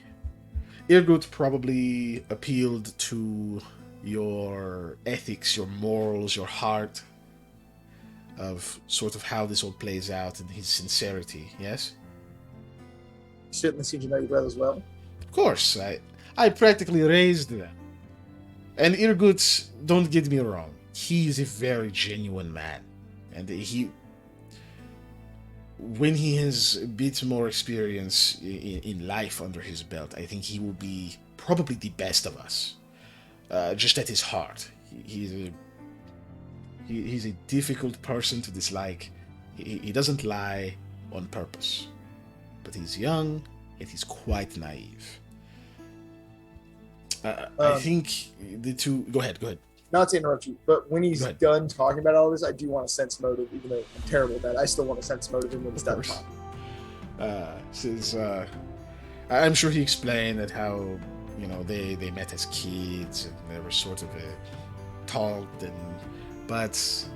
Irgut probably appealed to your ethics, your morals, your heart of sort of how this all plays out and his sincerity, yes? Certainly seems to know your brothers well. Of course, I practically raised them. And Irgut, don't get me wrong, he is a very genuine man. And when he has a bit more experience in life under his belt, I think he will be probably the best of us. Just at his heart. He's a difficult person to dislike. He doesn't lie on purpose. But he's young, and he's quite naive. I think the two... Go ahead. Not to interrupt you, but when he's Go ahead. done talking about all this, I do want a sense motive, even though I'm terrible at that. I still want a sense motive when he's done course. talking. Says, I'm sure he explained that how, they met as kids and they were sort of talked, but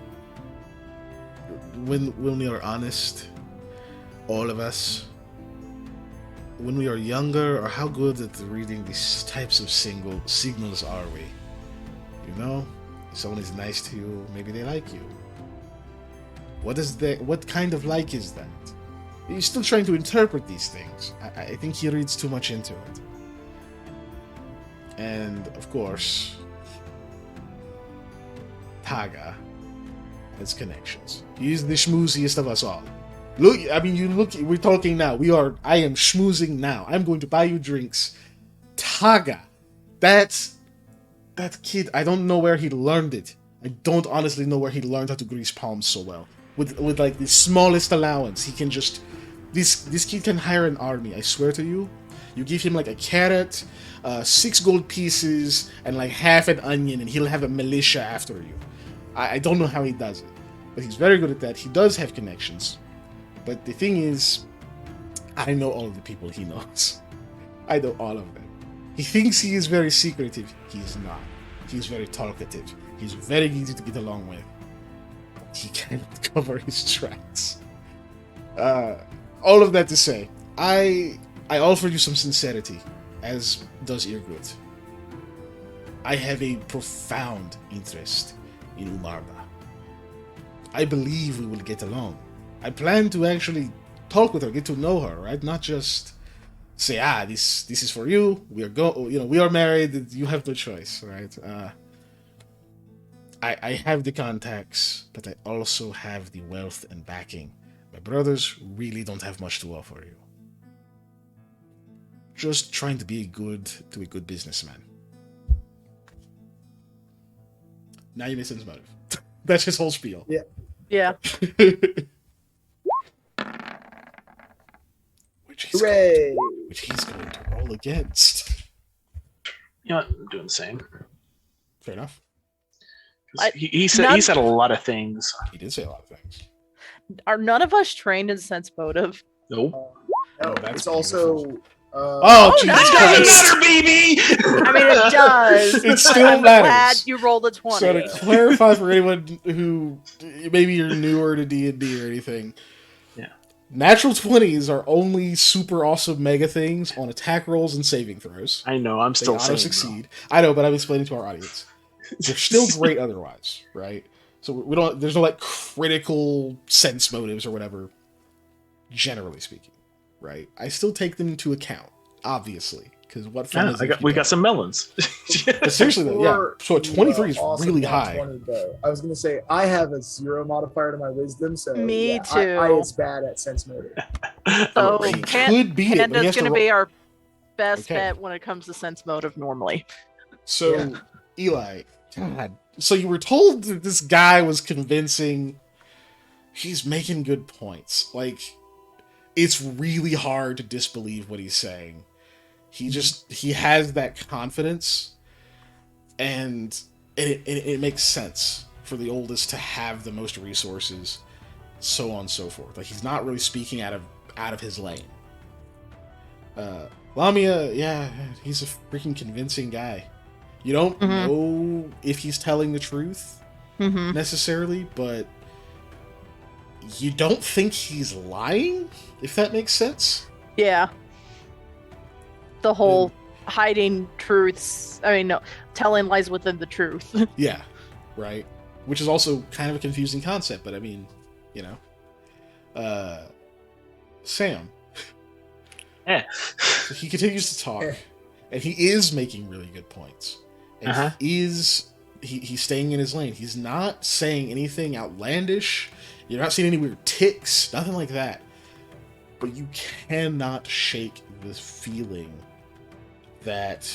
when we are honest, all of us, when we are younger, or how good at reading these types of signals are we? If someone is nice to you, maybe they like you. What kind of like is that? He's still trying to interpret these things. I think he reads too much into it. And, of course, Taga has connections. He's the schmooziest of us all. We're talking now. I am schmoozing now. I'm going to buy you drinks. Taga. That kid, I don't know where he learned it. I don't honestly know where he learned how to grease palms so well. With like the smallest allowance, he can just... This kid can hire an army, I swear to you. You give him like a carrot, 6 gold pieces, and like half an onion, and he'll have a militia after you. I don't know how he does it, but he's very good at that. He does have connections. But the thing is, I know all of the people he knows. I know all of them. He thinks he is very secretive. He's not. He's very talkative. He's very easy to get along with. He cannot cover his tracks. All of that to say, I offer you some sincerity, as does Irgut. I have a profound interest in Umarba. I believe we will get along. I plan to actually talk with her, get to know her, right? Not just say, this is for you. We are married. You have no choice, right? I have the contacts, but I also have the wealth and backing. My brothers really don't have much to offer you. Just trying to be a good businessman. Now you make sense about it. That's his whole spiel. Yeah. Yeah. Which Hooray! he's going to roll against. You know what? I'm doing the same. Fair enough. He said a lot of things. He did say a lot of things. Are none of us trained in sense motive? Nope. No, that's it's also. Jesus nice! Christ! Doesn't matter, baby. I mean, it does. It still I'm matters. glad you rolled a 20. So to clarify for anyone who maybe you're newer to D&D or anything, natural 20s are only super awesome mega things on attack rolls and saving throws. I know. I'm They still saying succeed. I know, but I'm explaining to our audience. They're still great otherwise, right? So we don't. There's no like critical sense motives or whatever. Generally speaking, right? I still take them into account, obviously, because what fun is it? We got some melons. But seriously though, yeah. So a 23 is awesome really nat high. 20, though. I was gonna say I have a 0 modifier to my wisdom, so Me yeah, too. I is bad at sense motive. So He could beat it, but he Panda's has to going to roll. be our best Okay. bet when it comes to sense motive normally. So, Yeah. Eli, God. So you were told that this guy was convincing. He's making good points. Like, it's really hard to disbelieve what he's saying. He has that confidence, and it makes sense for the oldest to have the most resources, so on and so forth. Like, he's not really speaking out of his lane. Lamia, yeah, he's a freaking convincing guy. You don't know if he's telling the truth necessarily, but you don't think he's lying, if that makes sense. Yeah. The whole hiding truths. I mean, no, telling lies within the truth. Yeah, right. Which is also kind of a confusing concept, but I mean, Sam. Yeah. So he continues to talk, and he is making really good points. And he's staying in his lane. He's not saying anything outlandish. You're not seeing any weird ticks, nothing like that. But you cannot shake this feeling that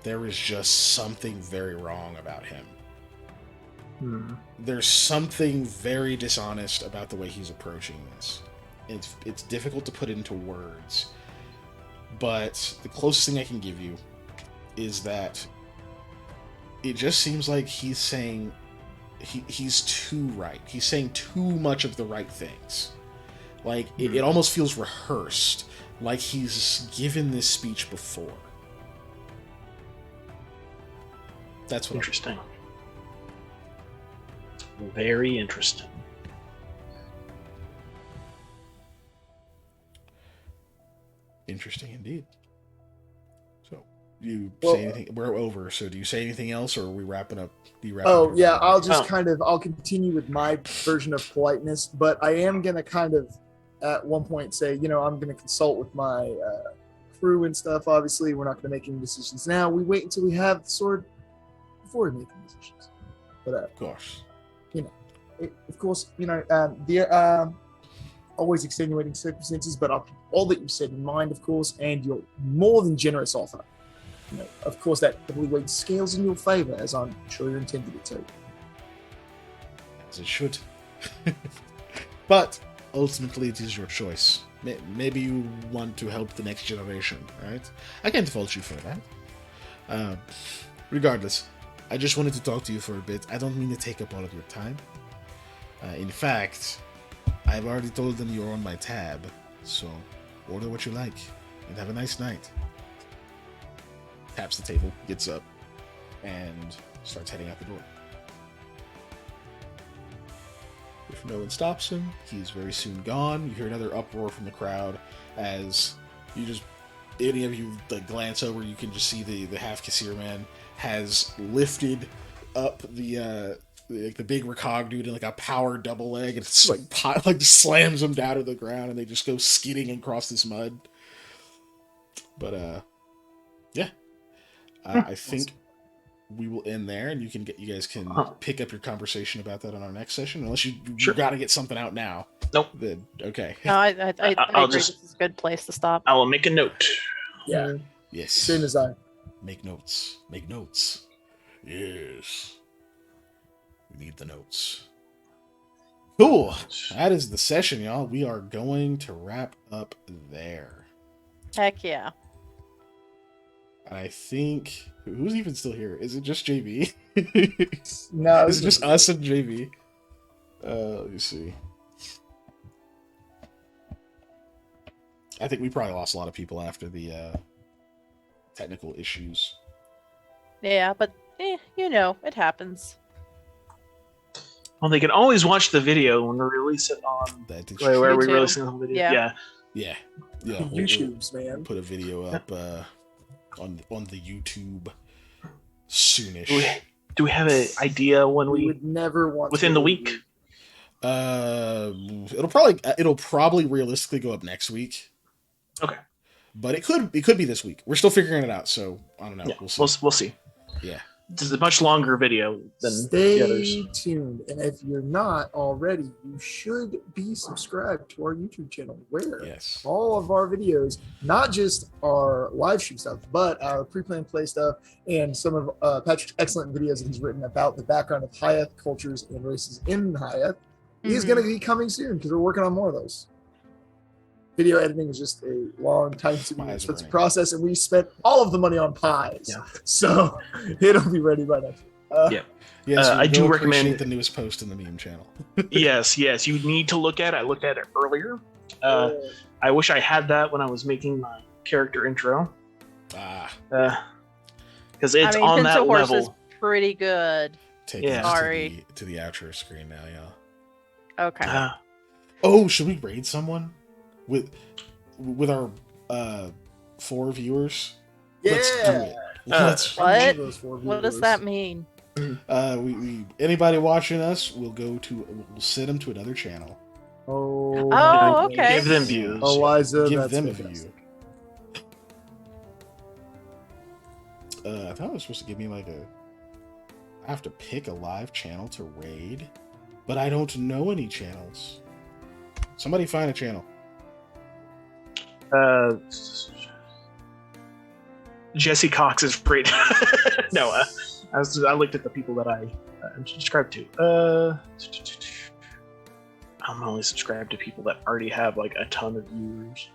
there is just something very wrong about him. There's something very dishonest about the way he's approaching this. It's difficult to put into words, but the closest thing I can give you is that it just seems like he's saying he's too right. He's saying too much of the right things. Like, it almost feels rehearsed, like he's given this speech before. That's what Interesting. Very interesting. Interesting indeed. So, you Well, say anything? We're over. So, do you say anything else, or are we wrapping up? Do you wrap Oh up yeah, your- I'll just Oh. I'll continue with my version of politeness, but I am gonna kind of at one point say, I'm gonna consult with my crew and stuff. Obviously, we're not gonna make any decisions now. We wait until we have the sword before we make any decisions. But Of course. of course, there are always extenuating circumstances, but I'll keep all that you said in mind, of course, and your more than generous offer. Of course, that heavily weighted scales in your favor, as I'm sure you're intended it to. As it should. But ultimately, it is your choice. Maybe you want to help the next generation, right? I can't fault you for that. Regardless, I just wanted to talk to you for a bit. I don't mean to take up all of your time. In fact, I've already told them you're on my tab, so order what you like, and have a nice night. Taps the table, gets up, and starts heading out the door. If no one stops him, he's very soon gone. You hear another uproar from the crowd as any of you glance over, you can just see the half Kassir man has lifted up the big Rakog dude in like a power double leg, and it's like slams him down to the ground, and they just go skidding across this mud. But yeah, I think we will end there, and you guys can pick up your conversation about that on our next session. Unless you Sure. got to get something out now. Nope. Then okay. No, I I'll agree. just- This is a good place to stop. I will make a note. Yeah, Yes. as soon as I. Make notes. Make notes. Yes. We need the notes. Cool. That is the session, y'all. We are going to wrap up there. Heck yeah. I think who's even still here? Is it just JB? No, Is it just us and JB? Let me see. I think we probably lost a lot of people after the technical issues. Yeah, but it happens. Well, they can always watch the video when we release it on That is where we YouTube. releasing the video. Yeah. Yeah. YouTube's, man. We'll put a video up on the YouTube soonish. Do we have an idea when We we would never want within to the week? It'll probably realistically go up next week. Okay. But it could be this week. We're still figuring it out, so I don't know. Yeah, We'll see. we'll see. Yeah. This is a much longer video than the others. Stay tuned, and if you're not already, you should be subscribed to our YouTube channel, where Yes. all of our videos, not just our live stream stuff, but our pre-planned play stuff and some of Patrick's excellent videos that he's written about the background of Hayethe cultures and races in Hayethe, is Mhm. going to be coming soon because we're working on more of those. Video editing is just a long, time-consuming, My eyes are expensive burning. process, and we spent all of the money on pies. Yeah. So it'll be ready by next week. Yeah. Yes, I do recommend- appreciate the newest post in the meme channel. yes, you need to look at it. I looked at it earlier. I wish I had that when I was making my character intro. Because it's on Pencil that Horse level. is pretty good. Taking Yeah. us Sorry. to the outro screen now, y'all. Okay. Oh, should we raid someone with our 4 viewers? Let's do it. Let's. What? Those 4 What does viewers. that mean? We anybody watching us, we'll send them to another channel. Oh, Oh, okay. Give them views. Eliza, Give that's them a fantastic. view. I thought it was supposed to give me I have to pick a live channel to raid, but I don't know any channels. Somebody find a channel. Jesse Cox is great. No, I looked at the people that I subscribed to. I'm only subscribed to people that already have a ton of viewers.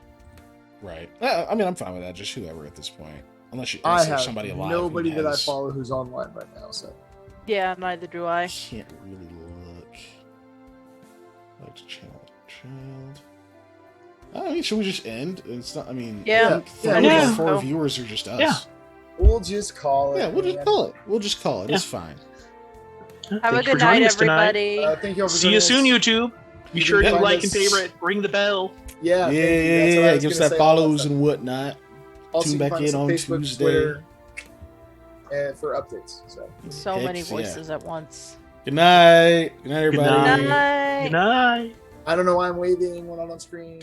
Right. I'm fine with that. Just whoever at this point, unless I there's have somebody alive. nobody who that I has- follow who's online right now. So Yeah, neither do I. Can't really look. Like channel child. I mean, should we just end? It's not. I mean, Yeah. I think Yeah, three yeah. or four So- viewers are just us. Yeah. We'll just call it. Yeah, we'll just man. call it. We'll just call it. Yeah. It's fine. Have Thank a you for good joining night, us tonight. everybody. Thank you all for See you joining soon, us. YouTube. Be You sure can to find like us- and favorite, ring the bell. Yeah, Yeah, thank you. That's what I was Give us gonna that say, all follows stuff. and whatnot. Also, Tune you can back find us in on on Facebook, Tuesday. Twitter, for updates. So many Hex, yeah. voices at once. Good night. Good night, everybody. night. Night. Good night. I don't know why I'm waving when I'm on screen.